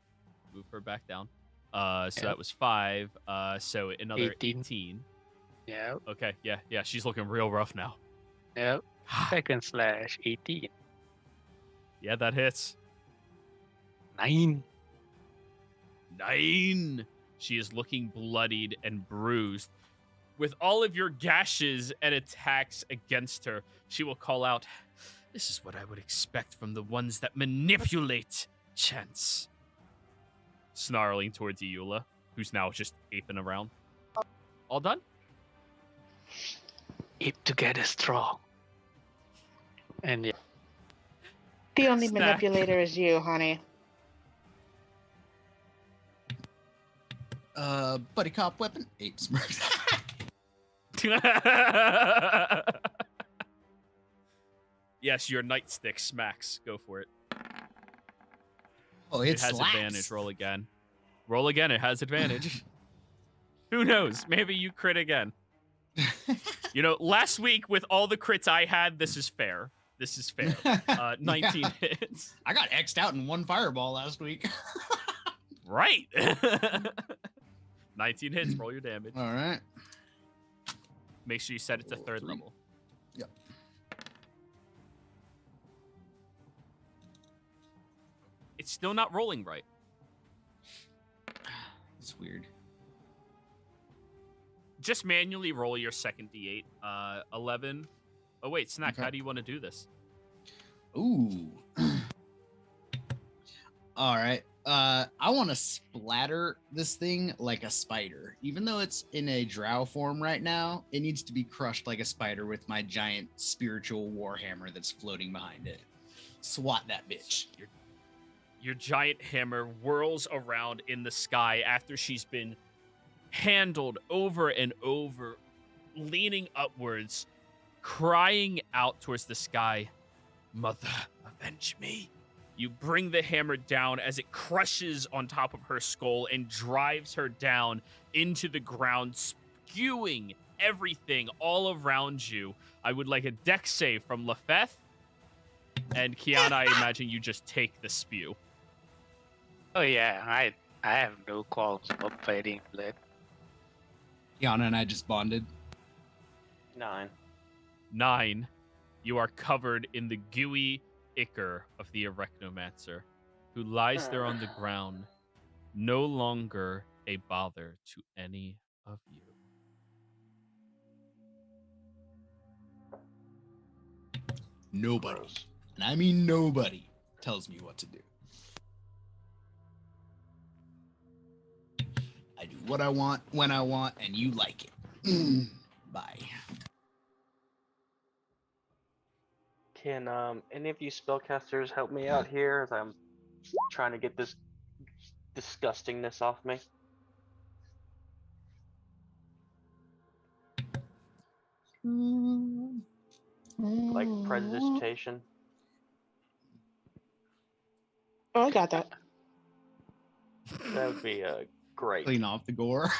move her back down. So Yep. that was 5. So another 18. 18. Yep. Okay, yeah. She's looking real rough now. Yep. Second slash 18. Yeah, that hits. 9. 9. She is looking bloodied and bruised. With all of your gashes and attacks against her, she will call out, "This is what I would expect from the ones that manipulate chance." Snarling towards Eula, who's now just aping around. All done? Ape together strong. And yeah. The only Snack. manipulator is you, honey. Buddy cop weapon. 8 smirks. Yes, your nightstick smacks. Go for it. Oh, It has slaps. advantage. Roll again. Roll again. It has advantage. Who knows? Maybe you crit again. You know, last week with all the crits I had, this is fair. This is fair. 19 Yeah. hits. I got X'd out in 1 fireball last week. Right. 19 hits. Roll your damage. All right. Make sure you set it to Roll 3rd 3. level. Yep. It's still not rolling right. It's weird. Just manually roll your second d8. 11. Oh, wait, Snack, Okay. how do you want to do this? Ooh. All right. I want to splatter this thing like a spider. Even though it's in a drow form right now, it needs to be crushed like a spider with my giant spiritual warhammer that's floating behind it. Swat that bitch. Your giant hammer whirls around in the sky after she's been handled over and over, leaning upwards, crying out towards the sky, "Mother, avenge me." You bring the hammer down as it crushes on top of her skull and drives her down into the ground, spewing everything all around you. I would like a dex save from Lefeth. And Kiana, I imagine you just take the spew. Oh yeah, I have no qualms about fighting blood. Yana and I just bonded. 9. 9. You are covered in the gooey ichor of the Arachnomancer, who lies there on the ground, no longer a bother to any of you. Nobody, Gross. and I mean nobody, tells me what to do. I do what I want, when I want, and you like it. Bye. Can any of you spellcasters help me out here as I'm trying to get this disgustingness off me? Like prestidigitation? Oh, I got that. That would be great. Clean off the gore.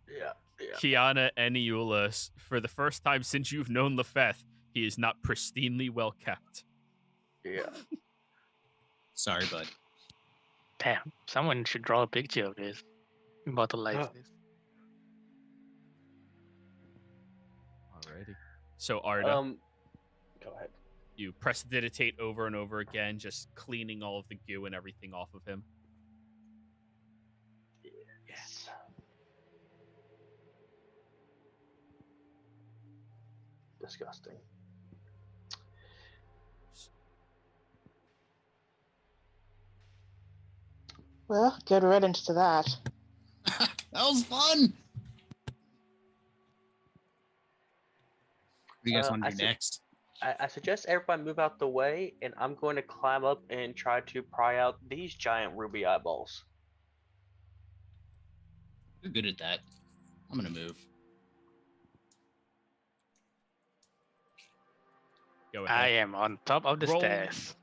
Yeah. Kiana and Eula, for the first time since you've known Lefeth, he is not pristinely well kept. Yeah. Sorry, bud. Damn, someone should draw a picture of this. Immortalize Oh. this. Alrighty. So Arda, Go ahead. You prestidigitate over and over again, just cleaning all of the goo and everything off of him. Yes. Disgusting. Well, good riddance to that. That was fun. What do you guys want to do next? I suggest everybody move out the way, and I'm going to climb up and try to pry out these giant ruby eyeballs. You're good at that. I'm gonna move. Go I ahead. am on top of the Roll. stairs.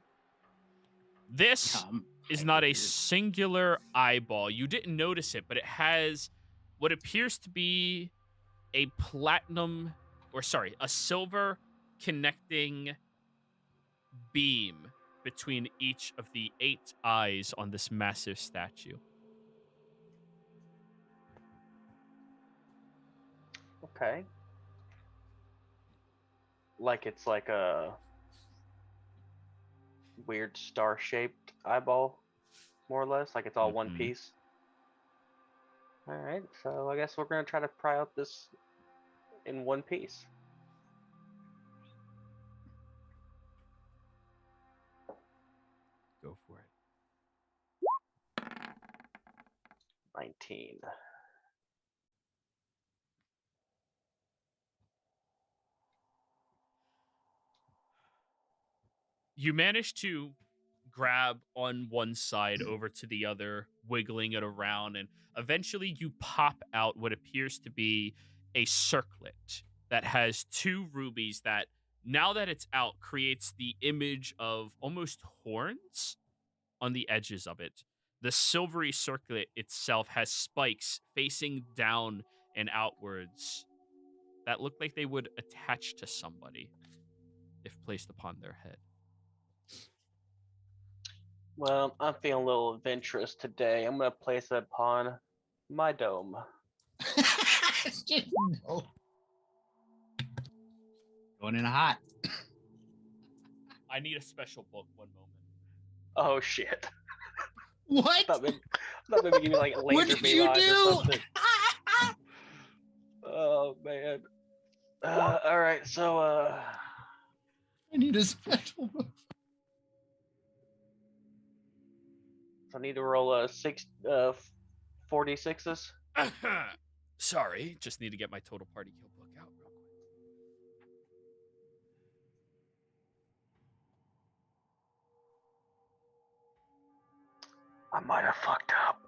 This is not a singular eyeball. You didn't notice it, but it has what appears to be a silver connecting beam between each of the 8 eyes on this massive statue. Okay. Like it's like a weird star-shaped eyeball, more or less. Like it's all one Mhm. piece. All right, so I guess we're gonna try to pry out this in one piece. Go for it. 19. You manage to grab on one side over to the other, wiggling it around, and eventually you pop out what appears to be a circlet that has 2 rubies that, now that it's out, creates the image of almost horns on the edges of it. The silvery circlet itself has spikes facing down and outwards that look like they would attach to somebody if placed upon their head. Well, I'm feeling a little adventurous today. I'm gonna place it upon my dome. No. Going in hot. I need a special book. One moment. Oh shit! What? I thought maybe give me like What laser did beam you eyes or do? something. Oh man. All right, so I need a special book. I need to roll a 46s. Sorry, just need to get my total party kill book out real quick. I might have fucked up.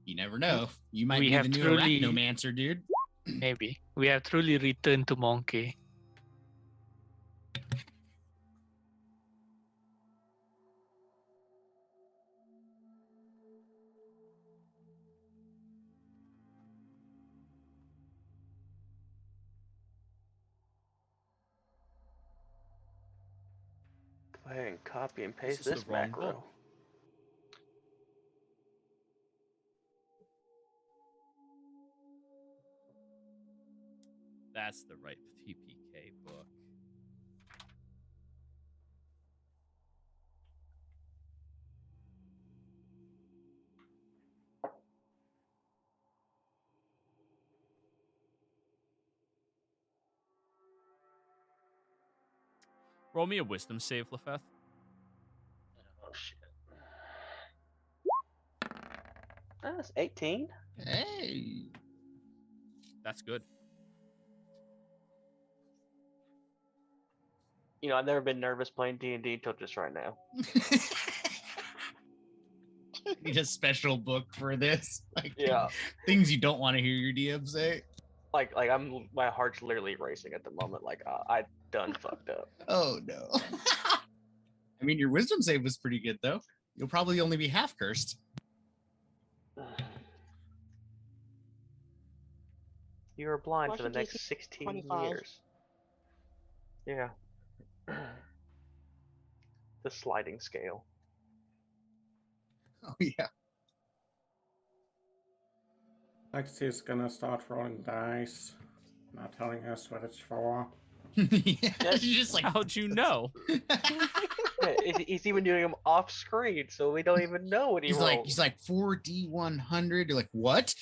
You never know. You might We be have the new truly- arachnomancer, dude. Maybe. We have truly returned to Monkey. Go ahead and copy and This paste is the this wrong macro. book. That's the right TPK book. Roll me a wisdom save, Lefeth. Oh shit. That's 18. Hey. That's good. You know, I've never been nervous playing D&D until just right now. Need a special book for this. Like, Yeah. things you don't want to hear your DM say. Like my heart's literally racing at the moment. Like I done fucked up. Oh no. I mean, your wisdom save was pretty good though. You'll probably only be half cursed. You are blind for the Washington, next 16 25. years. Yeah. The sliding scale. Oh yeah. Lexi's gonna start rolling dice. Not telling us what it's for. Yeah, she's just like, How'd you know? Yeah, he's even doing them off screen, so we don't even know what he rolled. he's like 4D100. You're like, what?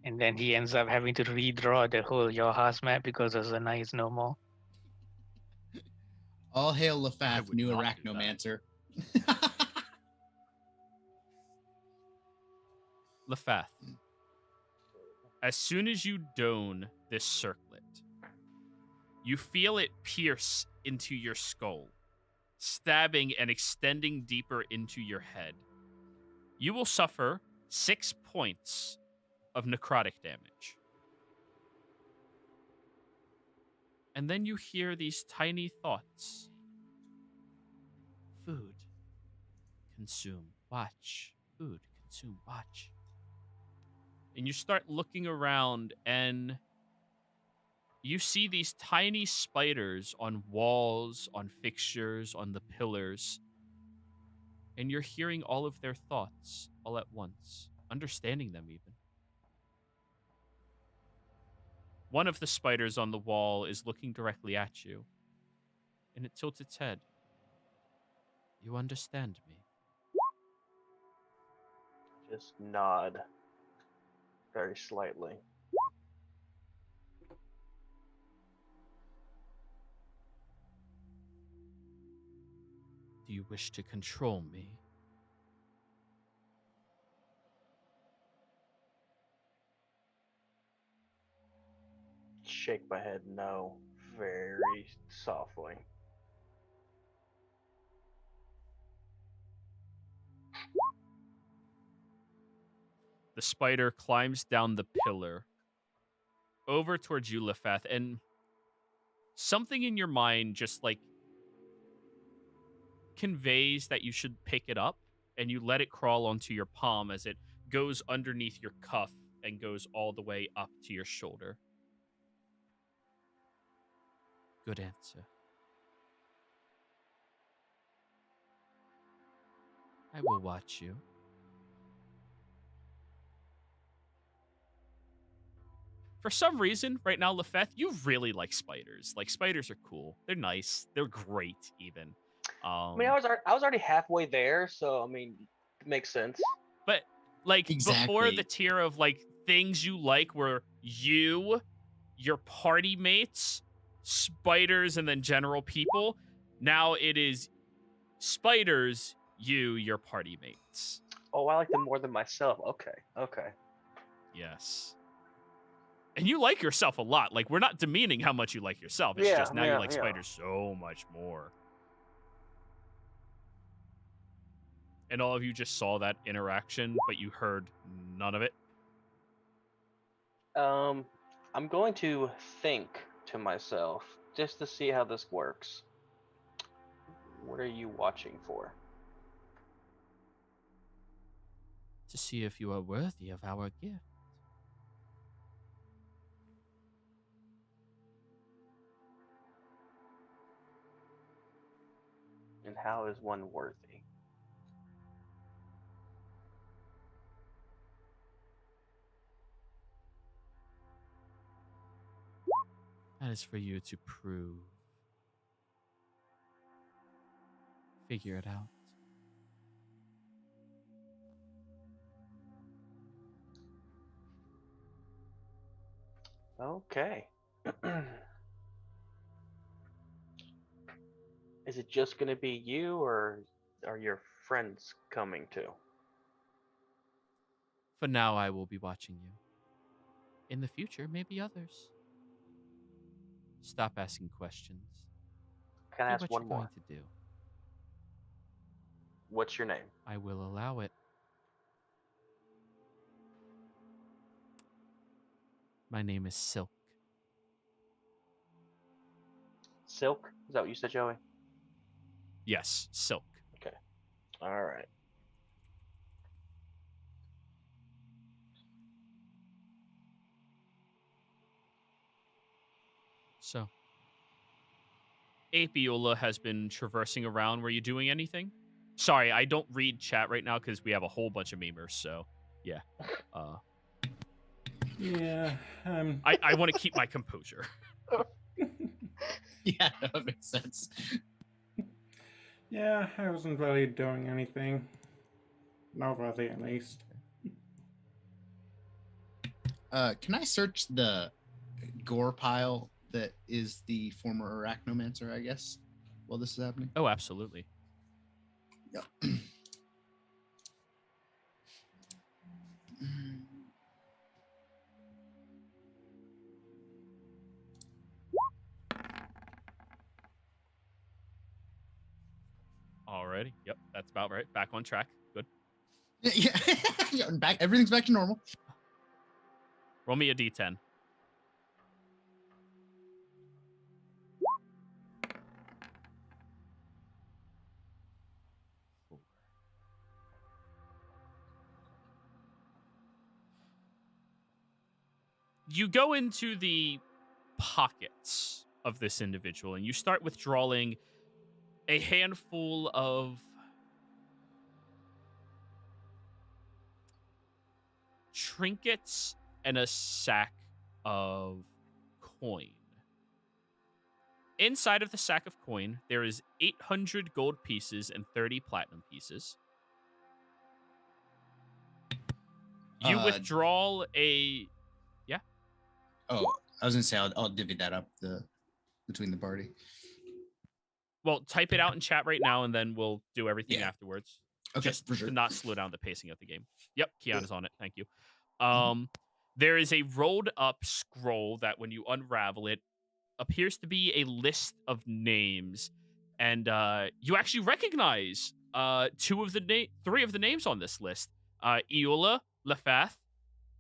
And then he ends up having to redraw the whole Your House map because there's a nice no more. All hail I Lefath, would new not do that. arachnomancer. Lefath, as soon as you don this circlet, you feel it pierce into your skull, stabbing and extending deeper into your head. You will suffer 6 points of necrotic damage. And then you hear these tiny thoughts. Food. Consume. Watch. Food. Consume. Watch. And you start looking around and you see these tiny spiders on walls, on fixtures, on the pillars. And you're hearing all of their thoughts all at once, understanding them even. One of the spiders on the wall is looking directly at you, and it tilts its head. You understand me? Just nod very slightly. Do you wish to control me? Shake my head no, very softly. The spider climbs down the pillar over towards you, Lefath, and something in your mind just like conveys that you should pick it up, and you let it crawl onto your palm as it goes underneath your cuff and goes all the way up to your shoulder. Good answer. I will watch you. For some reason, right now, Lefath, you really like spiders. Like, spiders are cool. They're nice. They're great, even. I mean, I was already halfway there, so I mean, it makes sense. But, like, before Exactly. the tier of, like, things you like were you, your party mates, spiders, and then general people, now it is spiders, you, your party mates. Oh, I like them more than myself. Okay. Yes. And you like yourself a lot. Like, we're not demeaning how much you like yourself. It's just now you like spiders so much more. And all of you just saw that interaction, but you heard none of it. I'm going to think to myself just to see how this works. What are you watching for? To see if you are worthy of our gift. And how is one worthy? That is for you to prove. Figure it out. Okay. Is it just going to be you, or are your friends coming too? For now, I will be watching you. In the future, maybe others. Stop asking questions. Can I Do ask what one you're more? going to do. What's your name? I will allow it. My name is Silk. Silk? Is that what you said, Joey? Yes, Silk. Okay. All right. So, Apiola has been traversing around. Were you doing anything? Sorry, I don't read chat right now because we have a whole bunch of memers. So, yeah. Yeah. I want to keep my composure. Yeah, that makes sense. Yeah, I wasn't really doing anything. Not really, at least. Can I search the gore pile that is the former arachnomancer, I guess, while this is happening? Oh, absolutely. Yep. Alrighty. Yep, that's about right. Back on track. Good. Yeah, yeah, everything's back to normal. Roll me a d10. You go into the pockets of this individual and you start withdrawing a handful of trinkets and a sack of coin. Inside of the sack of coin, there is 800 gold pieces and 30 platinum pieces. You withdraw a... Yeah? Oh, I was going to say, I'll divvy that up between the party. Well, type it out in chat right now, and then we'll do everything afterwards. Okay, just for sure. to not slow down the pacing of the game. Yep, Kiana's on it. Thank you. There is a rolled up scroll that when you unravel it, appears to be a list of names. And you actually recognize three of the names on this list. Eola, Lefath,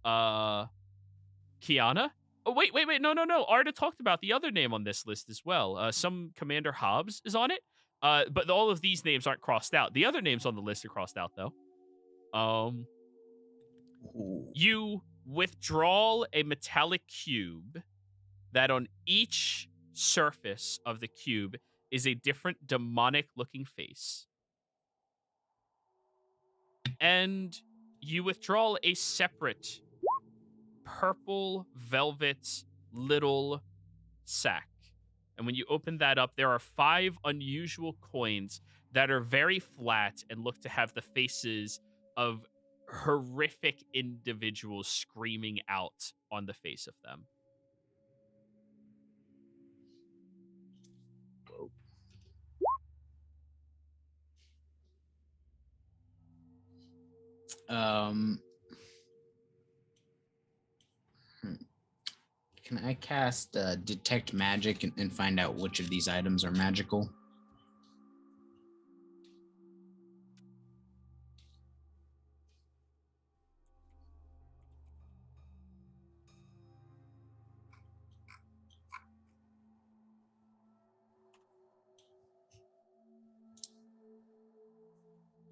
Kiana. Oh, wait. No. Arda talked about the other name on this list as well. Some Commander Hobbs is on it. But all of these names aren't crossed out. The other names on the list are crossed out, though. You withdraw a metallic cube that on each surface of the cube is a different demonic-looking face. And you withdraw a separate purple velvet little sack. And when you open that up, there are 5 unusual coins that are very flat and look to have the faces of horrific individuals screaming out on the face of them. Can I cast Detect Magic and find out which of these items are magical?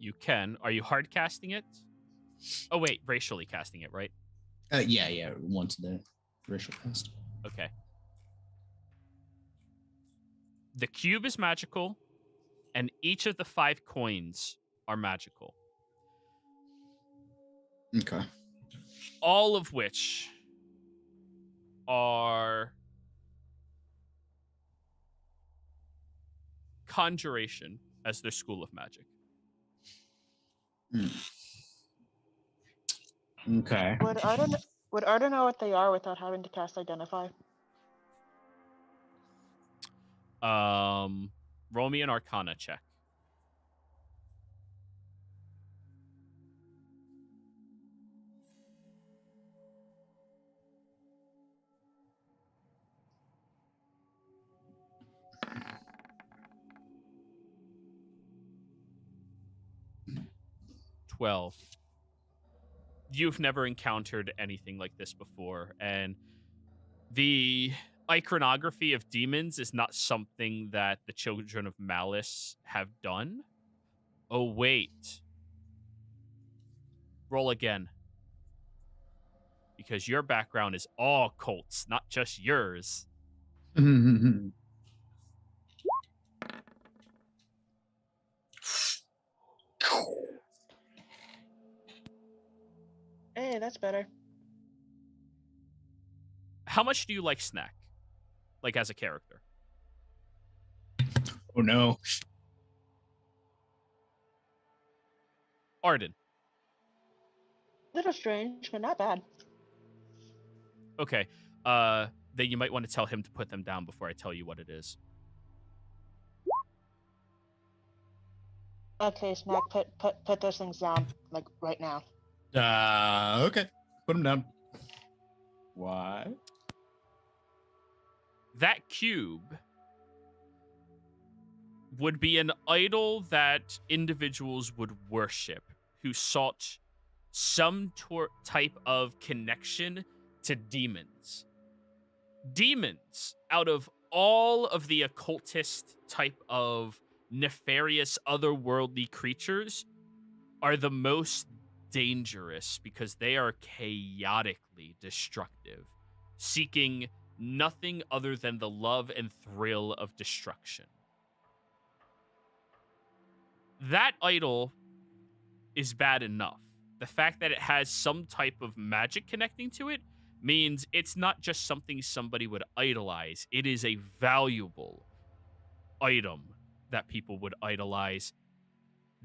You can. Are you hard casting it? Oh, wait. Racially casting it, right? Yeah. Once a day. Racial cast. Okay. The cube is magical, and each of the 5 coins are magical. Okay. All of which are conjuration as their school of magic. Okay. Would Arda know what they are without having to cast Identify? Roll me an Arcana check. $12. You've never encountered anything like this before, and the iconography of demons is not something that the Children of Malice have done. Oh, wait. Roll again. Because your background is all cults, not just yours. Okay, that's better. How much do you like Snack? Like as a character? Oh no. Arden. Little strange, but not bad. Okay. Then you might want to tell him to put them down before I tell you what it is. Okay, Snack, put those things down, like right now. Okay. Put them down. Why? That cube would be an idol that individuals would worship who sought some type of connection to demons. Demons, out of all of the occultist type of nefarious otherworldly creatures, are the most dangerous because they are chaotically destructive, seeking nothing other than the love and thrill of destruction. That idol is bad enough. The fact that it has some type of magic connecting to it means it's not just something somebody would idolize. It is a valuable item that people would idolize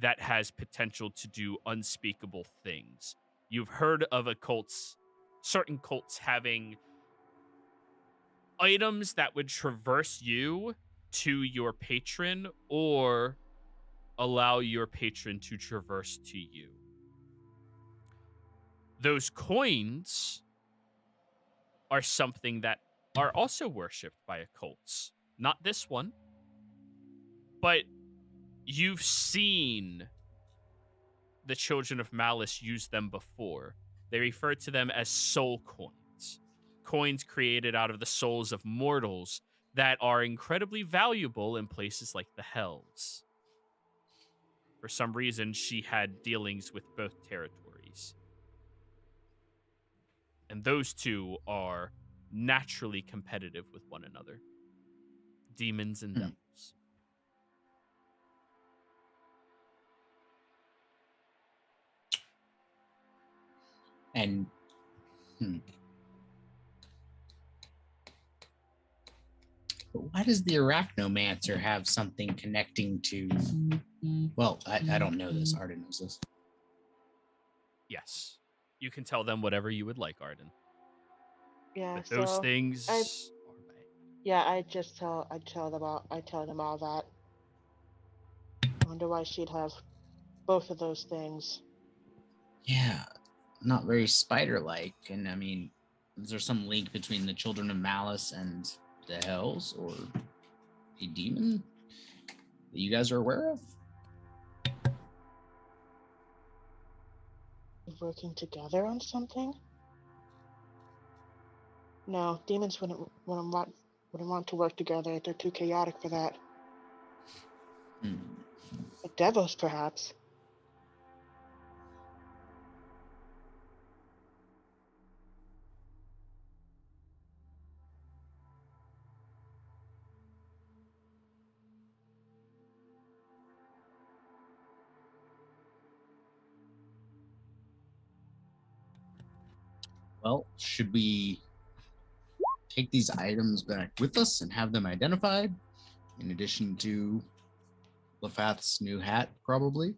that has potential to do unspeakable things. You've heard of certain cults having items that would traverse you to your patron or allow your patron to traverse to you. Those coins are something that are also worshipped by occults. Not this one, but you've seen the Children of Malice use them before. They refer to them as soul coins. Coins created out of the souls of mortals that are incredibly valuable in places like the Hells. For some reason, she had dealings with both territories. And those two are naturally competitive with one another. Demons and devils. And But why does the arachnomancer have something connecting to? Well, I don't know this. Arden knows this. Yes. You can tell them whatever you would like, Arden. Yeah, But those so things I are bad. yeah, I tell them all that. I wonder why she'd have both of those things. Yeah, not very spider-like. And I mean, is there some link between the Children of Malice and the Hells, or a demon that you guys are aware of? Working together on something? No, demons wouldn't want to work together. They're too chaotic for that. But devils, perhaps. Well, should we take these items back with us and have them identified, in addition to Lafath's new hat, probably?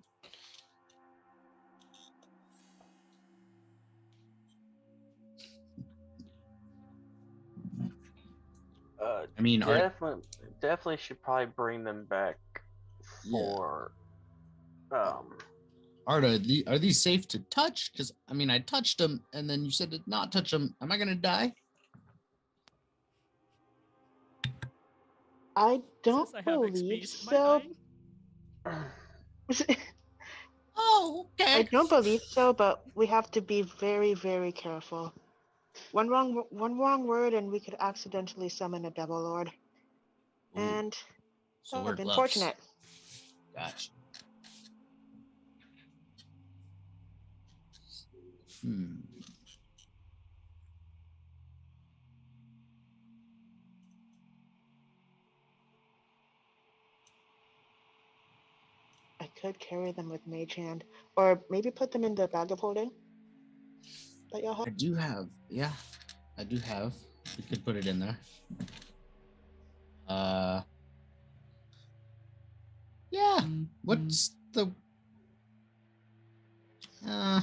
I mean, definitely should probably bring them back for. Arda, are these safe to touch? Because I mean, I touched them, and then you said to not touch them. Am I gonna die? I don't Since I have believe XP, so. Oh, okay. I don't believe so, but we have to be very, very careful. One wrong word, and we could accidentally summon a devil lord. Ooh. And So I've we're been gloves. fortunate. Gotcha. I could carry them with Mage Hand, or maybe put them in the bag of holding. that y'all have? I do have. Yeah, I do have. We could put it in there. Yeah. What's the? Yeah.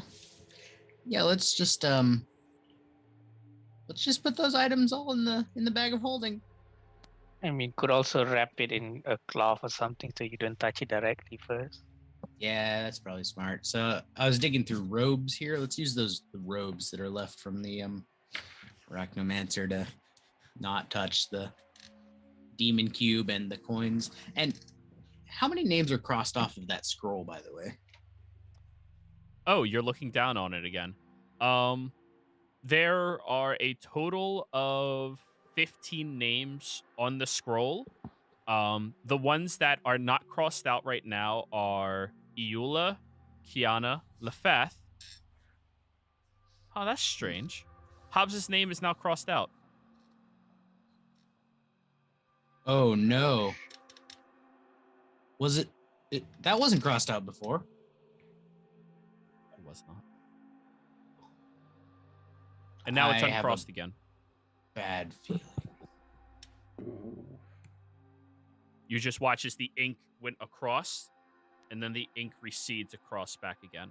Let's just put those items all in the bag of holding. I mean, could also wrap it in a cloth or something so you don't touch it directly first. Yeah, that's probably smart. So I was digging through robes here. Let's use the robes that are left from the arachnomancer to not touch the demon cube and the coins. And how many names are crossed off of that scroll, by the way? Oh, you're looking down on it again. There are a total of 15 names on the scroll. The ones that are not crossed out right now are Iula, Kiana, Lefeth. Oh, that's strange. Hobbs's name is now crossed out. Oh no. Was it that wasn't crossed out before? It was not. And now it's I have uncrossed a again. bad feeling. You just watch as the ink went across, and then the ink recedes across back again.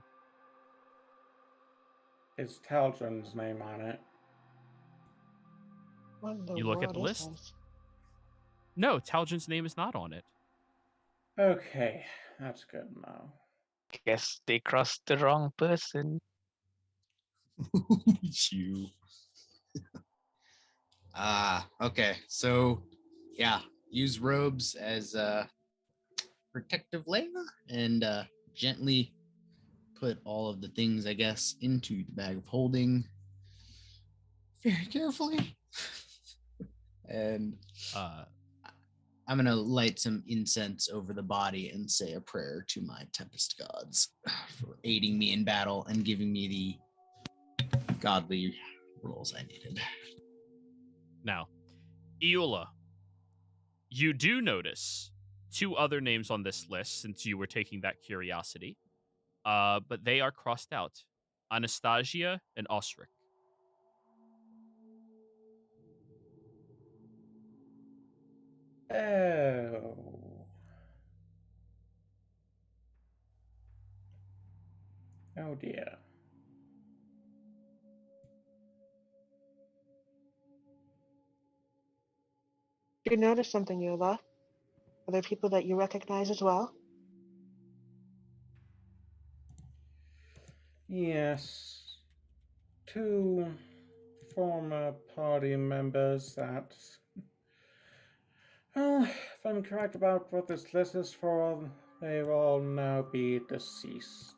It's Tal'Dorein's name on it. What in the You look at world the is list? this? No, Tal'Dorein's name is not on it. Okay, that's good now. Guess they crossed the wrong person. You. Okay. So, yeah, use robes as a protective layer and gently put all of the things, I guess, into the bag of holding very carefully. And I'm going to light some incense over the body and say a prayer to my Tempest gods for aiding me in battle and giving me the godly rolls I needed. Now, Iula, you do notice 2 other names on this list since you were taking that curiosity, but they are crossed out. Anastasia and Osric. Oh. Oh dear. You notice something, Yola? Are there people that you recognize as well? Yes. 2 former party members that. Well, if I'm correct about what this list is for, they will all now be deceased.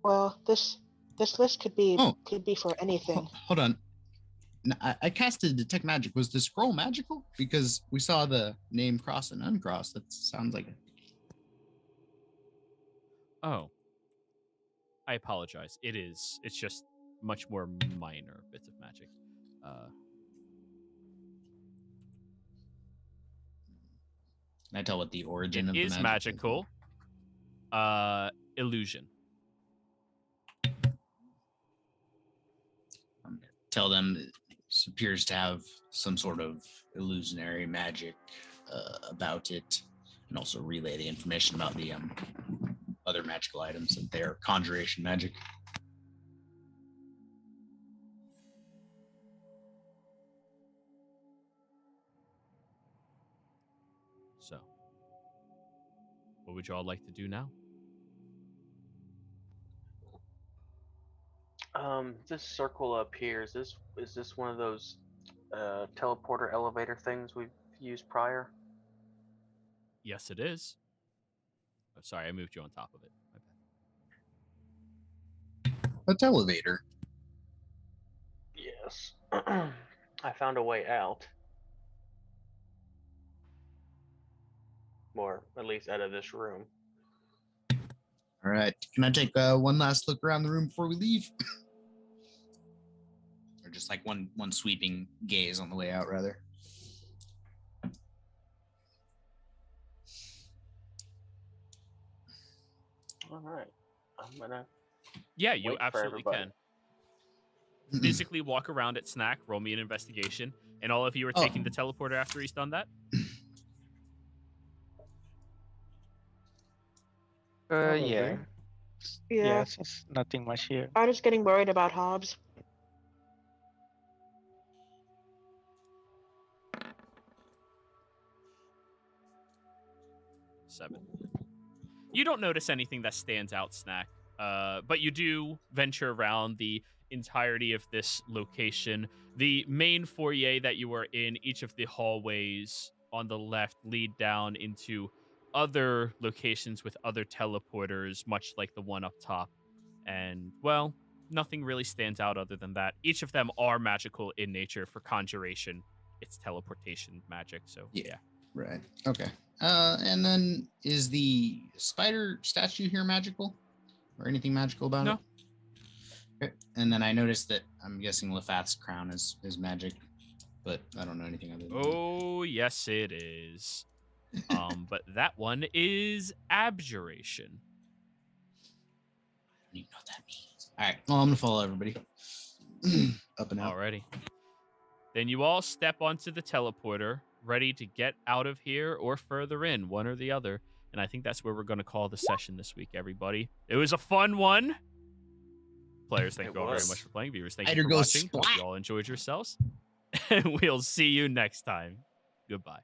Well, this list could be Oh. for anything. Hold on. I casted Detect Magic. Was the scroll magical? Because we saw the name cross and uncross. That sounds like it. Oh. I apologize. It is. It's just much more minor bits of magic. Can I tell what the origin It of the is magic magical. Illusion. Tell them it appears to have some sort of illusionary magic about it, and also relay the information about the other magical items that they are conjuration magic. So, what would you all like to do now? This circle up here, is this one of those teleporter elevator things we've used prior? Yes, it is. Oh, sorry, I moved you on top of it. My bad. A televator. Yes. I found a way out. Or at least out of this room. All right. Can I take one last look around the room before we leave? Or just like one sweeping gaze on the way out, rather. All right. I'm gonna. Yeah, you Wait for absolutely everybody. can. Physically walk around at Snack, roll me an investigation, and all of you are taking the teleporter after he's done that? Yeah. Yeah. Yes, it's nothing much here. Artist getting worried about Hobbs. Seven. You don't notice anything that stands out, Snack, but you do venture around the entirety of this location. The main foyer that you are in, each of the hallways on the left lead down into other locations with other teleporters, much like the one up top. And, well, nothing really stands out other than that. Each of them are magical in nature. For conjuration, it's teleportation magic, so yeah. Right. Okay. And then is the spider statue here magical? Or anything magical about No. it? Okay. And then I noticed that I'm guessing Lefat's crown is magic, but I don't know anything other than that. Oh, yes, it is. But that one is abjuration. I don't even know what that means. All right. Well, I'm gonna follow everybody. Up and out. Alrighty. Then you all step onto the teleporter, ready to get out of here or further in, one or the other. And I think that's where we're going to call the session this week, everybody. It was a fun one. Players, thank you all very much for playing. Viewers, thank you for watching. Hope you all enjoyed yourselves. And we'll see you next time. Goodbye.